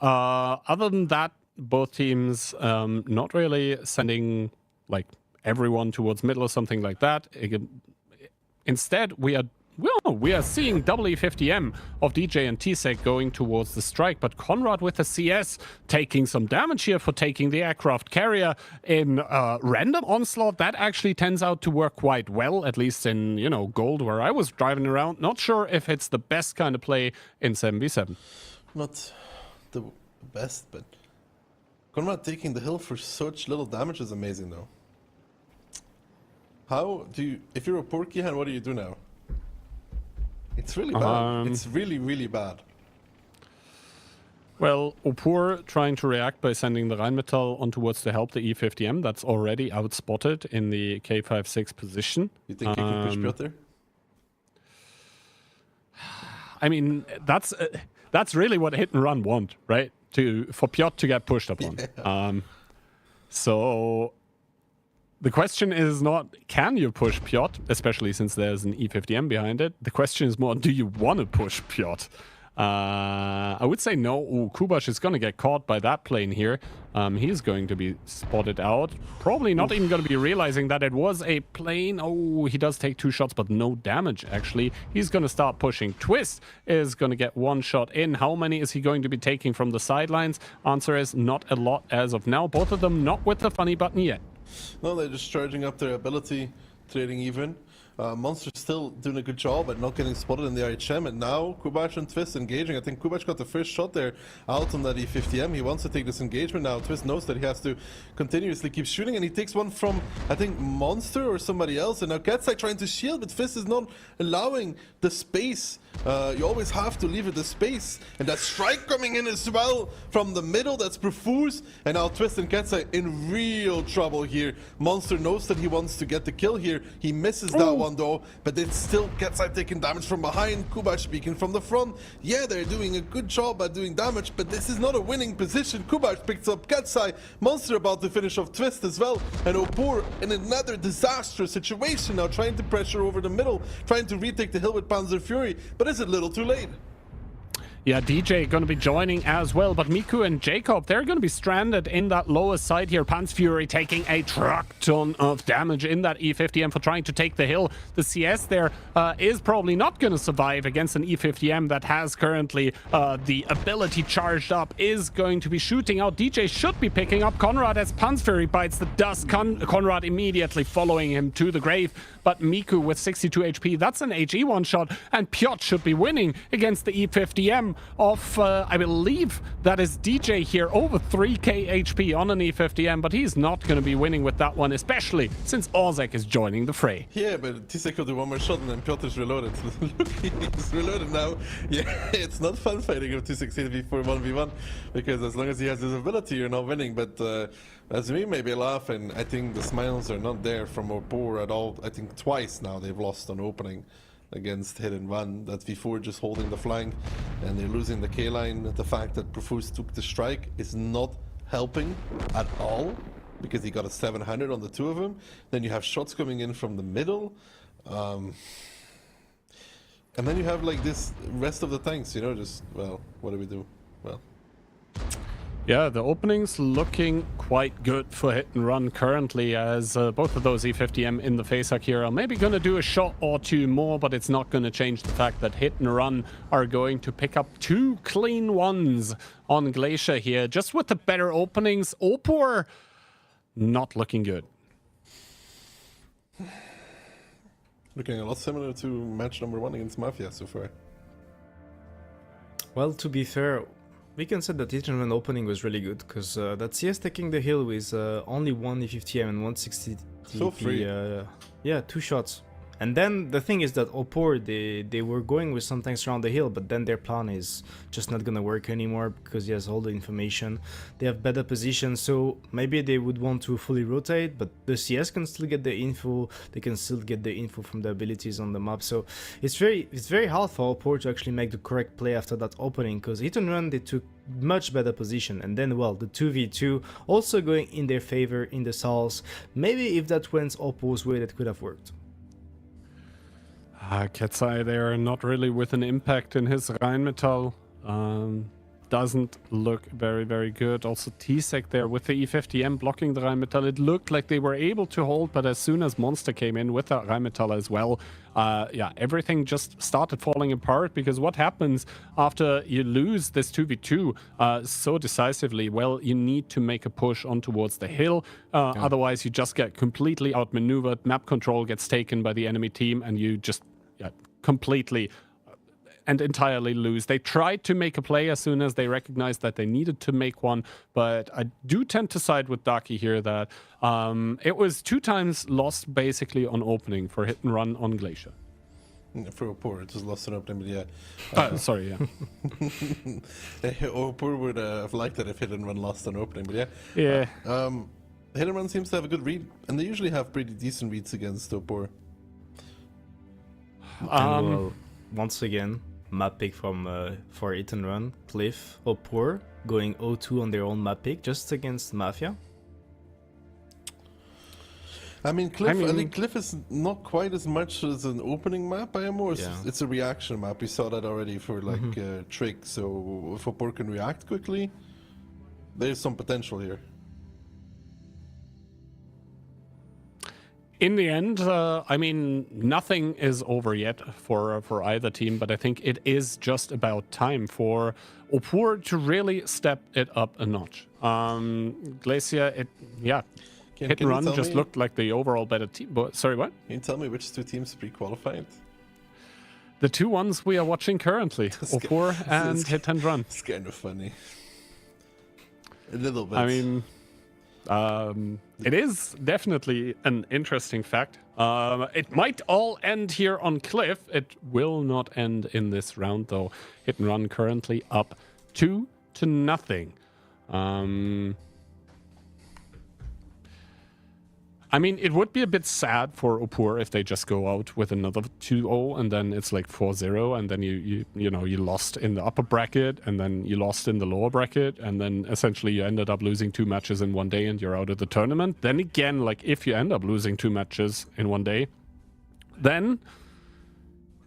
Other than that, both teams not really sending like everyone towards middle or something like that. Instead, we are seeing E50M of DJ and T-Sec going towards the strike, but Conrad with the CS taking some damage here for taking the aircraft carrier in random onslaught. That actually turns out to work quite well, at least in, gold where I was driving around. Not sure if it's the best kind of play in 7v7. Not the best, but Conrad taking the hill for such little damage is amazing, though. How do you, if you're a Porky, what do you do now? It's really bad. It's really, really bad. Well, Opur trying to react by sending the Rheinmetall on towards to help the E50M. That's already outspotted in the K56 position. You think you can push Piotr? I mean, that's really what Hit and Run want, right? For Piotr to get pushed upon. Yeah. So the question is not, can you push Piotr, especially since there's an E50M behind it. The question is more, do you want to push Piotr? I would say no. Ooh, Kubash is going to get caught by that plane here. He's going to be spotted out. Probably not even going to be realizing that it was a plane. Oh, he does take 2 shots, but no damage, actually. He's going to start pushing. Twist is going to get 1 shot in. How many is he going to be taking from the sidelines? Answer is not a lot as of now. Both of them not with the funny button yet. No, they're just charging up their ability, trading even. Monster's still doing a good job but not getting spotted in the IHM, and now Kubash and Twist engaging. I think Kubash got the first shot there out on that E50M. He wants to take this engagement now. Twist knows that he has to continuously keep shooting, and he takes one from, I think, Monster or somebody else, and now Ketsai trying to shield, but Twist is not allowing the space You always have to leave it the space. And that strike coming in as well from the middle, that's Profuse. And now Twist and Ketsai in real trouble here. Monster knows that he wants to get the kill here. He misses that one though, but it's still Ketsai taking damage from behind, Kubash speaking from the front. Yeah, they're doing a good job at doing damage, but this is not a winning position. Kubash picks up Ketsai. Monster about to finish off Twist as well. And Opur in another disastrous situation now, trying to pressure over the middle, trying to retake the hill with Panzer Fury, but is it a little too late? Yeah, DJ going to be joining as well, but Miku and Jacob, they're going to be stranded in that lowest side here. Panzer Fury taking a truck ton of damage in that E50M for trying to take the hill. The CS there is probably not going to survive against an E50M that has currently the ability charged up, is going to be shooting out. DJ should be picking up Conrad as Panzer Fury bites the dust. Conrad immediately following him to the grave, but Miku with 62 HP, that's an HE one shot, and Piotr should be winning against the E50M of, I believe that is DJ here, over 3k HP on an E50M, but he's not going to be winning with that one, especially since Ozek is joining the fray. Yeah, but Tisek will do one more shot and then Piotr's reloaded. Look, he's reloaded now. Yeah, it's not fun fighting if Tisek says before 1v1, because as long as he has his ability, you're not winning. But as we may be laughing, I think the smiles are not there from Opur at all. I think twice now they've lost on opening against Hit and Run. That's before just holding the flank, and they're losing the K-line. The fact that Profuse took the strike is not helping at all, because he got a 700 on the two of them. Then you have shots coming in from the middle, and then you have like this rest of the tanks, you know, just, well, what do we do? Well, yeah, the opening's looking quite good for Hit and Run currently, as both of those E50M in the facehug here are maybe going to do a shot or two more, but it's not going to change the fact that Hit and Run are going to pick up 2 clean ones on Glacier here, just with the better openings. Opur not looking good. looking a lot similar to match number 1 against Mafia so far. Well, to be fair, we can say that Hit and Run opening was really good, because that CS taking the hill with only 1 E50M and 160 TP, So free. yeah, 2 shots. And then the thing is that Opur, they were going with some tanks around the hill, but then their plan is just not gonna work anymore because he has all the information. They have better position, so maybe they would want to fully rotate, but the CS can still get the info. They can still get the info from the abilities on the map. So it's very hard for Opur to actually make the correct play after that opening, because Hit and Run, they took much better position, and then, well, the 2v2 also going in their favor in the Souls. Maybe if that went Opur's way, that could have worked. Ketsai there, not really with an impact in his Rheinmetall. Doesn't look very, very good. Also T-Sec there with the E50M blocking the Rheinmetall. It looked like they were able to hold, but as soon as Monster came in with that Rheinmetall as well, yeah, everything just started falling apart, because what happens after you lose this 2v2 so decisively? Well, you need to make a push on towards the hill. Otherwise, you just get completely outmaneuvered. Map control gets taken by the enemy team, and you just completely and entirely lose. They tried to make a play as soon as they recognized that they needed to make one, but I do tend to side with Daki here that it was 2 times lost basically on opening for Hit and Run on Glacier. For Opur, it was lost on opening, but yeah. Sorry, yeah. Opur would have liked it if Hit and Run lost on opening, but yeah. Yeah. Hit and Run seems to have a good read, and they usually have pretty decent reads against Opur. Well, once again, map pick from for Hit and Run, Cliff, Opur, going 0-2 on their own map pick just against Mafia. I mean, Cliff is not quite as much as an opening map anymore. It's a reaction map. We saw that already for like Trick. So if Opur can react quickly, there's some potential here. In the end, I mean, nothing is over yet for either team, but I think it is just about time for Opur to really step it up a notch. Glacier, Hit and Run just looked like the overall better team. But, sorry, what? Can you tell me which 2 teams pre-qualified? The 2 ones we are watching currently, Opur and Hit and Run. It's kind of funny. A little bit. I mean, It is definitely an interesting fact. It might all end here on Cliff. It will not end in this round, though. Hit and Run currently up 2-0. I mean, it would be a bit sad for Opur if they just go out with another 2-0 and then it's like 4-0 and then you lost in the upper bracket and then you lost in the lower bracket and then essentially you ended up losing 2 matches in one day and you're out of the tournament. Then again, like if you end up losing 2 matches in one day, then,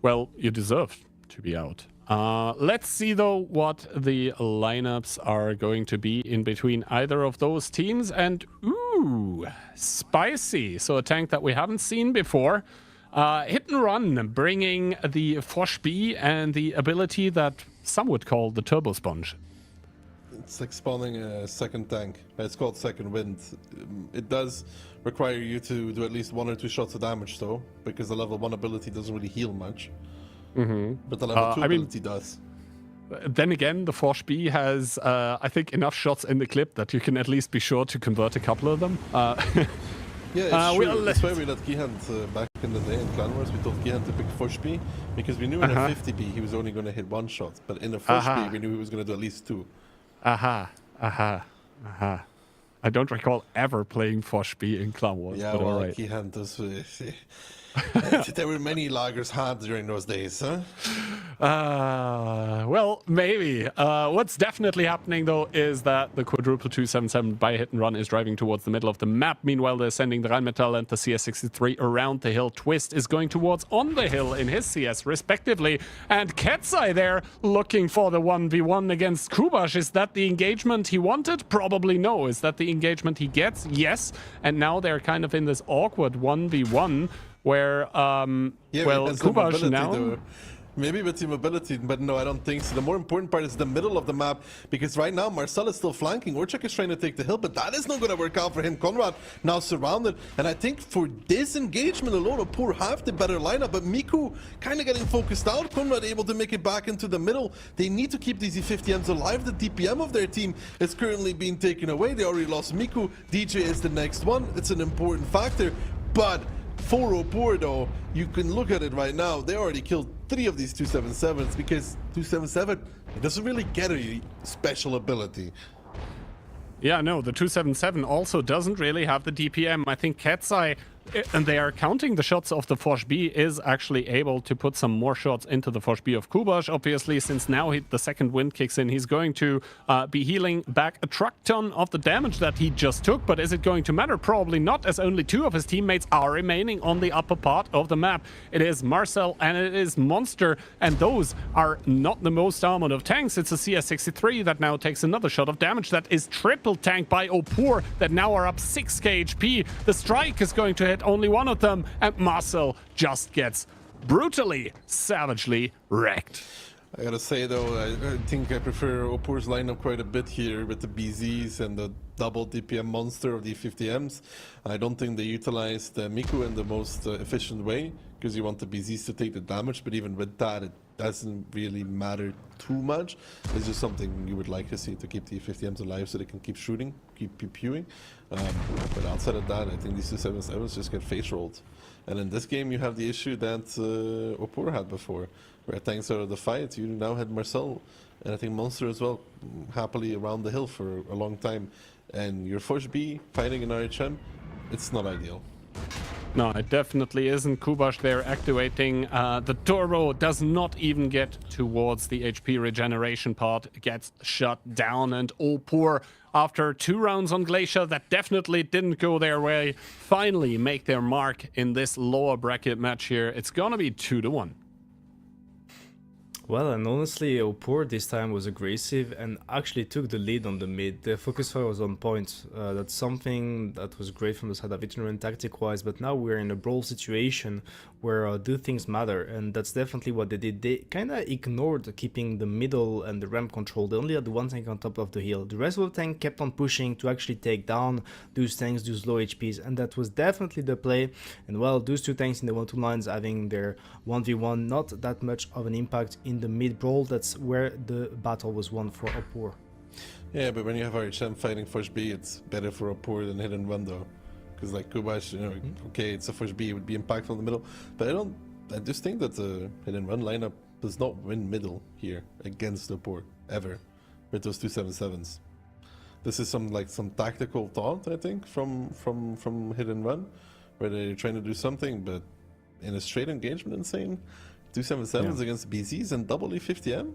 well, you deserve to be out. Let's see, though, what the lineups are going to be in between either of those teams. And, ooh, spicy. So a tank that we haven't seen before. Hit and Run, bringing the Foch B and the ability that some would call the Turbo Sponge. It's like spawning a second tank. It's called Second Wind. It does require you to do at least 1 or 2 shots of damage, though, because the level 1 ability doesn't really heal much. But the level 2 ability does. Then again, the Foch B has, I think, enough shots in the clip that you can at least be sure to convert a couple of them. Yeah, it's true. That's why we let Kihant back in the day in Clan Wars. We told Kihant to pick Foch B because we knew in a 50 B he was only going to hit 1 shot. But in a Foch B, we knew he was going to do at least 2. I don't recall ever playing Foch B in Clan Wars. Yeah, but well, all right. Kihant does... There were many lagers had during those days, huh? Well, maybe. What's definitely happening, though, is that the quadruple 277 by Hit and Run is driving towards the middle of the map. Meanwhile, they're sending the Rheinmetall and the CS63 around the hill. Twist is going towards On the Hill in his CS, respectively. And Ketzai there looking for the 1v1 against Kubash. Is that the engagement he wanted? Probably no. Is that the engagement he gets? Yes. And now they're kind of in this awkward 1v1 where, Kubash now... Though. Maybe with the mobility, but no, I don't think so. The more important part is the middle of the map, because right now Marcel is still flanking. Orchak is trying to take the hill, but that is not going to work out for him. Conrad now surrounded, and I think for this engagement alone, Opur have the better lineup, but Miku kind of getting focused out. Conrad able to make it back into the middle. They need to keep these E50Ms alive. The DPM of their team is currently being taken away. They already lost Miku. DJ is the next one. It's an important factor, but for Opur, though, you can look at it right now. They already killed 3 of these 277s because 277, it doesn't really get a special ability. Yeah, no, the 277 also doesn't really have the DPM. I think Ketzai, and they are counting the shots of the Foch B, is actually able to put some more shots into the Foch B of Kubash. Obviously, since now the second wind kicks in, he's going to be healing back a truck ton of the damage that he just took. But is it going to matter? Probably not, as only 2 of his teammates are remaining on the upper part of the map. It is Marcel and it is Monster, and those are not the most armored of tanks. It's a CS63 that now takes another shot of damage. That is triple tanked by Opur that now are up 6k HP. The strike is going to hit only one of them, and Marcel just gets brutally, savagely wrecked. I gotta say though, I think I prefer Opur's lineup quite a bit here with the BZs and the double DPM monster of the 50Ms. I don't think they utilized Miku in the most efficient way, because you want the BZs to take the damage, but even with that, it doesn't really matter too much. It's just something you would like to see to keep the 50Ms alive so they can keep shooting, keep pewing. But outside of that, I think these 277s just get face rolled. And in this game, you have the issue that Opur had before, where tanks out of the fight. You now had Marcel, and I think Monster as well, happily around the hill for a long time. And your Foch B fighting an RHM, it's not ideal. No, it definitely isn't. Kubash there activating the turbo, does not even get towards the HP regeneration part, gets shut down, and Opur, after 2 rounds on Glacier that definitely didn't go their way, finally make their mark in this lower bracket match here. It's gonna be 2-1. Well, and honestly, Opur this time was aggressive and actually took the lead on the mid. The focus fire was on point. That's something that was great from the side of Veteran tactic-wise, but now we're in a brawl situation where do things matter, and that's definitely what they did. They kind of ignored keeping the middle and the ramp control. They only had the one tank on top of the hill. The rest of the tank kept on pushing to actually take down those tanks, those low HPs, and that was definitely the play. And well, those 2 tanks in the 1-2 lines having their 1v1, not that much of an impact in the mid brawl. That's where the battle was won for Opur. Yeah, but when you have RHM fighting first B, it's better for Opur than hit and run though. Because like Kubash, you know, okay, it's a first B, it would be impactful in the middle. But I just think that the hit and run lineup does not win middle here against Opur, ever, with those 277s. This is some tactical thought, I think, from hit and run, where they're trying to do something, but in a straight engagement insane, 277s against BZs and double E50M?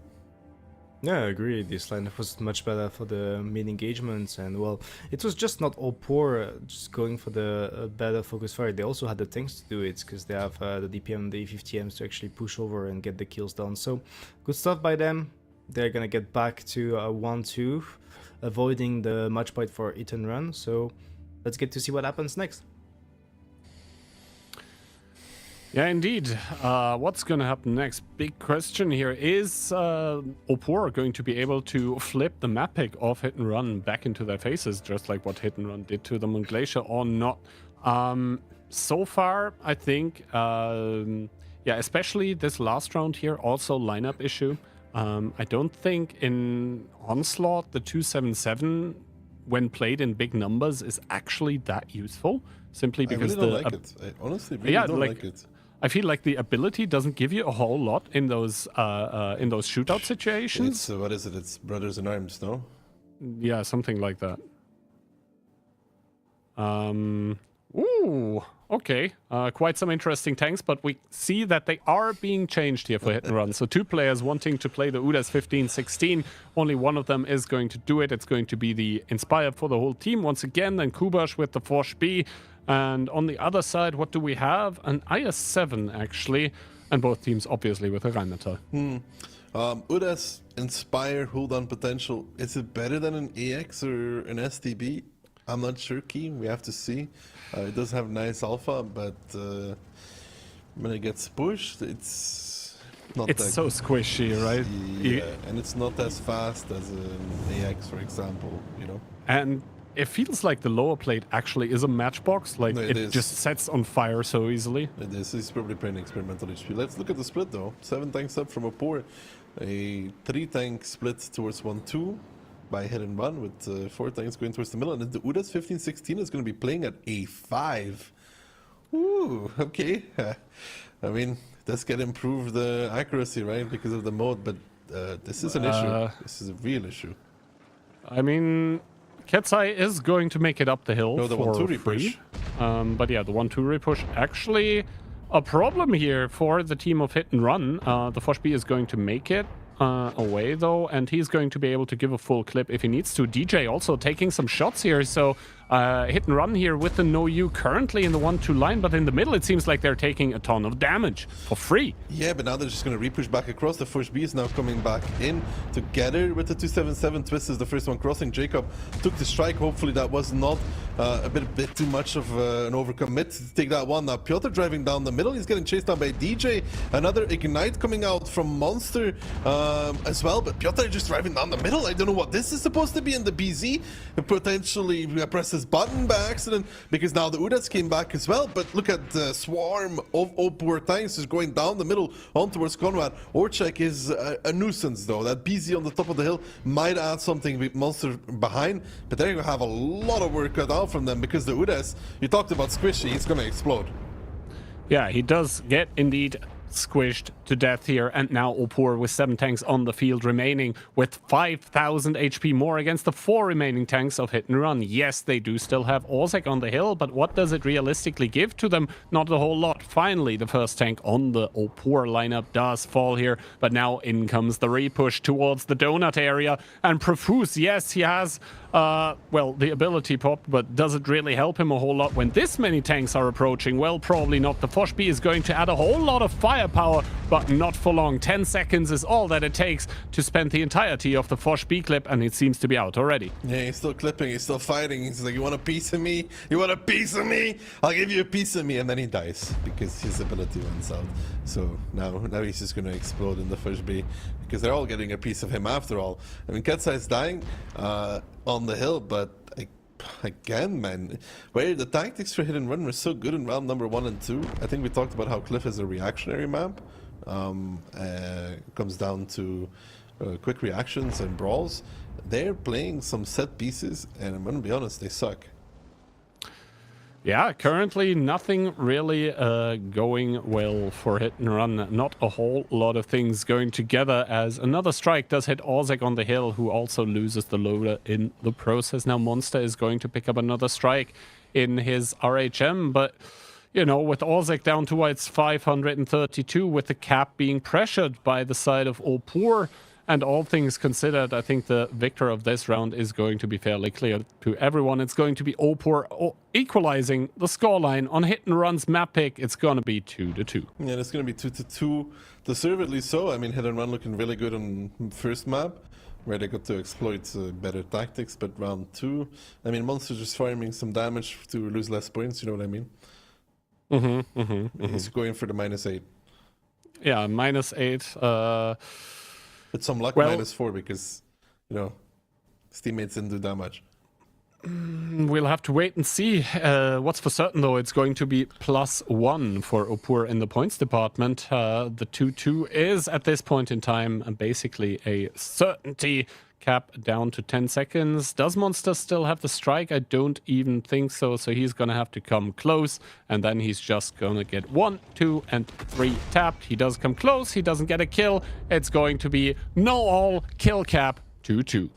Yeah, I agree. This lineup was much better for the mid engagements, and well, it was just not all poor, just going for the better focus fire. They also had the tanks to do it because they have the DPM and the E50Ms to actually push over and get the kills down. So good stuff by them. They're gonna get back to 1-2, avoiding the match point for hit and run. So let's get to see what happens next. Yeah, indeed. What's going to happen next? Big question here. Is Opur going to be able to flip the map pick of hit and run back into their faces, just like what hit and run did to them on Glacier, or not? So far, I think, especially this last round here, also lineup issue. I don't think in Onslaught, the 277, when played in big numbers, is actually that useful. Simply because I really don't like it. I honestly really don't like it. I feel like the ability doesn't give you a whole lot in those shootout situations. It's what is it? It's Brothers in Arms, no? Yeah, something like that. Ooh, okay. Quite some interesting tanks, but we see that they are being changed here for hit and run. So 2 players wanting to play the UDAS 15-16. Only one of them is going to do it. It's going to be the Inspire for the whole team once again. Then Kubash with the Force B. And on the other side, what do we have? An IS-7, actually. And both teams, obviously, with a Rheinmetall. UDAS, Inspire, Hold On Potential. Is it better than an AX or an STB? I'm not sure, Key. We have to see. It does have nice alpha, but when it gets pushed, it's not it's that so squishy, right? Yeah, and it's not as fast as an AX, for example, you know? And it feels like the lower plate actually is a matchbox. Like, No, it just sets on fire so easily. It is. He's probably playing experimental HP. Let's look at the split, though. 7 tanks up from Opur. A 3-tank split towards 1-2 by hit and run, with 4 tanks going towards the middle. And the UDAS 15-16 is going to be playing at A5. Ooh, okay. I mean, it does get improved accuracy, right, because of the mode, but this is an issue. This is a real issue. I mean, Cat's Eye is going to make it up the hill No, the for 1-2 free. But yeah, the 1-2 repush actually a problem here for the team of hit and run. The Fosh B is going to make it away though, and he's going to be able to give a full clip if he needs to. DJ also taking some shots here, so hit and run here with the no U currently in the 1-2 line, but in the middle it seems like they're taking a ton of damage for free. Yeah, but now they're just going to repush back across. The first B is now coming back in together with the 277. Twist is the first one crossing. Jacob took the strike. Hopefully that was not a bit too much of an overcommit to take that one. Now Piotr driving down the middle. He's getting chased down by DJ. Another Ignite coming out from Monster as well, but Piotr just driving down the middle. I don't know what this is supposed to be in the BZ. Potentially press this button by accident, because now the UDAS came back as well. But look at the swarm of Opur tanks is going down the middle on towards Conrad. Orchek is a nuisance though. That BZ on the top of the hill might add something with Monster behind, but they're going to have a lot of work cut out from them, because the UDAS, you talked about squishy, it's going to explode. Yeah, he does get indeed squished to death here, and now Opur with 7 tanks on the field remaining with 5,000 HP more against the 4 remaining tanks of hit and run. Yes, they do still have Ozek on the hill, but what does it realistically give to them? Not a whole lot. Finally, the first tank on the Opur lineup does fall here, but now in comes the repush towards the donut area, and Profuse, yes, he has well, the ability pop, but does it really help him a whole lot when this many tanks are approaching? Well, probably not. The Fosh B is going to add a whole lot of firepower, but not for long. 10 seconds is all that it takes to spend the entirety of the Fosh B clip, and it seems to be out already. Yeah, he's still clipping, he's still fighting. He's like, you want a piece of me? You want a piece of me? I'll give you a piece of me. And then he dies because his ability runs out. So now he's just going to explode in the Fosh B, because they're all getting a piece of him after all. I mean, Cat's Eye is dying on the hill, but again, man, where the tactics for hit and run were so good in round number 1 and 2. I think we talked about how Cliff is a reactionary map. Comes down to quick reactions and brawls, they're playing some set pieces, and I'm gonna be honest, they suck. Yeah, currently nothing really going well for Hit and Run. Not a whole lot of things going together, as another strike does hit Orzek on the hill, who also loses the loader in the process. Now Monster is going to pick up another strike in his RHM, but you know, with Orzek down towards 532, with the cap being pressured by the side of Opur, and all things considered, I think the victor of this round is going to be fairly clear to everyone. It's going to be Opur equalizing the scoreline on Hit and Run's map pick. It's going to be 2-2. Yeah, it's going to be 2-2. Deservedly so. I mean, Hit and Run looking really good on first map, where they got to exploit better tactics. But round 2, I mean, Monster just farming some damage to lose less points, you know what I mean? He's going for the -8. Yeah, -8. With some luck, well, -4, because, you know, his teammates didn't do that much. We'll have to wait and see. What's for certain, though, it's going to be +1 for Opur in the points department. The 2-2 is, at this point in time, basically a certainty. Cap down to 10 seconds. Does Monster still have the strike? I don't even think so. So he's going to have to come close. And then he's just going to get 1, 2, and 3 tapped. He does come close. He doesn't get a kill. It's going to be no all kill cap 2-2.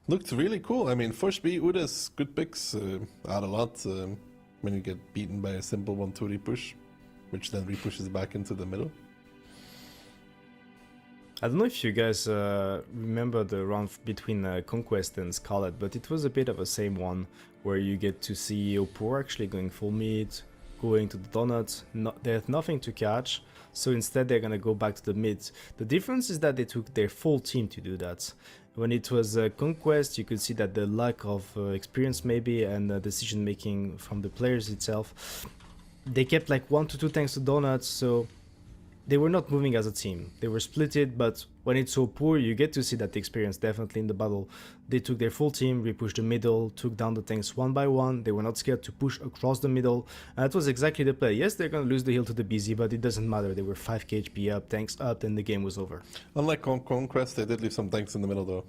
Looked really cool. I mean, Fush B, Udas, good picks. Add a lot when you get beaten by a simple 1-2 repush, which then repushes back into the middle. I don't know if you guys remember the round between Conquest and Scarlet, but it was a bit of a same one, where you get to see Opur actually going full mid, going to the donut. They have nothing to catch, so instead they're gonna go back to the mid. The difference is that they took their full team to do that. When it was Conquest, you could see that the lack of experience maybe and decision making from the players itself, they kept like 1 to 2 tanks to donuts, so they were not moving as a team. They were splitted, but when it's so poor, you get to see that experience definitely in the battle. They took their full team, repushed the middle, took down the tanks one by one. They were not scared to push across the middle. And that was exactly the play. Yes, they're going to lose the hill to the BZ, but it doesn't matter. They were 5k HP up, tanks up, and the game was over. Unlike Conquest, they did leave some tanks in the middle though.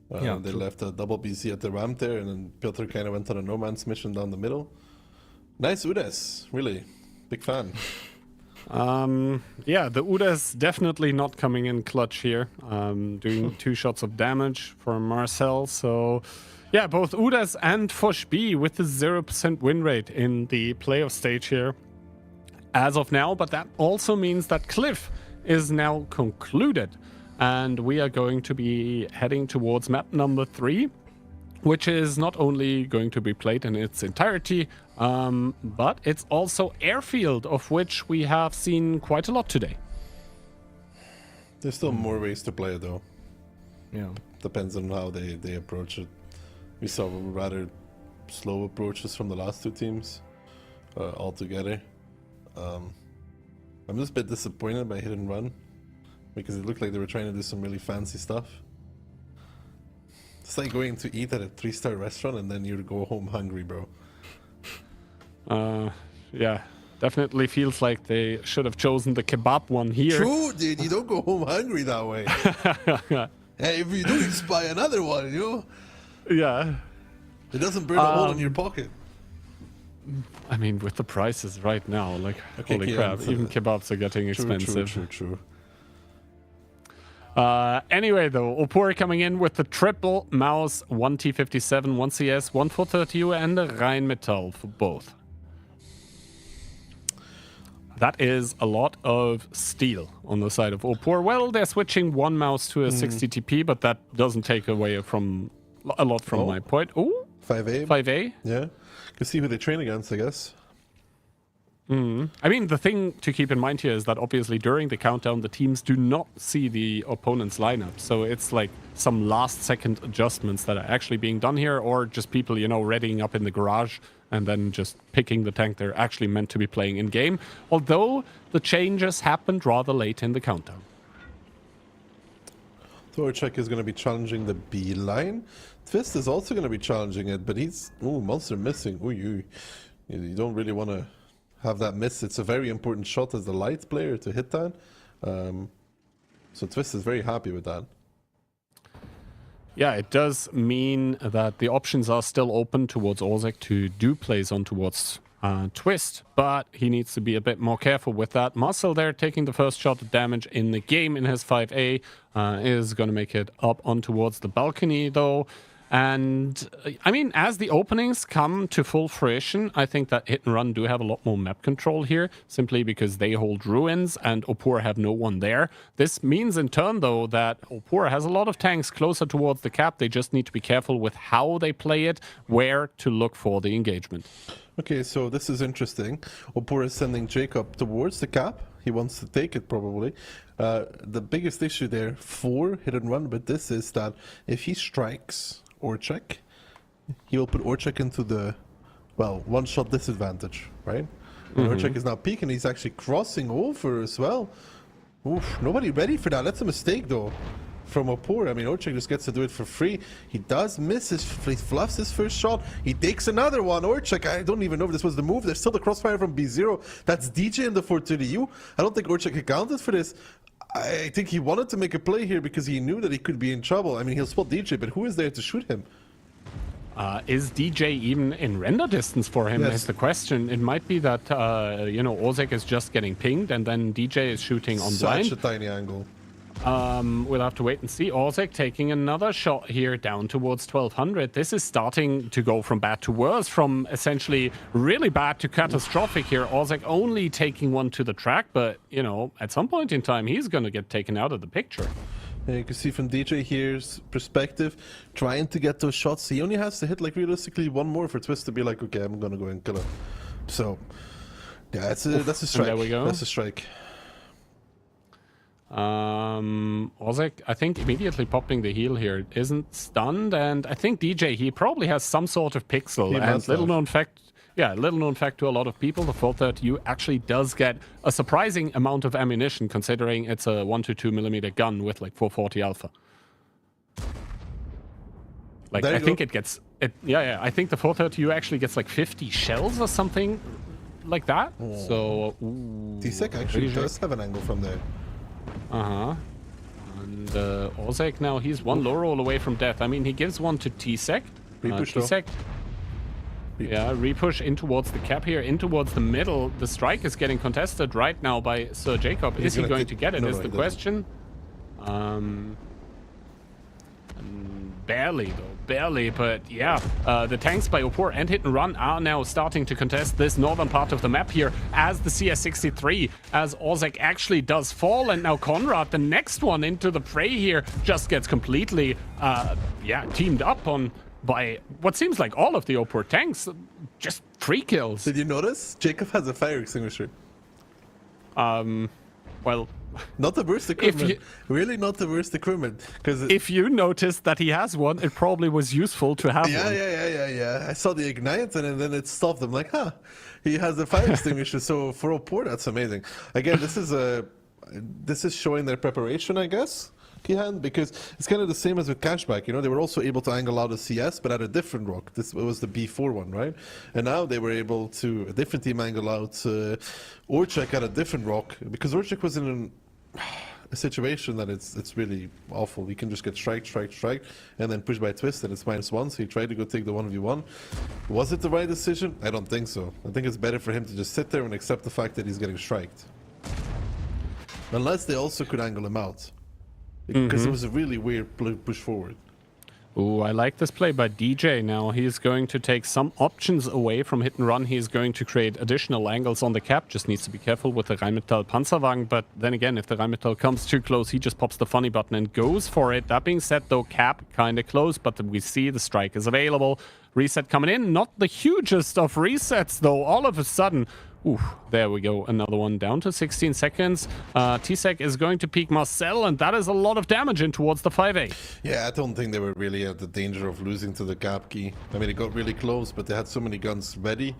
Yeah, they true. left a double BZ at the ramp there, and then Piotr kind of went on a no man's mission down the middle. Nice Udas, really. Big fan. Yeah, the Udas definitely not coming in clutch here. Doing 2 shots of damage for Marcel. So, yeah, both Udas and Fush B with the 0% win rate in the playoff stage here as of now. But that also means that Cliff is now concluded. And we are going to be heading towards map number 3, which is not only going to be played in its entirety, but it's also Airfield, of which we have seen quite a lot today. There's still more ways to play it though. Yeah. Depends on how they approach it. We saw rather slow approaches from the last 2 teams altogether. I'm just a bit disappointed by Hit and Run, because it looked like they were trying to do some really fancy stuff. It's like going to eat at a 3-star restaurant and then you go home hungry, bro. Yeah, definitely feels like they should have chosen the kebab one here. True, dude. You don't go home hungry that way. Hey, if you do, you spy another one, you know? Yeah. It doesn't burn a hole in your pocket. I mean, with the prices right now, like, Okay, holy yeah, crap, even kebabs are getting expensive. True. Anyway, though, Opur coming in with the triple mouse, 1 T57, 1 CS, 1 430U, and a Rheinmetall for both. That is a lot of steel on the side of Opur. Well, they're switching 1 mouse to a 60 TP, but that doesn't take away from a lot from my point. Oh, 5A. 5A. Yeah. Can see who they train against, I guess. I mean, the thing to keep in mind here is that obviously during the countdown, the teams do not see the opponent's lineup. So it's like some last-second adjustments that are actually being done here, or just people, you know, readying up in the garage and then just picking the tank they're actually meant to be playing in-game. Although the changes happened rather late in the countdown. Torchek is going to be challenging the B line. Twist is also going to be challenging it, but he's... Ooh, Monster missing. Ooh, you don't really want to have that miss. It's a very important shot as the light player to hit that. So Twist is very happy with that. Yeah, it does mean that the options are still open towards Orzek to do plays on towards Twist, but he needs to be a bit more careful with that. Marcel there taking the first shot of damage in the game in his 5A is going to make it up on towards the balcony though. And I mean, as the openings come to full fruition, I think that Hit and Run do have a lot more map control here, simply because they hold ruins and Opur have no one there. This means in turn, though, that Opur has a lot of tanks closer towards the cap. They just need to be careful with how they play it, where to look for the engagement. Okay, so this is interesting. Opur is sending Jacob towards the cap. He wants to take it, probably. The biggest issue there for Hit and Run with this is that if he strikes Orchek, he will put Orchek into the, well, one-shot disadvantage, right? And Orchek is now peeking. He's actually crossing over as well. Oof, nobody ready for that. That's a mistake, though, from Opur. I mean, Orchek just gets to do it for free. He does miss his, he fluffs his first shot. He takes another one. Orchek, I don't even know if this was the move. There's still the crossfire from B0. That's DJ in the 430U. I don't think Orchek accounted for this. I think he wanted to make a play here because he knew that he could be in trouble. I mean, he'll spot DJ, but who is there to shoot him? Is DJ even in render distance for him? Yes. Is the question. It might be that, you know, Orzek is just getting pinged and then DJ is shooting on blind. Such a tiny angle. We'll have to wait and see. Orzek taking another shot here down towards 1200. This is starting to go from bad to worse, from essentially really bad to catastrophic here. Orzek only taking one to the track, but, you know, at some point in time, he's going to get taken out of the picture. Yeah, you can see from DJ here's perspective, trying to get those shots. He only has to hit, like, realistically one more for Twist to be like, okay, I'm going to go and kill him. So, yeah, that's a strike. There we go. That's a strike. Orzek, I think immediately popping the heal here isn't stunned, and I think DJ, he probably has some sort of pixel. And little known fact to a lot of people, the 430U actually does get a surprising amount of ammunition, considering it's a 1-2mm gun with like 440 alpha. Like, I think it gets it. Yeah. I think the 430U actually gets like 50 shells or something like that. Oh. So T-Sec actually does have an angle from there. And Orzek now, he's one low roll away from death. I mean, he gives one to T-Sec. T-Sec. Yeah, repush in towards the cap here, in towards the middle. The strike is getting contested right now by Sir Jacob. Is he going to get it? Is the question. Barely, though. Barely, but yeah. The tanks by Opur and Hit and Run are now starting to contest this northern part of the map here as the CS63, as Orzek actually does fall, and now Conrad, the next one into the fray here, just gets completely, teamed up on by what seems like all of the Opur tanks. Just 3 kills. Did you notice? Jacob has a fire extinguisher. Well... Not the worst equipment. Really not the worst equipment. Because if you noticed that he has one, it probably was useful to have one. Yeah. I saw the ignite and then it stopped. I'm like, he has a fire extinguisher. So for Opur, that's amazing. Again, this is showing their preparation, I guess. Kihan, because it's kind of the same as with Cashback, you know, they were also able to angle out a CS, but at a different rock. This was the B4 one, right? And now they were able to, a different team angle out Orchek at a different rock, because Orchek was in a situation that it's really awful. You can just get strike, and then push by Twist, and it's -1, so he tried to go take the 1v1. Was it the right decision? I don't think so. I think it's better for him to just sit there and accept the fact that he's getting striked. Unless they also could angle him out. Because it was a really weird push forward. Ooh, I like this play by DJ now. He's going to take some options away from Hit and Run. He's going to create additional angles on the cap. Just needs to be careful with the Rheinmetall Panzerwagen. But then again, if the Rheinmetall comes too close, he just pops the funny button and goes for it. That being said, though, cap kind of close, but we see the strike is available. Reset coming in. Not the hugest of resets, though. All of a sudden... Ooh, there we go. Another one down to 16 seconds. T-Sec is going to peek Marcel, and that is a lot of damage in towards the 5A. Yeah, I don't think they were really at the danger of losing to the cap key. I mean, it got really close, but they had so many guns ready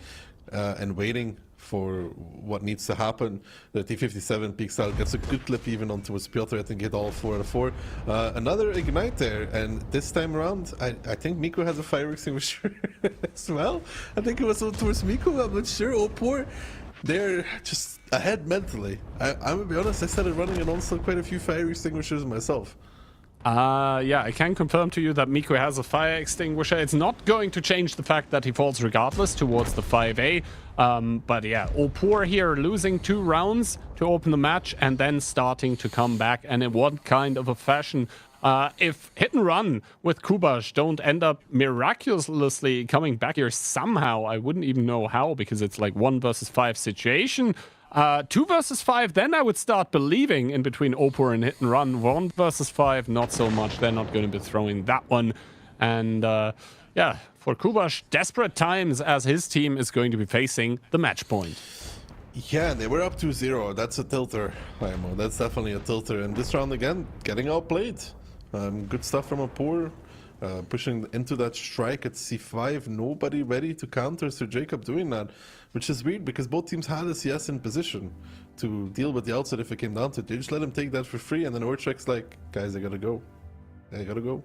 and waiting for what needs to happen. The T-57 peeks out, gets a good clip even on towards Piotr. I think hit all 4 out of 4. Another ignite there, and this time around, I think Miko has a fire extinguisher as well. I think it was towards Miko, I'm not sure. Opur, they're just ahead mentally. I'm gonna be honest, I started running an Onslaught quite a few fire extinguishers myself. Yeah, I can confirm to you that Miku has a fire extinguisher. It's not going to change the fact that he falls regardless towards the 5A. But yeah, Opur here losing 2 rounds to open the match and then starting to come back. And in what kind of a fashion? If hit and run with Kubash don't end up miraculously coming back here somehow, I wouldn't even know how, because it's like 1 versus 5 situation. 2 versus 5, then I would start believing in between Opur and hit and run. 1 versus 5, not so much. They're not going to be throwing that one. And yeah, for Kubash, desperate times as his team is going to be facing the match point. Yeah, they were up 2-0. That's a tilter, IMO. That's definitely a tilter. And this round again, getting outplayed. Good stuff from Opur. Pushing into that strike at C5. Nobody ready to counter Sir Jacob doing that. Which is weird because both teams had a CS in position to deal with the outside if it came down to it. They just let him take that for free, and then Orchek's like, guys, I gotta go. I gotta go.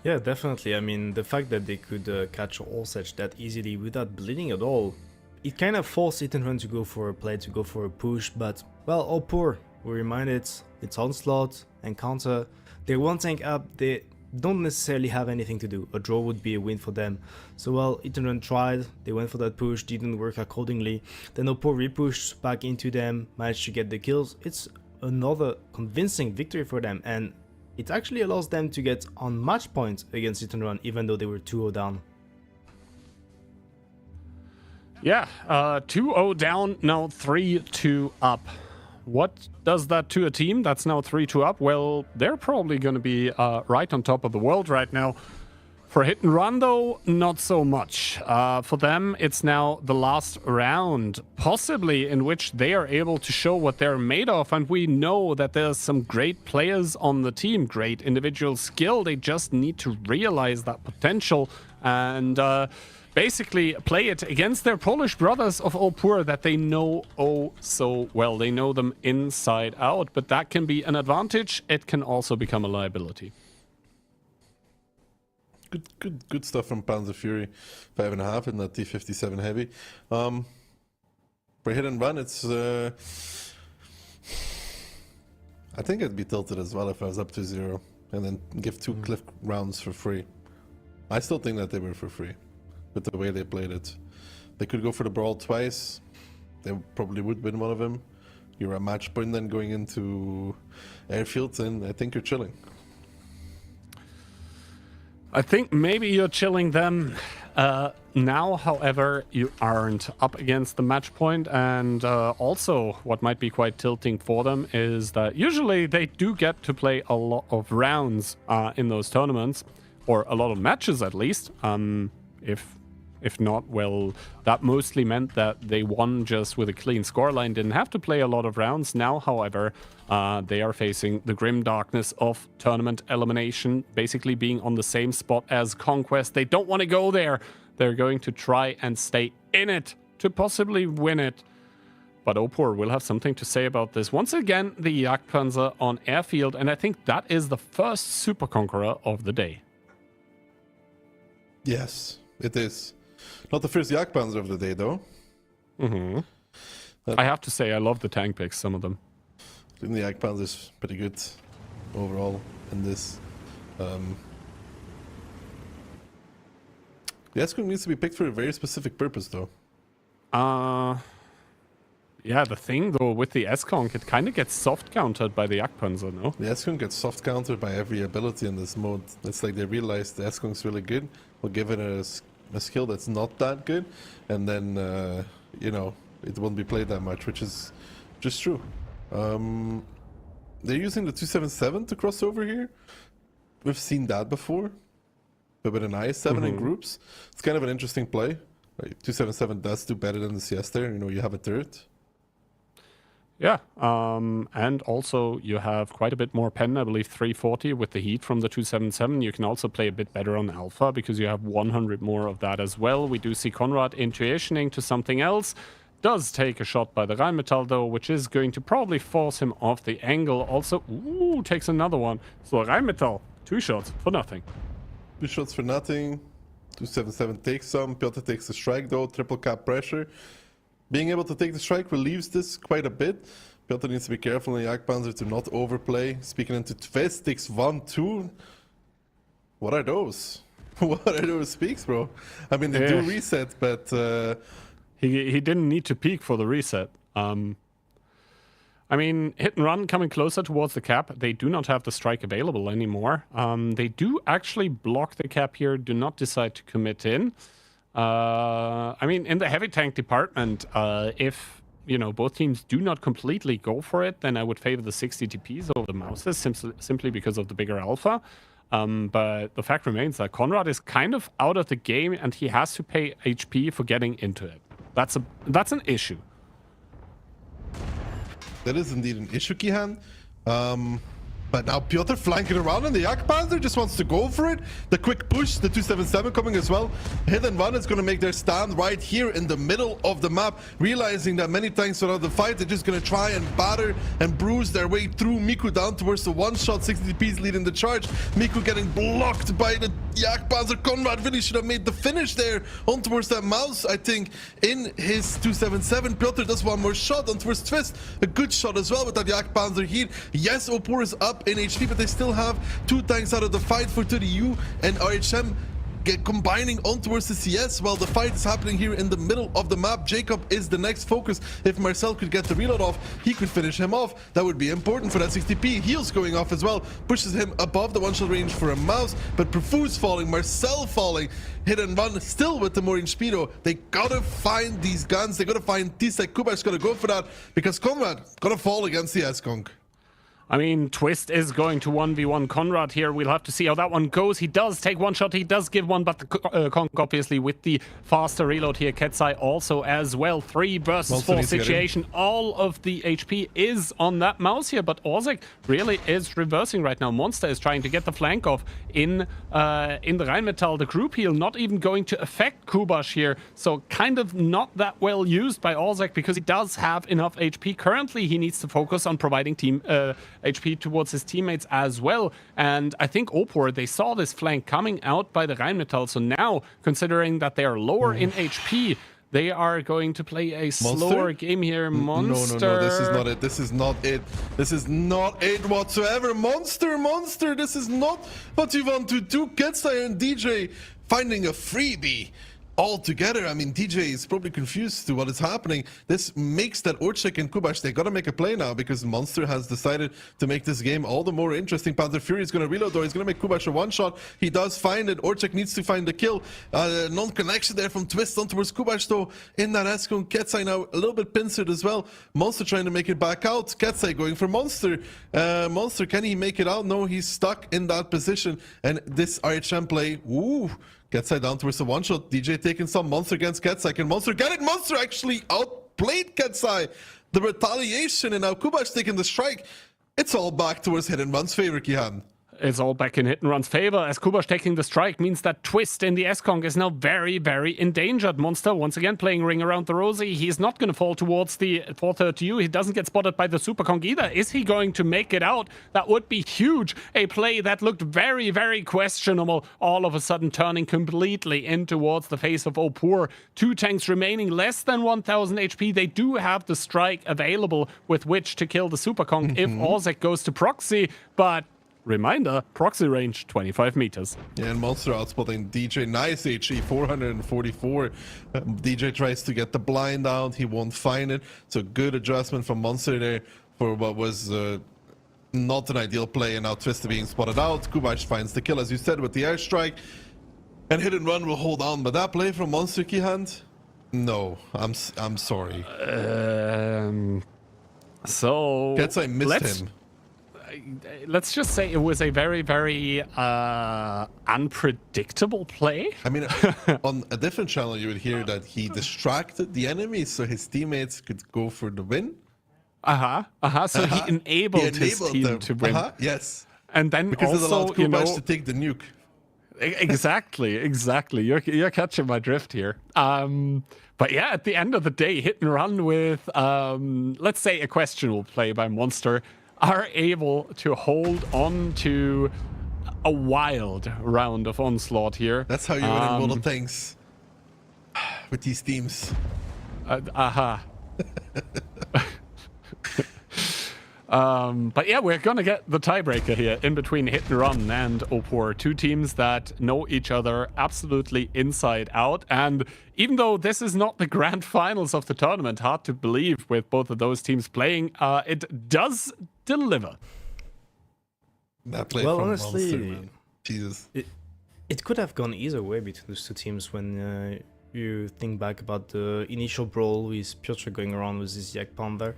Yeah, definitely. I mean, the fact that they could catch Allsage that easily without bleeding at all, it kind of forced Hit and Run to go for a play, to go for a push, but, well, Opur, we're reminded, it's Onslaught and counter. They're 1 tank up, they don't necessarily have anything to do. A draw would be a win for them. So, well, Hit and Run tried, they went for that push, didn't work accordingly. Then Opur repushed back into them, managed to get the kills. It's another convincing victory for them, and it actually allows them to get on match point against Hit and Run, even though they were 2-0 down. Yeah, 2-0 down, now 3-2 up. What does that to a team that's now 3-2 up? Well, they're probably going to be right on top of the world right now. For Hit and Run, though, not so much. For them, it's now the last round, possibly in which they are able to show what they're made of. And we know that there's some great players on the team, great individual skill. They just need to realize that potential and basically play it against their Polish brothers of Opur that they know oh so well. They know them inside out, but that can be an advantage. It can also become a liability. Good stuff from Panzer Fury 5.5 in that T57 heavy. For Hit and Run, it's I think I'd be tilted as well if I was up to 0 and then give 2 cliff rounds for free. I still think that they were for free with the way they played it. They could go for the brawl twice. They probably would win one of them. You're a match point then going into airfields, and I think you're chilling. I think maybe you're chilling them. Now, however, you aren't up against the match point, and also what might be quite tilting for them is that usually they do get to play a lot of rounds in those tournaments, or a lot of matches at least. If not, well, that mostly meant that they won just with a clean scoreline, didn't have to play a lot of rounds. Now, however, they are facing the grim darkness of tournament elimination, basically being on the same spot as Conquest. They don't want to go there. They're going to try and stay in it to possibly win it. But Opur will have something to say about this. Once again, the Jagdpanzer on airfield, and I think that is the first Super Conqueror of the day. Yes, it is. Not the first Jagdpanzer of the day, though. Mm-hmm. I have to say, I love the tank picks, some of them. I think the Jagdpanzer is pretty good overall in this. The S-Kong needs to be picked for a very specific purpose, though. Yeah, the thing, though, with the S-Kong, it kind of gets soft countered by the Jagdpanzer, no? The S-Kong gets soft countered by every ability in this mode. It's like they realize the S-Kong's really good. We'll give it a skill that's not that good, and then, you know, it won't be played that much, which is just true. They're using the 277 to cross over here. We've seen that before, but with an IS-7 in groups, it's kind of an interesting play. Like, 277 does do better than the CS there, you know, you have a turret. Yeah, and also you have quite a bit more pen, I believe 340 with the heat from the 277. You can also play a bit better on Alpha because you have 100 more of that as well. We do see Conrad intuitioning to something else. Does take a shot by the Rheinmetall though, which is going to probably force him off the angle. Also, ooh, takes another one. So Rheinmetall, 2 shots for nothing. 2 shots for nothing. 277 takes some. Piotr takes the strike though, triple cap pressure. Being able to take the strike relieves this quite a bit, Piotr needs to be careful in the Jagdpanzer to not overplay. Speaking into Twist, takes 1-2. What are those? What are those peaks, bro? I mean, they do reset, but... He didn't need to peek for the reset. I mean, hit and run coming closer towards the cap. They do not have the strike available anymore. They do actually block the cap here, do not decide to commit in. I mean, in the heavy tank department, if, you know, both teams do not completely go for it, then I would favor the 60 TPs over the Mouses, simply because of the bigger alpha. But the fact remains that Conrad is kind of out of the game, and he has to pay HP for getting into it. That's an issue. That is indeed an issue, Kihan. But now Piotr flanking around, and the Jagdpanzer just wants to go for it. The quick push, the 277 coming as well. Hit and run is going to make their stand right here in the middle of the map, realizing that many tanks are out of the fight. They're just going to try and batter and bruise their way through. Miku down towards the one-shot, 60 DPs leading the charge. Miku getting blocked by the Jagdpanzer. Conrad really should have made the finish there on towards that mouse, I think, in his 277. Piotr does one more shot on towards Twist. A good shot as well with that Jagdpanzer here. Yes, Opur is up in HP, but they still have 2 tanks out of the fight for 30U and RHM combining on towards the CS while the fight is happening here in the middle of the map. Jacob is the next focus. If Marcel could get the reload off, he could finish him off. That would be important for that 60p. Heals going off as well, pushes him above the one-shot range for a mouse, but Perfus falling, Marcel falling. Hit and run still with the more Speedo. They gotta find these guns. They gotta find Tisek. Kuba's gotta go for that because Conrad gotta fall against the S-Conk. I mean, Twist is going to 1v1 Conrad here. We'll have to see how that one goes. He does take one shot. He does give one, but the Conk obviously with the faster reload here. Ketsai also as well. 3 versus 4 situation. All of the HP is on that mouse here, but Orzek really is reversing right now. Monster is trying to get the flank off in the Rheinmetall. The group heal not even going to affect Kubash here. So kind of not that well used by Orzek because he does have enough HP. Currently, he needs to focus on providing team HP towards his teammates as well. And I think Opur, they saw this flank coming out by the Rheinmetall. So now, considering that they are lower in HP, they are going to play a slower game here. Monster. No, this is not it. This is not it. This is not it whatsoever. Monster, this is not what you want to do. Ketsai and DJ finding a freebie. All together, I mean, DJ is probably confused to what is happening. This makes that Orchek and Kubash, they gotta make a play now because Monster has decided to make this game all the more interesting. Panther Fury is gonna reload, or he's gonna make Kubash a one-shot. He does find it. Orchek needs to find the kill. Non-connection there from Twist on towards Kubash, though, in that S-Con. Ketsai now a little bit pincered as well. Monster trying to make it back out. Ketsai going for Monster. Monster, can he make it out? No, he's stuck in that position. And this RHM play, ooh, Ketsai down towards the one-shot. DJ taking some. Monster against Ketsai. Can Monster get it? Monster actually outplayed Ketsai. The retaliation, and now Kubash taking the strike. It's all back towards Hit and Run's favor, Kihan. It's all back in Hit and Run's favor, as Kubash taking the strike means that Twist in the S-Conk is now very, very endangered. Monster once again playing Ring Around the Rosie. He's not going to fall towards the 430U. He doesn't get spotted by the Super Conk either. Is he going to make it out? That would be huge. A play that looked very, very questionable, all of a sudden turning completely in towards the face of Opur. 2 tanks remaining, less than 1000 HP. They do have the strike available with which to kill the Super Conk if Orzek goes to proxy, but reminder, proxy range 25 meters. Yeah, and Monster outspotting DJ. Nice HE, 444. DJ tries to get the blind out. He won't find it. So good adjustment from Monster there for what was not an ideal play. And now Twister being spotted out. Kubash finds the kill, as you said, with the airstrike. And Hit and Run will hold on. But that play from Monster, Keyhand? No, I'm sorry. So Ketsai missed him. Let's just say it was a very, very unpredictable play. I mean, on a different channel, you would hear that he distracted the enemy so his teammates could go for the win. So he enabled his team them to win. Yes. And then because also, it allowed Kubash to take the nuke. Exactly. You're catching my drift here. But yeah, at the end of the day, Hit and Run with, let's say, a questionable play by Monster are able to hold on to a wild round of Onslaught here. That's how you win in World of Tanks. With these teams. But yeah, we're gonna get the tiebreaker here in between Hit and Run and Opur, two teams that know each other absolutely inside out. And even though this is not the grand finals of the tournament, hard to believe with both of those teams playing, it does deliver. That play Well, from honestly, Monster, man. Jesus. It could have gone either way between those two teams when you think back about the initial brawl with Piotr going around with his Yak Panda.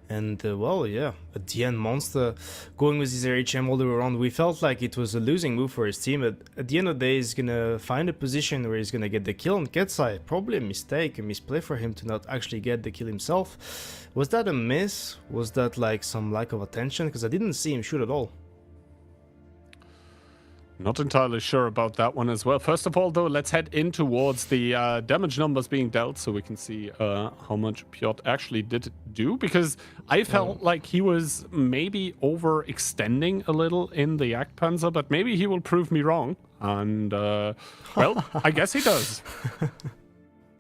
And well, yeah, at the end, Monster going with his RHM all the way around, we felt like it was a losing move for his team. At the end of the day, he's gonna find a position where he's gonna get the kill on Ketsai. Probably a mistake, a misplay for him to not actually get the kill himself. Was that a miss? Was that like some lack of attention? Because I didn't see him shoot at all. Not entirely sure about that one as well. First of all, though, let's head in towards the damage numbers being dealt so we can see how much Piotr actually did do, because I felt like he was maybe overextending a little in the Jagdpanzer, but maybe he will prove me wrong. And, well, I guess he does.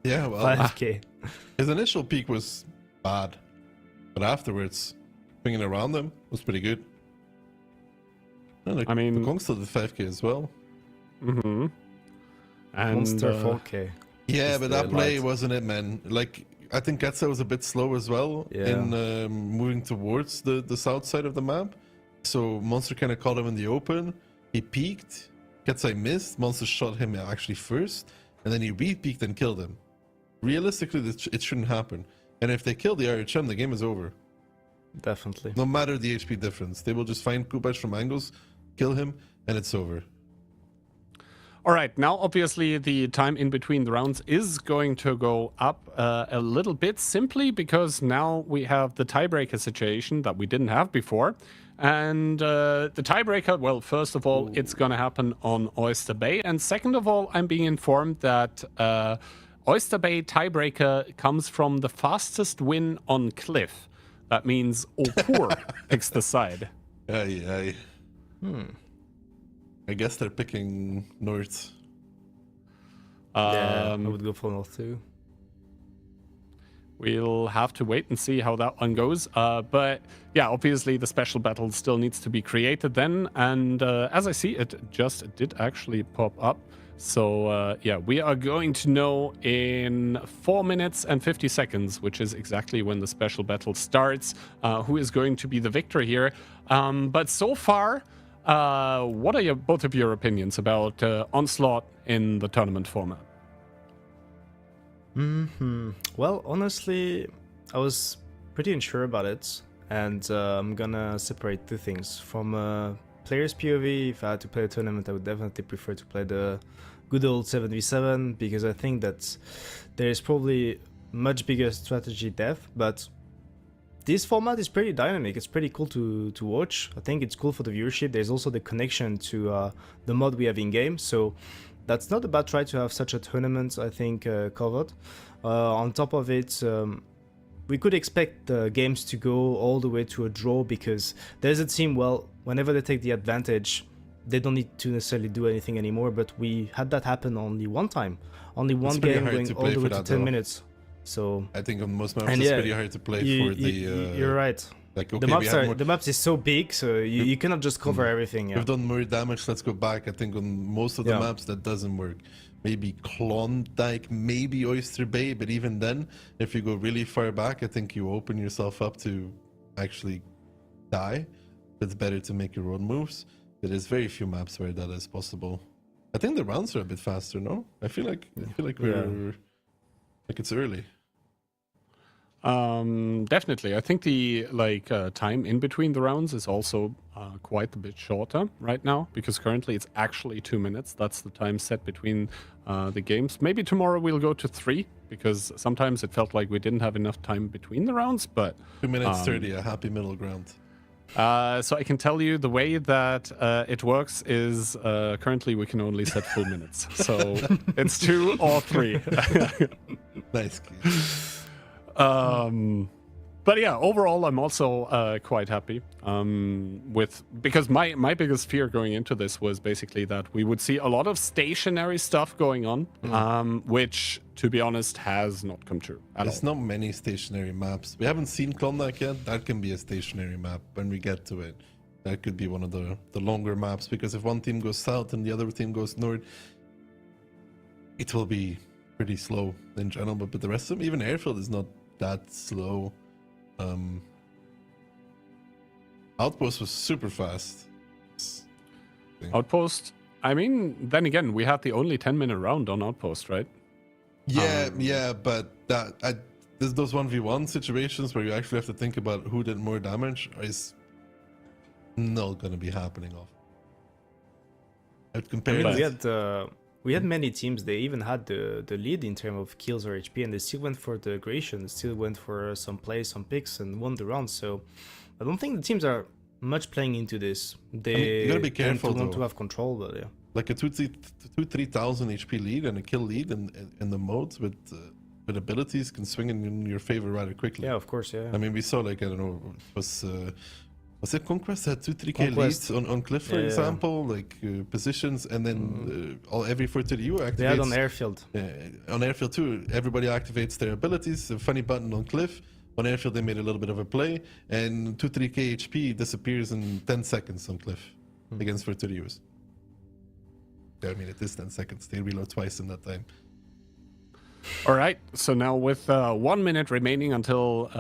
Yeah, well, 5k. his initial peak was bad, but afterwards, swinging around them was pretty good. And I mean, the Conquest did 5k as well. Mm-hmm. And Monster 4k. Yeah, Is but the that play light. wasn't it, man. Like, I think Getza was a bit slow as well Yeah. in moving towards the south side of the map. So Monster kind of caught him in the open. He peeked. Getza missed. Monster shot him actually first, and then he re-peeked and killed him. Realistically, it shouldn't happen. And if they kill the RHM, the game is over. Definitely. No matter the HP difference, they will just find Kubash from angles, kill him, and it's over. all right, now obviously the time in between the rounds is going to go up a little bit, simply because now we have the tiebreaker situation that we didn't have before. And the tiebreaker, well, first of all, it's going to happen on Oyster Bay. And second of all, I'm being informed that Oyster Bay tiebreaker comes from the fastest win on Cliff. That means Opur picks the side. Aye. I guess they're picking North. Yeah, I would go for North too. We'll have to wait and see how that one goes. But yeah, obviously the special battle still needs to be created then. And as I see, it just did actually pop up. So yeah, we are going to know in 4 minutes and 50 seconds, which is exactly when the special battle starts, who is going to be the victor here. But so far, what are both of your opinions about Onslaught in the tournament format? Well, honestly, I was pretty unsure about it, and I'm gonna separate two things. From a player's POV, if I had to play a tournament, I would definitely prefer to play the good old 7v7, because I think that there is probably much bigger strategy depth, but this format is pretty dynamic. It's pretty cool to watch. I think it's cool for the viewership. There's also the connection to the mod we have in game, so that's not a bad try to have such a tournament, I think, covered. On top of it, we could expect the games to go all the way to a draw, because there's a team, well, whenever they take the advantage, they don't need to necessarily do anything anymore, but we had that happen only one time. Only one game going all the way to 10 minutes. So I think on most maps it's pretty hard to play for the... You're right. Like, okay, the maps is so big, so you cannot just cover everything. Yeah. We've done more damage, let's go back. I think on most of the maps that doesn't work. Maybe Klondike, maybe Oyster Bay, but even then, if you go really far back, I think you open yourself up to actually die. It's better to make your own moves. There's very few maps where that is possible. I think the rounds are a bit faster, no? I feel like we're like it's early. Definitely. I think the time in between the rounds is also quite a bit shorter right now, because currently it's actually 2 minutes. That's the time set between the games. Maybe tomorrow we'll go to 3, because sometimes it felt like we didn't have enough time between the rounds, but 2 minutes 30, a happy middle ground. So I can tell you the way that it works is currently we can only set full minutes. So it's 2 or 3. Nice. But yeah, overall, I'm also quite happy because my biggest fear going into this was basically that we would see a lot of stationary stuff going on, which, to be honest, has not come true at all. There's not many stationary maps. We haven't seen Klondike yet. That can be a stationary map when we get to it. That could be one of the longer maps, because if one team goes south and the other team goes north, it will be pretty slow in general. But the rest of them, even Airfield is not that slow. Outpost was super fast. Outpost, I mean, then again, we had the only 10-minute round on Outpost, right? Yeah, but there's those 1v1 situations where you actually have to think about who did more damage is not going to be happening often. I'd compare we had many teams, they even had the lead in terms of kills or HP, and they still went for the aggression, still went for some plays, some picks, and won the round. So I don't think the teams are much playing into this. They you gotta be careful, want to have control, but yeah. Like a 3,000 HP lead and a kill lead in the modes with abilities can swing in your favor rather quickly. Yeah, of course, yeah. I mean, we saw, like, I don't know, was it Conquest had 2-3k leads on Cliff, for example, like positions, and then every 430U activates. They had on Airfield. On Airfield too, everybody activates their abilities. A funny button on Cliff. On Airfield, they made a little bit of a play, and 2-3k HP disappears in 10 seconds on Cliff against 430Us. I mean, it is 10 seconds. They reload twice in that time. All right, so now with 1 minute remaining until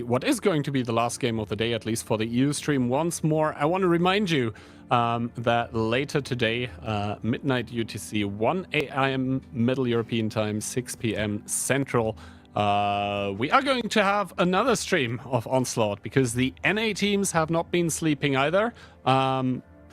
what is going to be the last game of the day, at least for the EU stream, once more, I want to remind you that later today, midnight UTC, 1 a.m. Middle European time, 6 p.m. Central, we are going to have another stream of Onslaught, because the NA teams have not been sleeping either.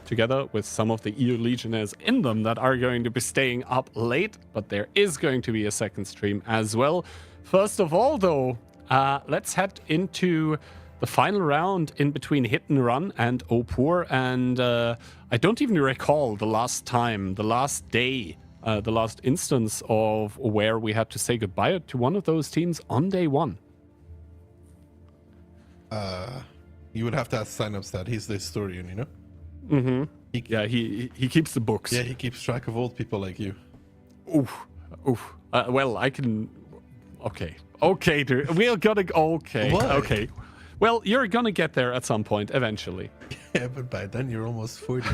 Together with some of the EU Legionnaires in them that are going to be staying up late, but there is going to be a second stream as well. First of all, though, let's head into the final round in between Hit and Run and Opur, and I don't even recall the last time, the last day, the last instance of where we had to say goodbye to one of those teams on day one. You would have to ask Synapse. He's the historian, you know? Mm-hmm. He keeps the books. Yeah, he keeps track of old people like you. Oof. Well, I can. Okay, dude. We're gonna. Okay. Why? Okay. Well, you're gonna get there at some point eventually. Yeah, but by then you're almost 40.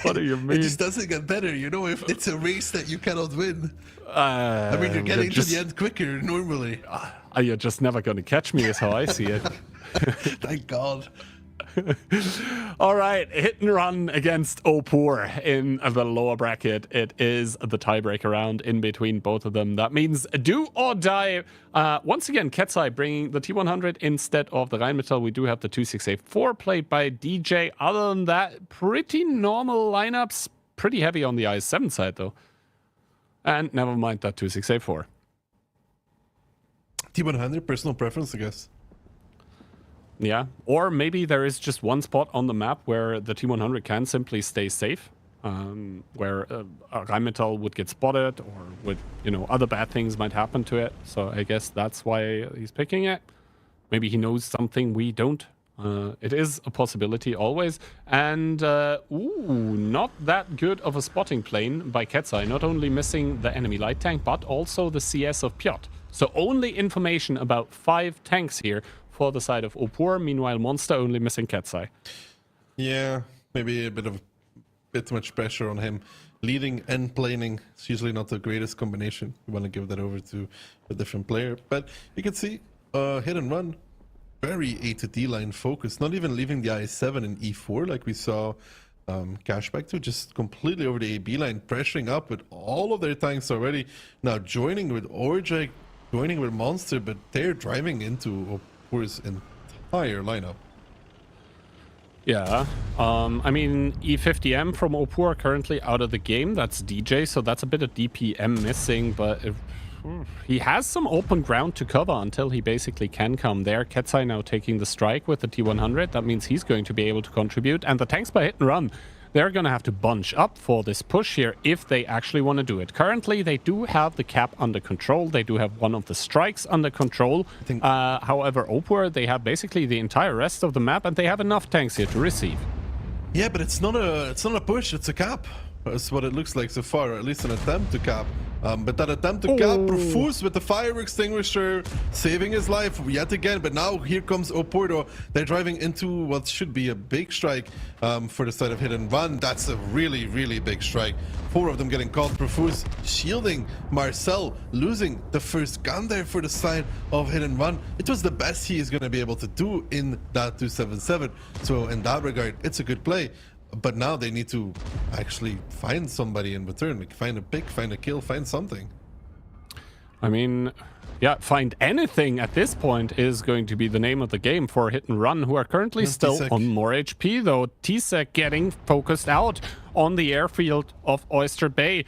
What do you mean? It just doesn't get better, you know. If it's a race that you cannot win. I mean, you're getting to the end quicker normally. You're just never gonna catch me, is how I see it. Thank God. All right, Hit and Run against Opur in the lower bracket. It is the tiebreaker round in between both of them. That means do or die. Once again, Ketzai bringing the T100 instead of the Rheinmetall. We do have the 2684 played by DJ. Other than that, pretty normal lineups. Pretty heavy on the IS-7 side, though. And never mind that 2684. T100, personal preference, I guess. Yeah, or maybe there is just one spot on the map where the T100 can simply stay safe, where a Rheinmetall would get spotted, or would, other bad things might happen to it. So I guess that's why he's picking it. Maybe he knows something we don't. It is a possibility always. And, not that good of a spotting plane by Ketzai. Not only missing the enemy light tank, but also the CS of Piotr. So only information about 5 tanks here for the side of Opur. Meanwhile, Monster only missing Ketzai. Yeah, maybe a bit too much pressure on him. Leading and planing is usually not the greatest combination. You want to give that over to a different player. But you can see Hit and Run, very A to D line focus. Not even leaving the I7 and E4 like we saw Cashback to, just completely over the AB line, pressuring up with all of their tanks already. Now joining with Orjek, joining with Monster, but they're driving into Opur's entire lineup. Yeah, I mean, E50M from Opur currently out of the game. That's DJ, so that's a bit of DPM missing, but he has some open ground to cover until he basically can come there. Ketzai now taking the strike with the T100. That means he's going to be able to contribute. And the tanks by Hit and Run, they're going to have to bunch up for this push here if they actually want to do it. Currently, they do have the cap under control. They do have one of the strikes under control. However, Opur, they have basically the entire rest of the map, and they have enough tanks here to receive. Yeah, but it's not a push, it's a cap. That's what it looks like so far, or at least an attempt to cap. But that attempt to cap, Profuse with the fire extinguisher, saving his life yet again. But now here comes Opur. They're driving into what should be a big strike for the side of Hit and Run. That's a really, really big strike. 4 of them getting caught. Profuse shielding Marcel, losing the first gun there for the side of Hit and Run. It was the best he is going to be able to do in that 277. So in that regard, it's a good play. But now they need to actually find somebody in return. Like find a pick, find a kill, find something. I mean, yeah, find anything at this point is going to be the name of the game for Hit and Run, who are currently still on more HP, though. T-Sec getting focused out on the airfield of Oyster Bay.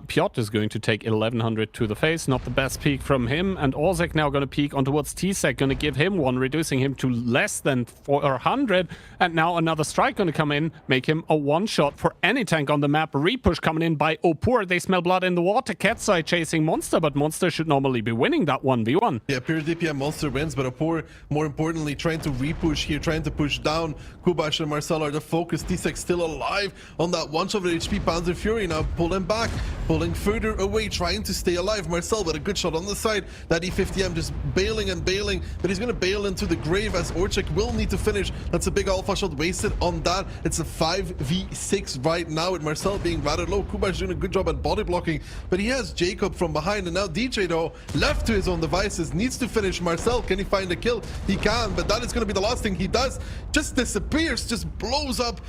Piotr is going to take 1100 to the face, not the best peek from him, and Orzek now going to peek on towards T-Sec, going to give him one, reducing him to less than 400, and now another strike going to come in, make him a one-shot for any tank on the map. Repush coming in by Opur, they smell blood in the water. Cat'seye chasing Monster, but Monster should normally be winning that 1v1. Yeah, pure DPM Monster wins, but Opur, more importantly, trying to repush here, trying to push down. Kubash and Marcel are the focus. T-Sec still alive on that one-shot with HP. Panzer Fury now pulling back, pulling further away, trying to stay alive. Marcel with a good shot on the side. That E50M just bailing and bailing, but he's going to bail into the grave as Orchek will need to finish. That's a big alpha shot wasted on that. It's a 5v6 right now with Marcel being rather low. Kubash doing a good job at body blocking, but he has Jacob from behind, and now DJ though, left to his own devices, needs to finish. Marcel, can he find a kill? He can, but that is going to be the last thing he does. Just disappears, just blows up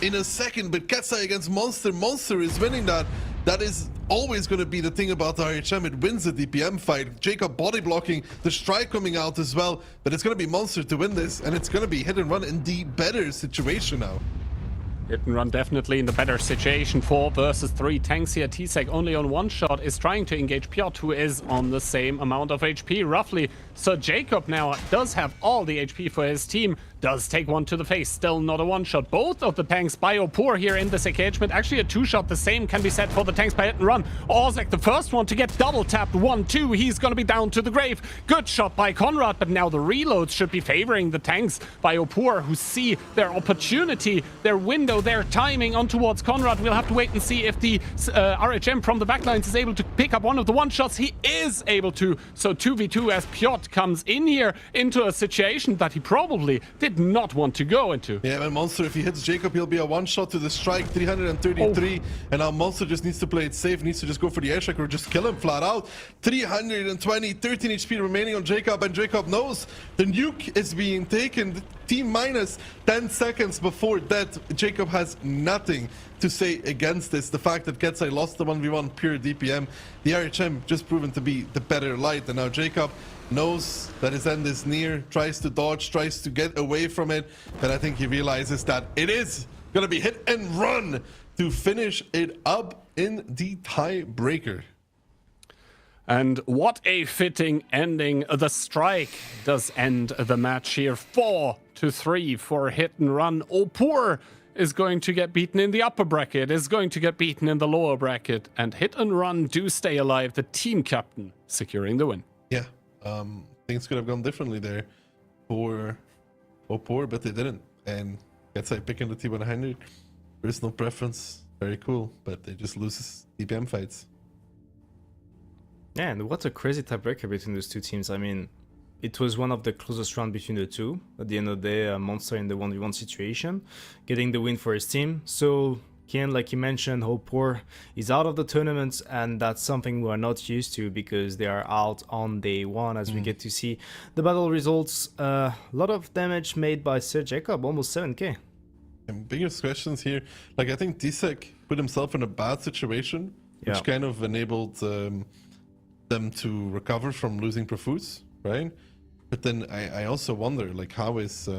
in a second. But Cat'seye against Monster. Monster is winning that. That is always going to be the thing about the RHM. It wins the DPM fight. Jacob body blocking, the strike coming out as well. But it's going to be Monster to win this, and it's going to be Hit and Run in the better situation now. Hit and Run definitely in the better situation. 4 versus 3 tanks here. T-Sec only on one shot is trying to engage Piotr, who is on the same amount of HP roughly. So Jacob now does have all the HP for his team. Does take one to the face, still not a one-shot. Both of the tanks by Opur here in this engagement. Actually a 2-shot, the same can be said for the tanks by Hit and Run. Orzek, the first one to get double tapped, 1-2. He's gonna be down to the grave. Good shot by Conrad, but now the reloads should be favoring the tanks by Opur, who see their opportunity, their window, their timing on towards Conrad. We'll have to wait and see if the RHM from the backlines is able to pick up one of the one-shots. He is able to, so 2v2 as Piotr comes in here into a situation that he probably did not want to go into. Yeah, and Monster, if he hits Jacob, he'll be a one-shot to the strike, 333. And now Monster just needs to play it safe, needs to just go for the airstrike or just kill him flat out. 320, 13 HP remaining on Jacob, and Jacob knows the nuke is being taken. T-minus 10 seconds before that. Jacob has nothing to say against this. The fact that Cat'seye lost the 1v1 pure DPM, the RHM just proven to be the better light, and now Jacob knows that his end is near, tries to dodge, tries to get away from it, but I think he realizes that it is gonna be Hit and Run to finish it up in the tiebreaker. And what a fitting ending. The strike does end the match here. 4-3 for Hit and Run. Opur is going to get beaten in the upper bracket, is going to get beaten in the lower bracket, and Hit and Run do stay alive. The team captain securing the win. Yeah, things could have gone differently there for Opur, but they didn't. And Cat'seye picking the T100, personal preference, very cool, but they just lose DPM fights. Yeah, and what a crazy tiebreaker between those two teams. I mean, it was one of the closest rounds between the two. At the end of the day, Monster in the 1v1 situation, getting the win for his team. So, Kian, like you mentioned, Opur is out of the tournament, and that's something we are not used to because they are out on day one as we get to see the battle results. A lot of damage made by Sir Jacob, almost 7k. And biggest questions here, like I think T-Sec put himself in a bad situation, which kind of enabled them to recover from losing Profuse, right? But then I also wonder, like, how is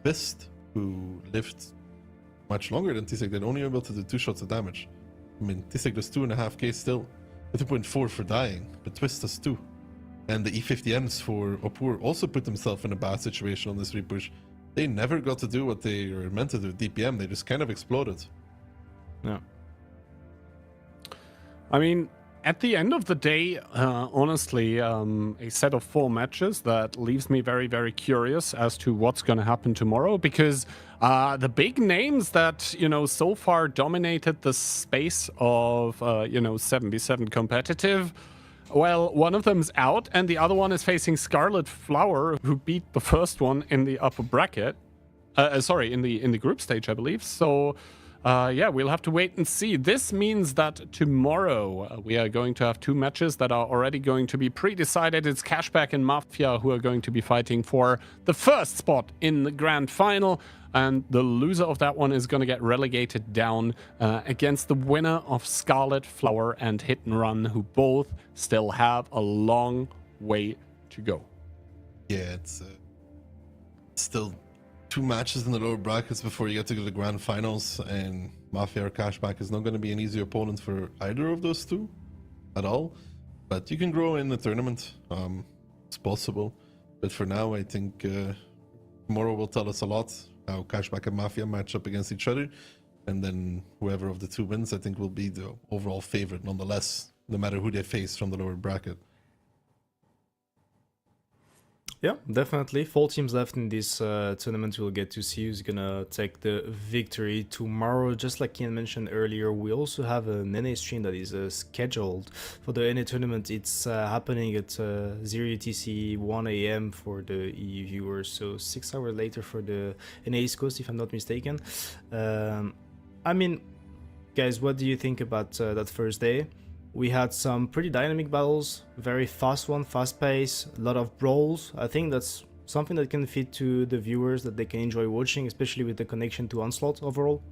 Fist, who lived much longer than T-Sec, then only able to do 2 shots of damage? I mean, T-Sec does 2.5k still, 2.4 for dying, but Twist does 2. And the E50Ms for Opur also put himself in a bad situation on this repush. they never got to do what they were meant to do. DPM, they just kind of exploded. Yeah. I mean, at the end of the day, honestly, a set of 4 matches that leaves me very, very curious as to what's going to happen tomorrow, because the big names that, so far dominated the space of, 7v7 competitive, well, one of them's out, and the other one is facing Scarlet Flower, who beat the first one in the upper bracket. In the group stage, I believe. So... yeah, we'll have to wait and see. This means that tomorrow we are going to have 2 matches that are already going to be pre-decided. It's Cashback and Mafia who are going to be fighting for the first spot in the grand final. And the loser of that one is going to get relegated down against the winner of Scarlet, Flower, and Hit and Run, who both still have a long way to go. Yeah, it's still 2 matches in the lower brackets before you get to the grand finals, and Mafia or Cashback is not going to be an easy opponent for either of those 2 at all. But you can grow in the tournament. It's possible. But for now, I think tomorrow will tell us a lot how Cashback and Mafia match up against each other. And then whoever of the 2 wins, I think, will be the overall favorite nonetheless, no matter who they face from the lower bracket. Yeah, definitely. 4 teams left in this tournament. We'll get to see who's gonna take the victory tomorrow. Just like Ian mentioned earlier, we also have an NA stream that is scheduled for the NA tournament. It's happening at 0 UTC 1 AM for the EU viewers, so 6 hours later for the NA East Coast, if I'm not mistaken. I mean, guys, what do you think about that first day? We had some pretty dynamic battles, very fast one, fast pace, a lot of brawls. I think that's something that can fit to the viewers, that they can enjoy watching, especially with the connection to Onslaught overall.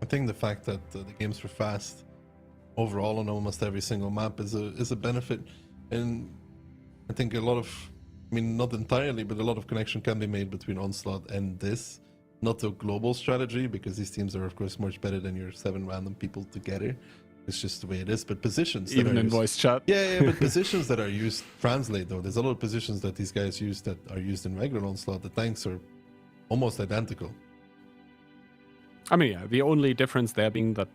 I think the fact that the games were fast overall on almost every single map is a benefit. And I think a lot of, I mean, not entirely, but a lot of connection can be made between Onslaught and this. Not a global strategy, because these teams are, of course, much better than your 7 random people together. It's just the way it is. But positions, even in voice chat. Yeah, but positions that are used translate though. There's a lot of positions that these guys use that are used in regular Onslaught. The tanks are almost identical. I mean, yeah, the only difference there being that,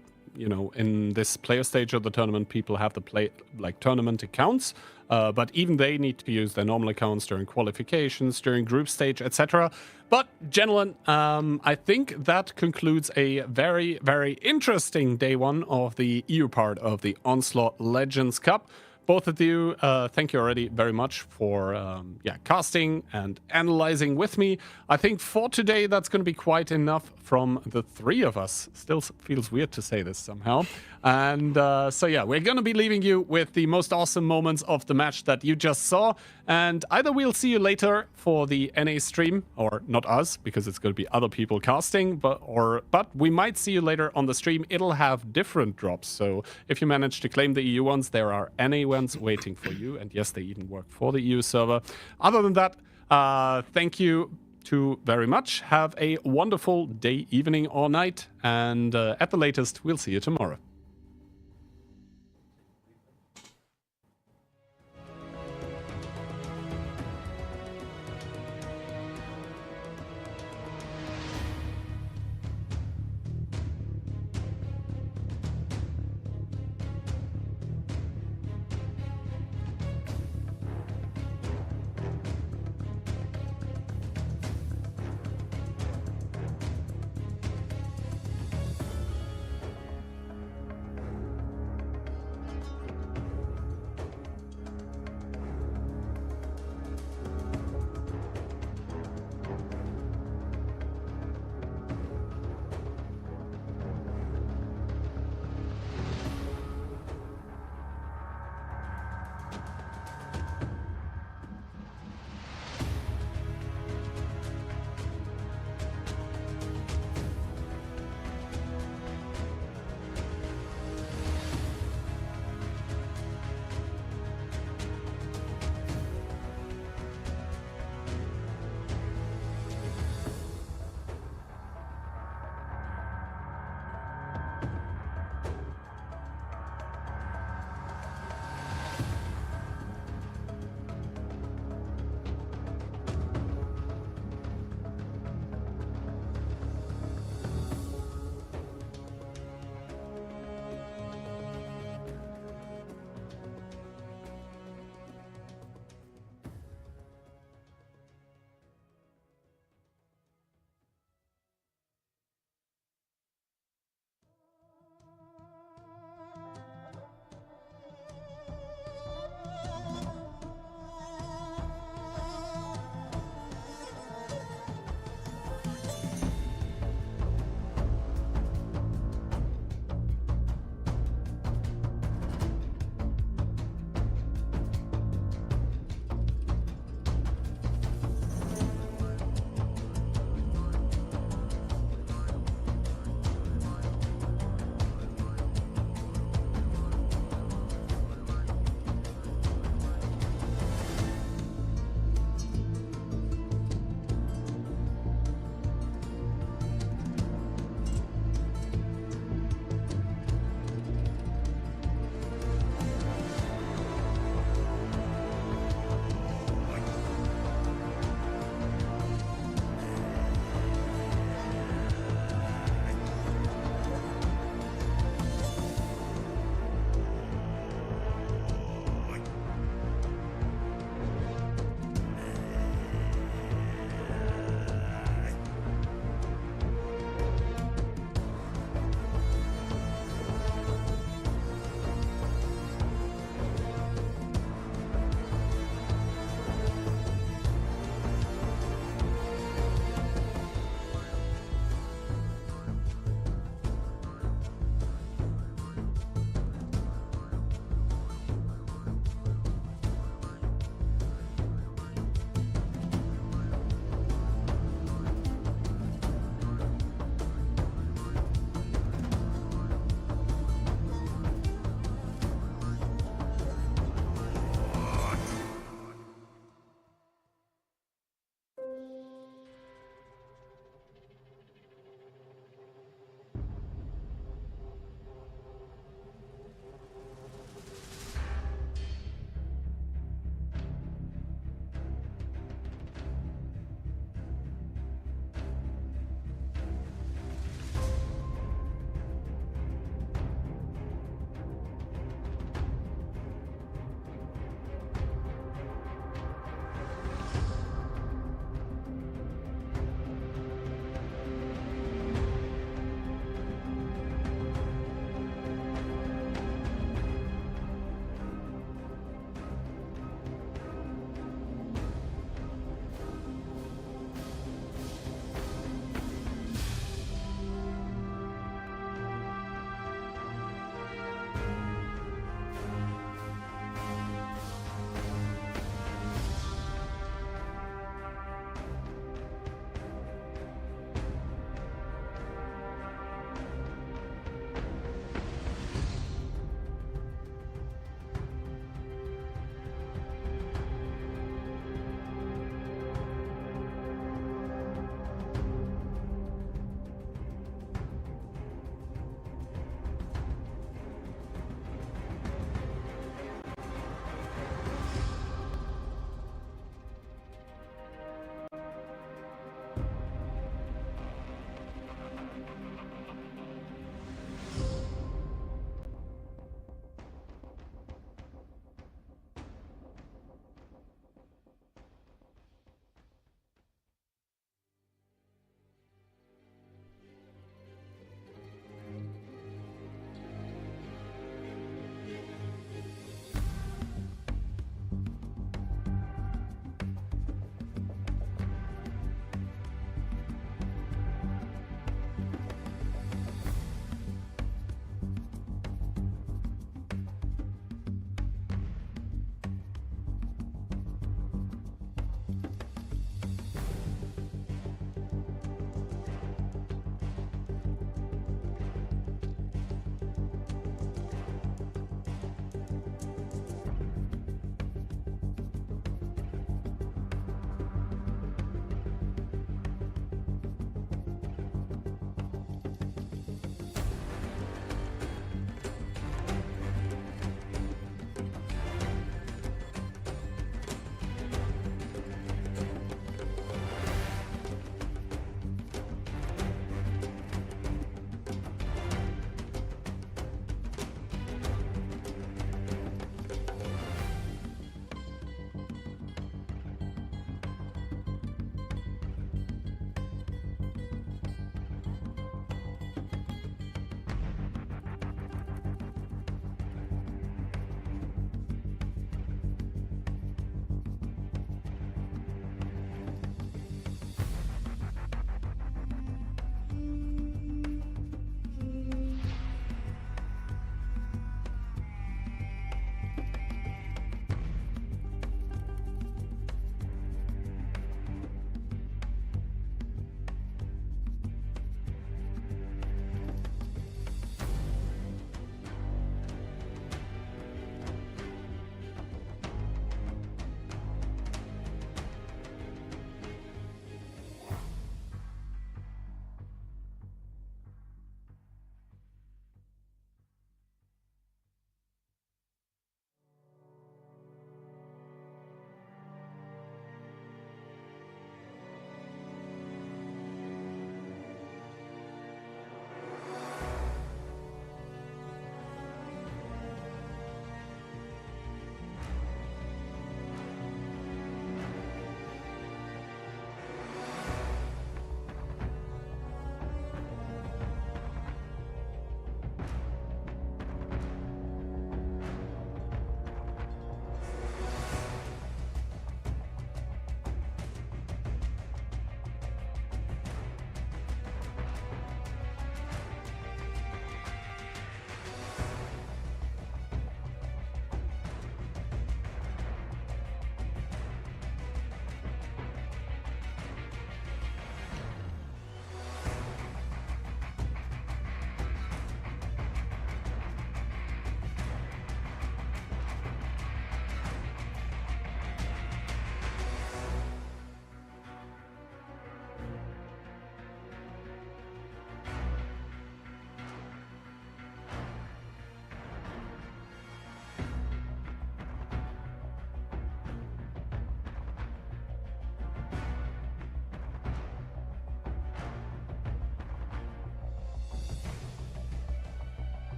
in this player stage of the tournament, people have the tournament accounts, but even they need to use their normal accounts during qualifications, during group stage, etc. But, gentlemen, I think that concludes a very, very interesting day 1 of the EU part of the Onslaught Legends Cup. Both of you, thank you already very much for casting and analyzing with me. I think for today, that's going to be quite enough from the 3 of us. Still feels weird to say this somehow. And so yeah, we're going to be leaving you with the most awesome moments of the match that you just saw. And either we'll see you later for the NA stream, or not us, because it's going to be other people casting, but we might see you later on the stream. It'll have different drops. So if you manage to claim the EU ones, there are NA ones waiting for you. And yes, they even work for the EU server. Other than that, thank you very much. Have a wonderful day, evening, or night. And at the latest, we'll see you tomorrow.